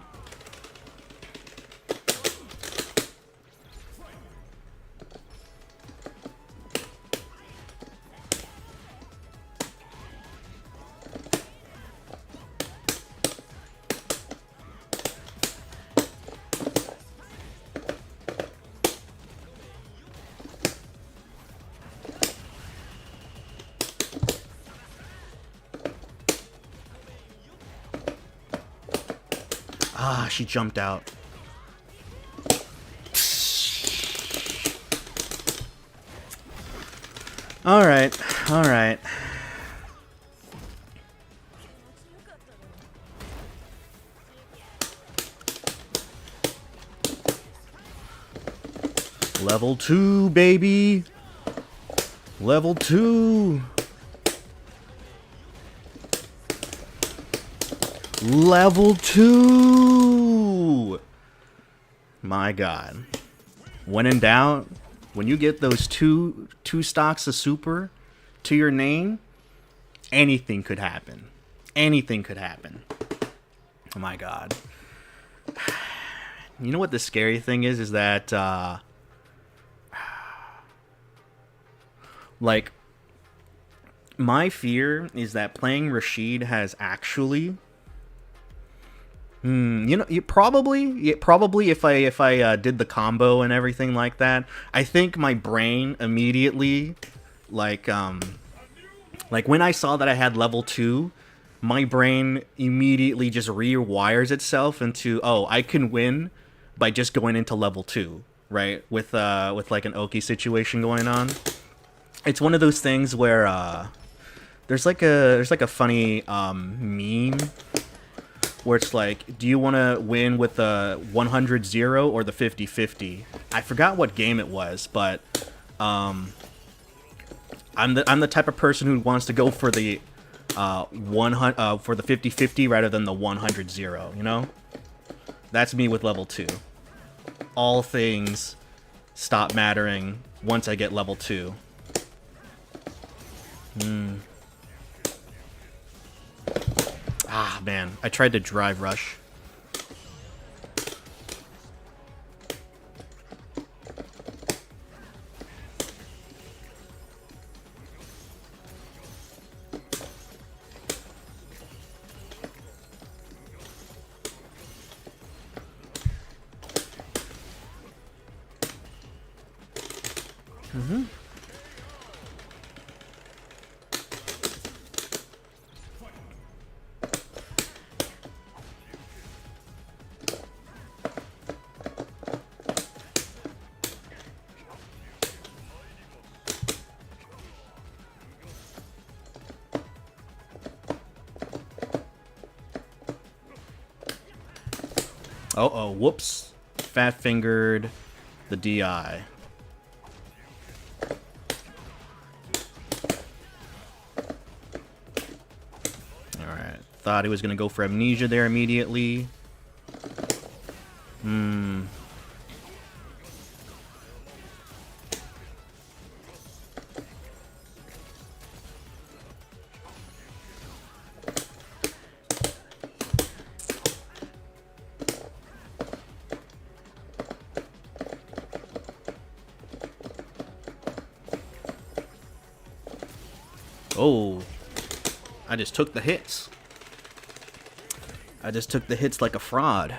Ah, she jumped out. Alright, alright. Level 2, baby! Level 2! Level 2! My god. When in doubt, when you get those two stocks of super to your name, anything could happen. Anything could happen. Oh my god. You know what the scary thing is that, like, my fear is that playing Rashid has actually... you know, probably if I did the combo and everything like that, I think my brain immediately, like when I saw that I had level 2, my brain immediately just rewires itself into, oh, I can win by just going into level 2, right? With like an Oki situation going on. It's one of those things where there's like a funny meme where it's like, do you want to win with the 100-0 or the 50-50? I forgot what game it was, but I'm the type of person who wants to go for the 50-50 rather than the 100-0. You know, that's me with level 2. All things stop mattering once I get level 2. Ah, man. I tried to drive rush. Uh-oh, whoops. Fat-fingered the DI. Alright. Thought he was going to go for amnesia there immediately. Oh, I just took the hits. I just took the hits like a fraud.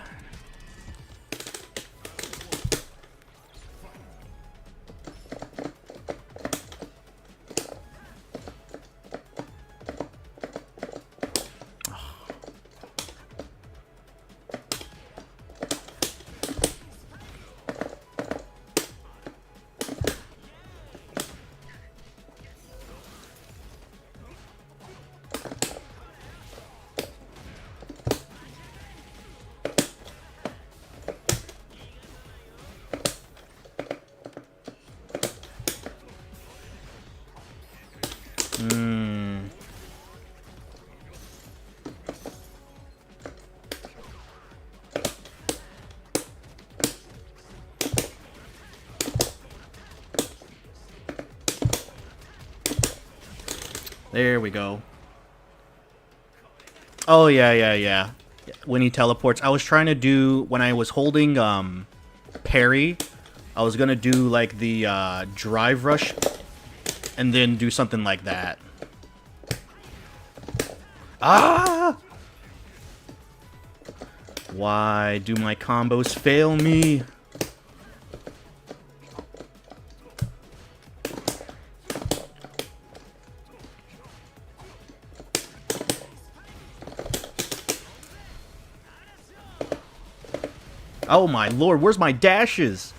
There we go. Oh, yeah. When he teleports. I was trying to do, when I was holding parry, I was going to do like the drive rush and then do something like that. Ah! Why do my combos fail me? Oh my lord, where's my dashes?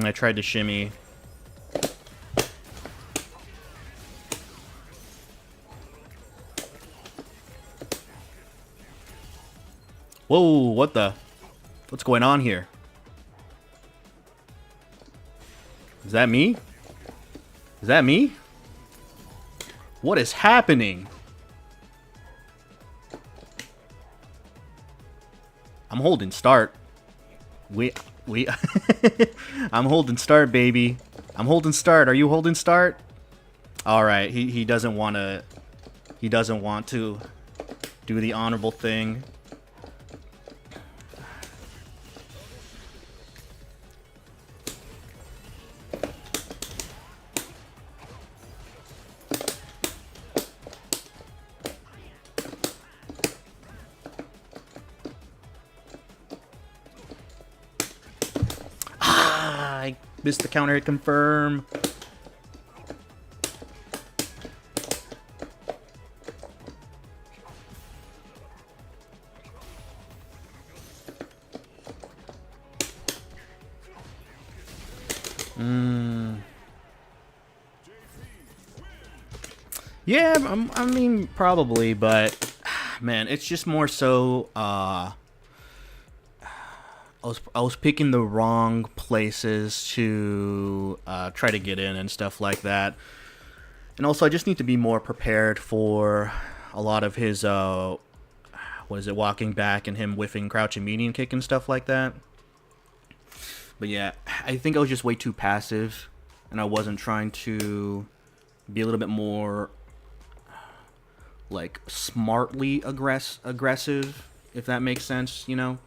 I tried to shimmy. Whoa, what the? What's going on here? Is that me? Is that me? What is happening? I'm holding start. I'm holding start, baby. I'm holding start. Are you holding start? All right. He doesn't want to. He doesn't want to do the honorable thing. I missed the counter hit confirm. Yeah, I mean, probably, but man, it's just more so. I was picking the wrong places to try to get in and stuff like that. And also, I just need to be more prepared for a lot of his, walking back and him whiffing crouching medium kick and stuff like that. But yeah, I think I was just way too passive, and I wasn't trying to be a little bit more, like, smartly aggressive, if that makes sense, you know?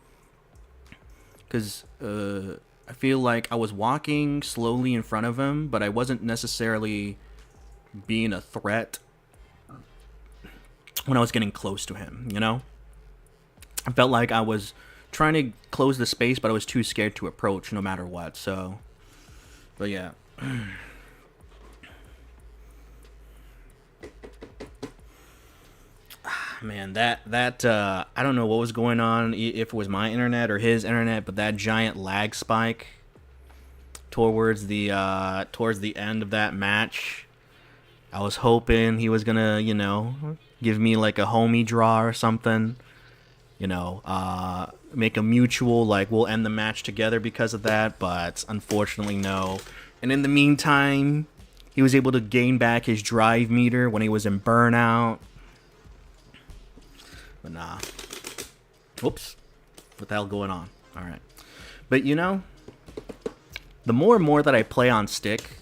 Because, I feel like I was walking slowly in front of him, but I wasn't necessarily being a threat when I was getting close to him, you know? I felt like I was trying to close the space, but I was too scared to approach no matter what, so... But yeah. Man, that I don't know what was going on, if it was my internet or his internet, but that giant lag spike towards the end of that match, I was hoping he was gonna, you know, give me like a homie draw or something, you know, make a mutual, like, we'll end the match together because of that, but unfortunately no. And in the meantime, he was able to gain back his drive meter when he was in burnout. But nah. Whoops. What the hell going on? Alright. But you know, the more and more that I play on stick,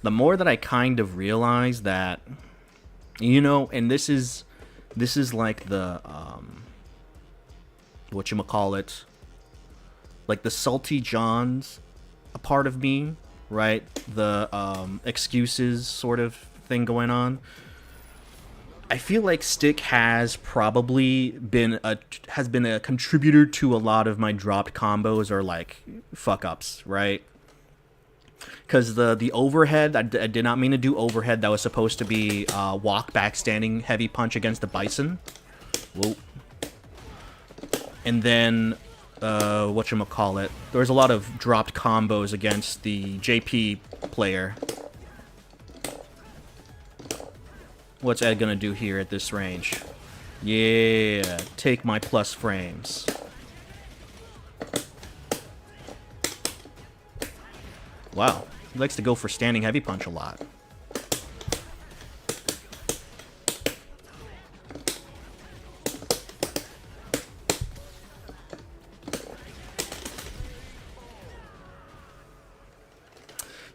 the more that I kind of realize that, you know, and this is like the, whatchamacallit, like the salty Johns, a part of me, right? The, excuses sort of thing going on. I feel like stick has probably been a contributor to a lot of my dropped combos or like fuck ups, right? Because the overhead, I did not mean to do overhead. That was supposed to be walk back standing heavy punch against the Bison. Whoa. And then whatchamacallit, there was a lot of dropped combos against the JP player. What's Ed gonna do here at this range? Yeah, take my plus frames. Wow, he likes to go for standing heavy punch a lot.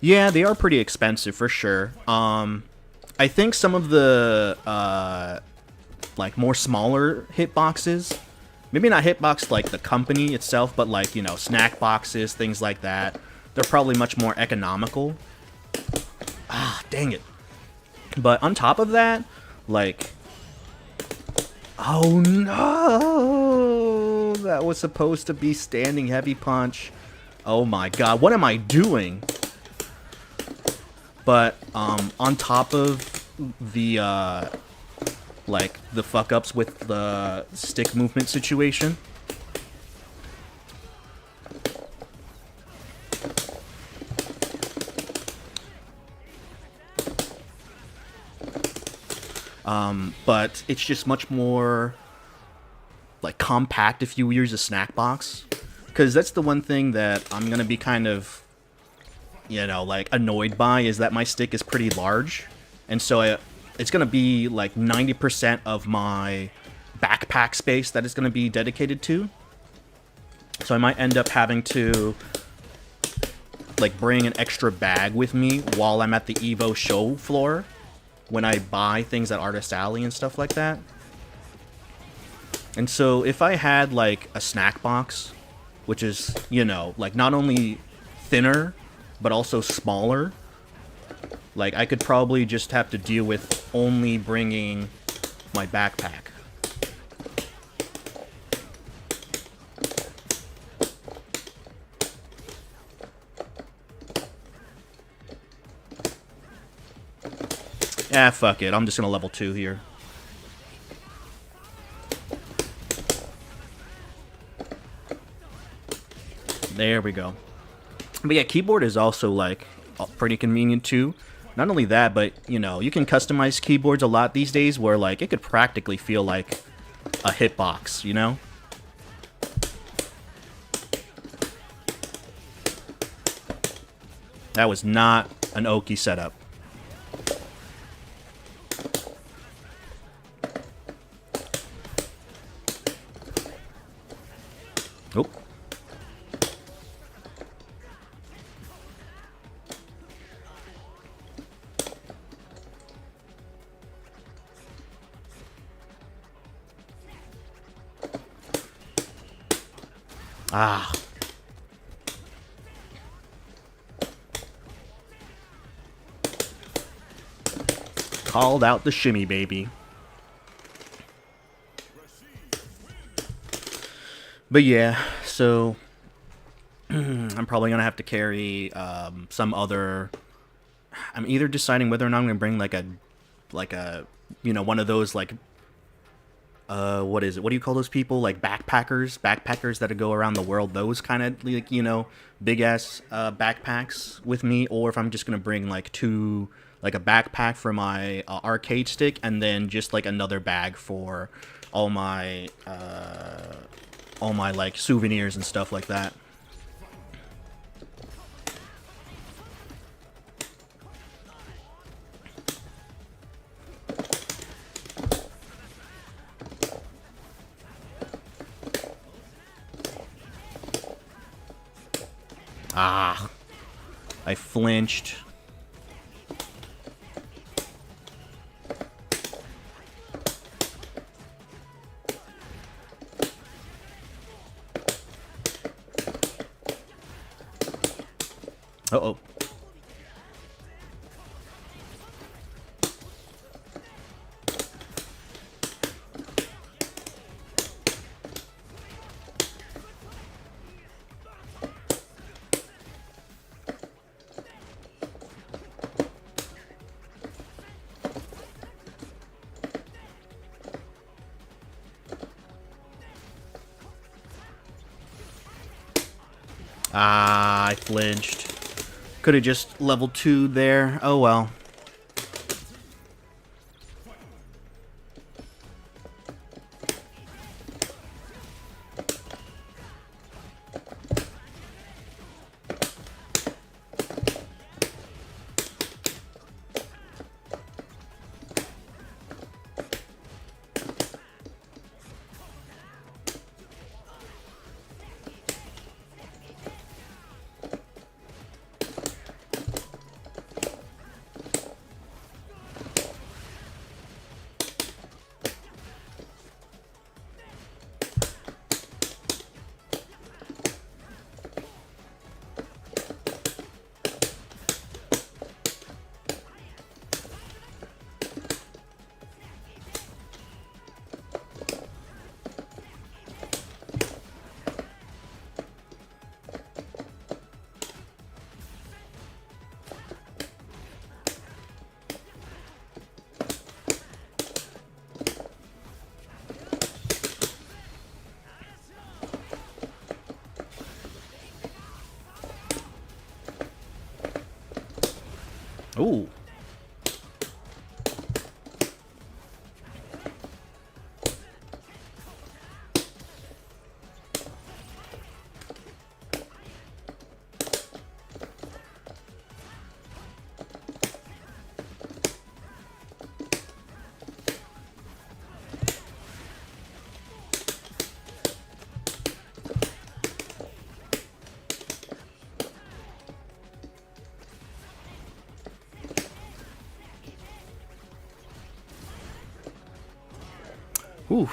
Yeah, they are pretty expensive for sure. I think some of the, like, more smaller hitboxes, maybe not hitbox like the company itself, but like, you know, snack boxes, things like that, they're probably much more economical. Ah, dang it. But on top of that, like, oh no, that was supposed to be standing heavy punch. Oh my god, what am I doing? But, on top of the, like, the fuck-ups with the stick movement situation, but it's just much more, like, compact if you use a snack box. Because that's the one thing that I'm gonna be kind of, you know, like, annoyed by, is that my stick is pretty large, and so it's gonna be like 90% of my backpack space that it's gonna be dedicated to. So I might end up having to, like, bring an extra bag with me while I'm at the EVO show floor when I buy things at Artist Alley and stuff like that. And so if I had like a snack box, which is, you know, like, not only thinner but also smaller, like, I could probably just have to deal with only bringing my backpack. Ah, fuck it. I'm just gonna level 2 here. There we go. But yeah, keyboard is also, like, pretty convenient too. Not only that, but, you know, you can customize keyboards a lot these days where, like, it could practically feel like a hitbox, you know? That was not an Oki setup. Ah. Called out the shimmy, baby. But yeah, so I'm probably gonna have to carry some other. I'm either deciding whether or not I'm gonna bring like a you know, one of those like what is it? What do you call those people? Like backpackers that go around the world. Those kind of like, you know, big ass backpacks with me, or if I'm just gonna bring like two, like a backpack for my arcade stick, and then just like another bag for all my like souvenirs and stuff like that. Ah, I flinched. Uh-oh. Ah, I flinched. Could have just level 2'd there. Oh well. Ooh. Ooh.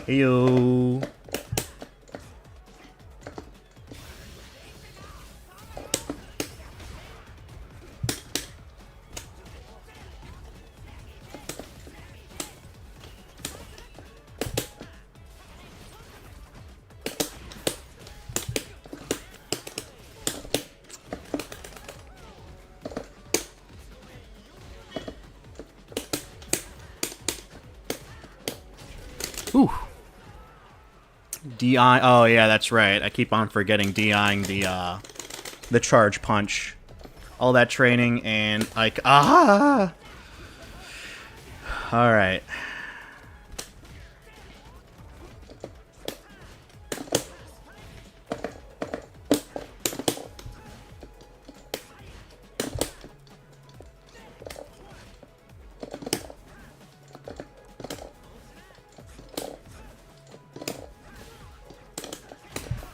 Heyo. Ooh. DI. Oh yeah, that's right. I keep on forgetting DIing the charge punch. All that training and like ah. All right.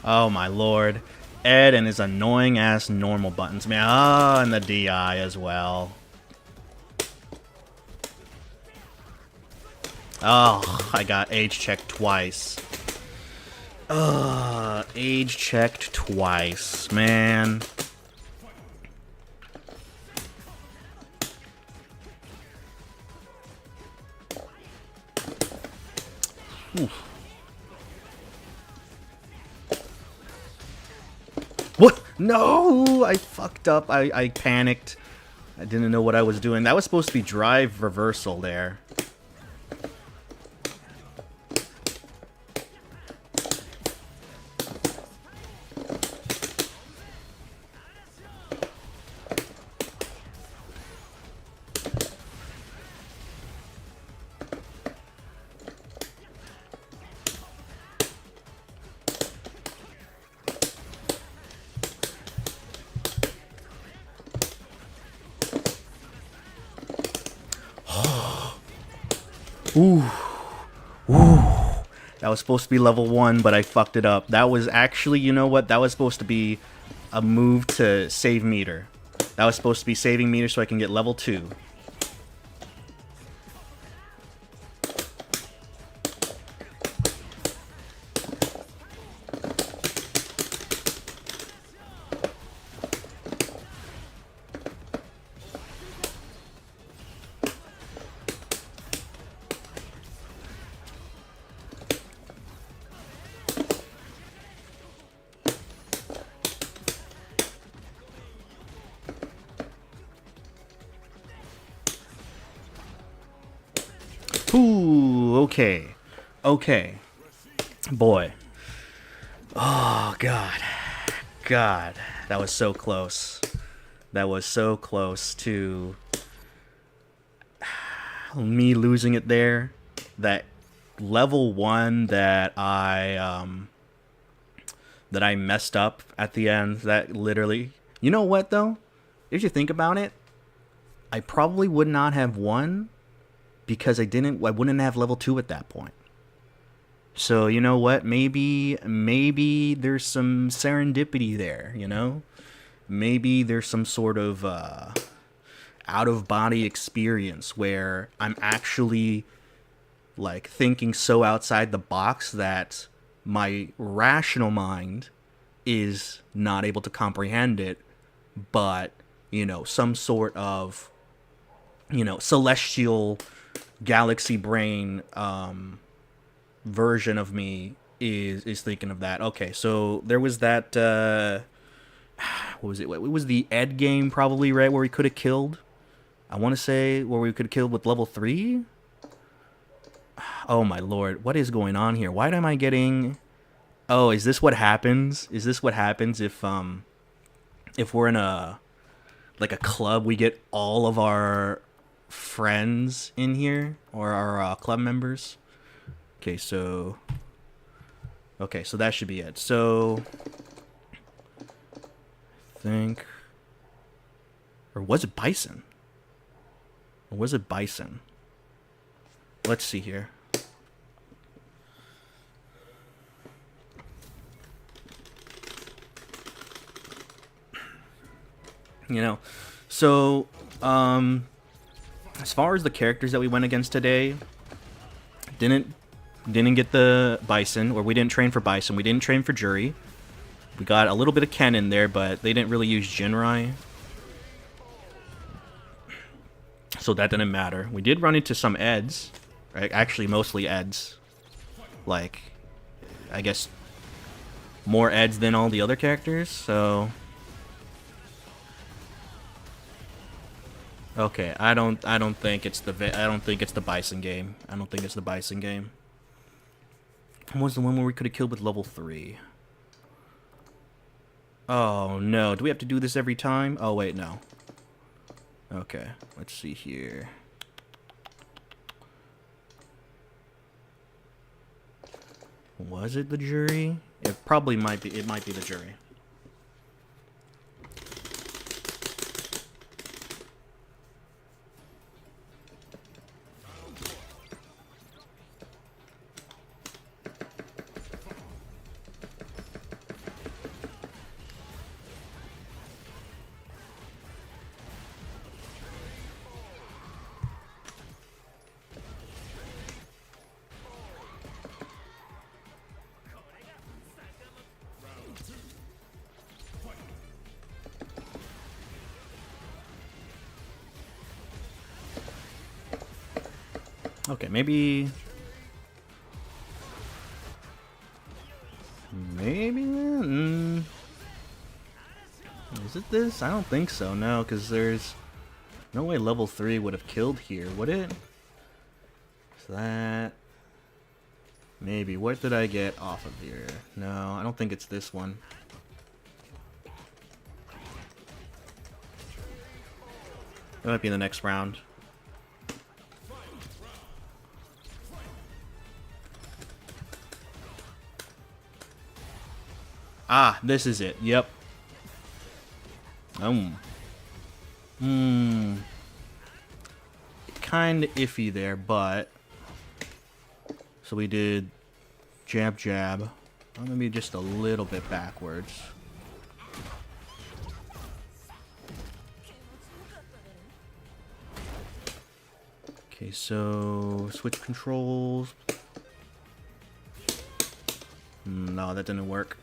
Oh my lord. Ed and his annoying ass normal buttons, man. Ah, and the DI as well. Oh, I got age checked twice. Age checked twice, man. Oof. What? No! I fucked up. I panicked. I didn't know what I was doing. That was supposed to be drive reversal there. Ooh. Ooh. That was supposed to be level 1, but I fucked it up. That was actually, you know what? That was supposed to be a move to save meter. That was supposed to be saving meter so I can get level 2. Ooh, okay. Okay. Boy. Oh, God. God. That was so close. That was so close to me losing it there. That level 1 that I messed up at the end. That literally... You know what, though? If you think about it, I probably would not have won because I wouldn't have level 2 at that point. So, you know what? Maybe there's some serendipity there, you know? Maybe there's some sort of out-of-body experience where I'm actually, like, thinking so outside the box that my rational mind is not able to comprehend it, but, you know, some sort of, you know, celestial galaxy brain version of me is thinking of that. Okay, so there was that what was it? It was the Ed game probably, right, where we could have killed. I want to say where we could have killed with level 3. Oh my lord, what is going on here? Why am I getting... Oh, is this what happens? Is this what happens if we're in a club, we get all of our friends in here, or our club members? Okay, so that should be it. So I think, or was it Bison? Or was it Bison? Let's see here. You know, so as far as the characters that we went against today, didn't get the Bison, or we didn't train for Bison. We didn't train for Jury. We got a little bit of Ken in there, but they didn't really use Jinrai, so that didn't matter. We did run into some Eds, right? Actually, mostly Eds. Like, I guess more Eds than all the other characters. So, okay, I don't think it's the Bison game. I don't think it's the Bison game. What was the one where we could have killed with level 3? Oh no, do we have to do this every time? Oh wait, no. Okay, let's see here. Was it the Jury? It probably might be. It might be the Jury. Okay, maybe... Is it this? I don't think so, no, because there's no way level 3 would have killed here, would it? Is that... Maybe. What did I get off of here? No, I don't think it's this one. That might be in the next round. Ah, this is it. Yep. Kind of iffy there, but... So we did jab, jab. Maybe just a little bit backwards. Okay, so switch controls. No, that didn't work.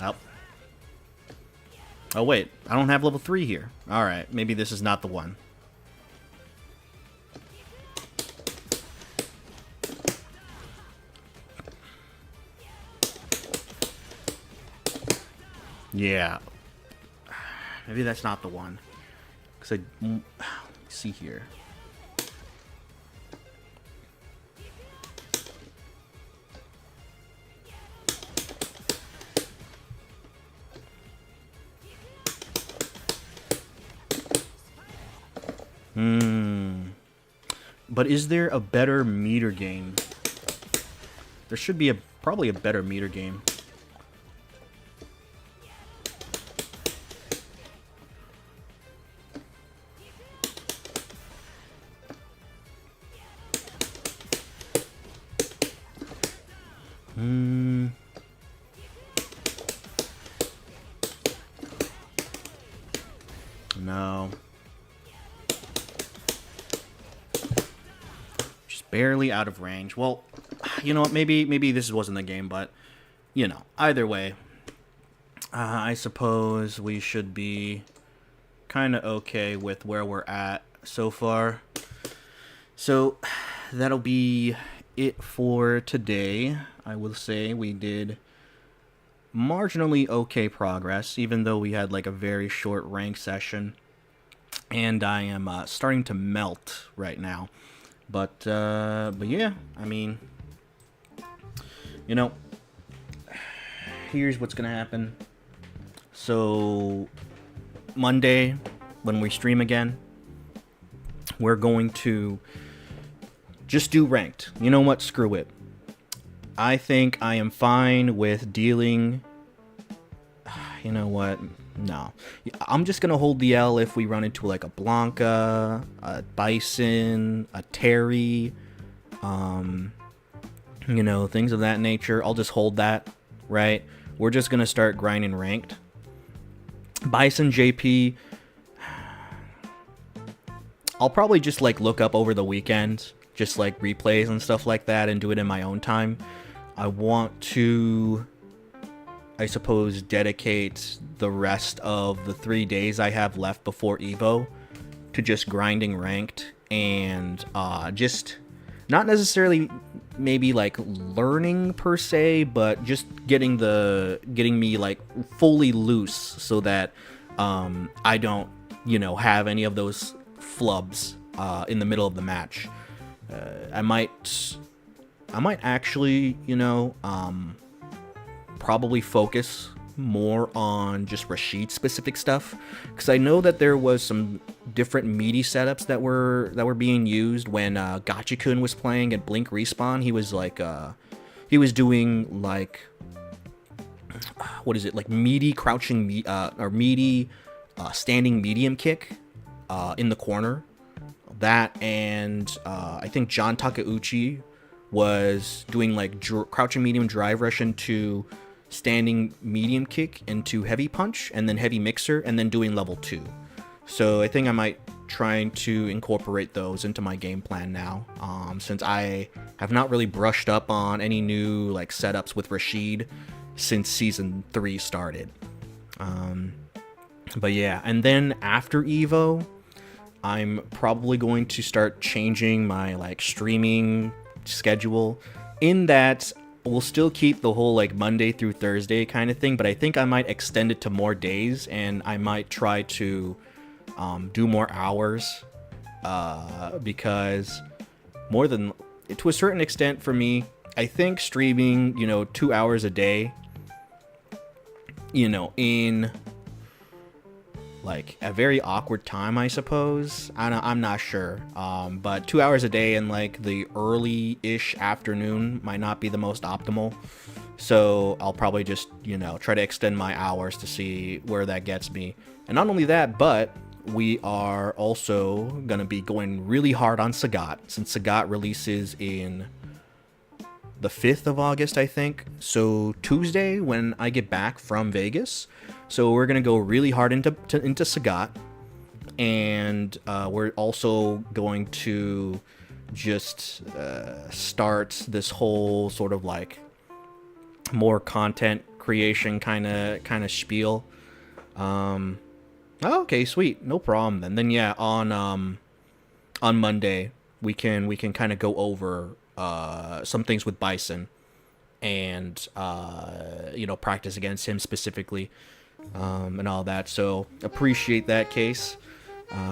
Oh. Oh wait, I don't have level 3 here. Alright, maybe this is not the one. Yeah. Maybe that's not the one. Because let's see here. But is there a better meter game? There should be probably a better meter game. No. Just barely out of range. Well, you know what? Maybe this wasn't the game, but you know, either way, I suppose we should be kind of okay with where we're at so far. So that'll be it for today. I will say we did marginally okay progress, even though we had like a very short rank session, and I am starting to melt right now. But yeah, I mean, you know, here's what's gonna happen. So Monday, when we stream again, we're going to just do ranked. You know what? Screw it. I think I am fine with dealing... You know what? No. I'm just going to hold the L if we run into like a Blanca, a Bison, a Terry, you know, things of that nature. I'll just hold that, right? We're just going to start grinding ranked. Bison JP, I'll probably just like look up over the weekend, just like replays and stuff like that, and do it in my own time. I want to, I suppose, dedicate the rest of the 3 days I have left before EVO to just grinding ranked and just not necessarily maybe like learning per se, but just getting me like fully loose so that I don't, you know, have any of those flubs in the middle of the match. I might actually, you know, probably focus more on just Rashid specific stuff, because I know that there was some different meaty setups that were being used when Gachikun was playing at Blink Respawn. He was like he was doing like, what is it, like meaty crouching or meaty standing medium kick in the corner. That, and I think John Takeuchi was doing like crouching medium drive rush into standing medium kick into heavy punch, and then heavy mixer, and then doing level 2. So I think I might try to incorporate those into my game plan now, since I have not really brushed up on any new like setups with Rashid, since season 3 started. But yeah, and then after EVO, I'm probably going to start changing my like streaming schedule, in that we'll still keep the whole like Monday through Thursday kind of thing, but I think I might extend it to more days, and I might try to do more hours, because more than, to a certain extent for me, I think streaming, 2 hours a day, in like a very awkward time, I suppose. I'm not sure. But 2 hours a day in like the early-ish afternoon might not be the most optimal. So I'll probably just, try to extend my hours to see where that gets me. And not only that, but we are also going to be going really hard on Sagat, since Sagat releases in the 5th of August, I think. So Tuesday, when I get back from Vegas. So we're going to go really hard into Sagat. And we're also going to just start this whole sort of like more content creation kind of spiel. Okay, sweet, no problem then. Then yeah, on Monday we can kind of go over some things with Bison, and practice against him specifically, and all that. So appreciate that, Case.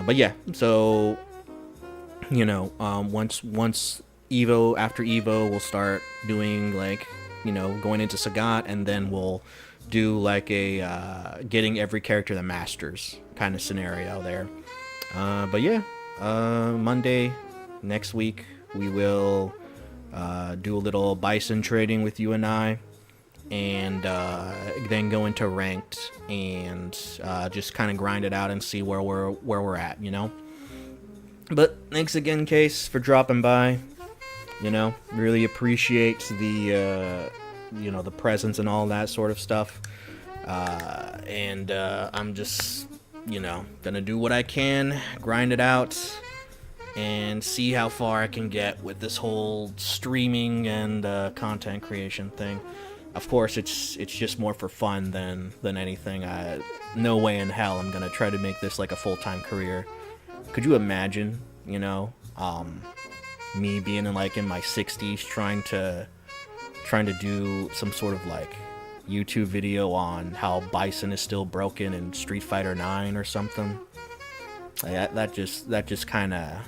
But yeah, so once EVO, after EVO, we'll start doing like going into Sagat, and then we'll do like a getting every character the masters kind of scenario there. But yeah, Monday next week we will do a little Bison trading with you and I, and then go into ranked and just kind of grind it out and see where we're at, But thanks again, Case, for dropping by. Really appreciate the the presence and all that sort of stuff. And I'm just gonna do what I can, grind it out, and see how far I can get with this whole streaming and content creation thing. Of course, it's just more for fun than anything. No way in hell I'm gonna try to make this like a full-time career. Could you imagine, me being in my 60s trying to do some sort of like YouTube video on how Bison is still broken in Street Fighter 9 or something? That just kind of,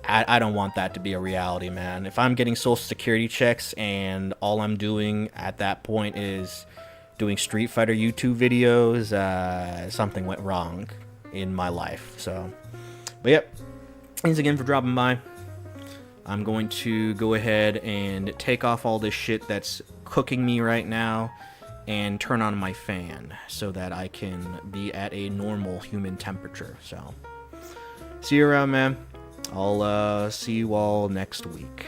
I don't want that to be a reality, man. If I'm getting social security checks and all I'm doing at that point is doing Street Fighter YouTube videos, something went wrong in my life. So, but yep, thanks again for dropping by. I'm going to go ahead and take off all this shit that's cooking me right now and turn on my fan so that I can be at a normal human temperature. So, see you around, man. I'll see you all next week.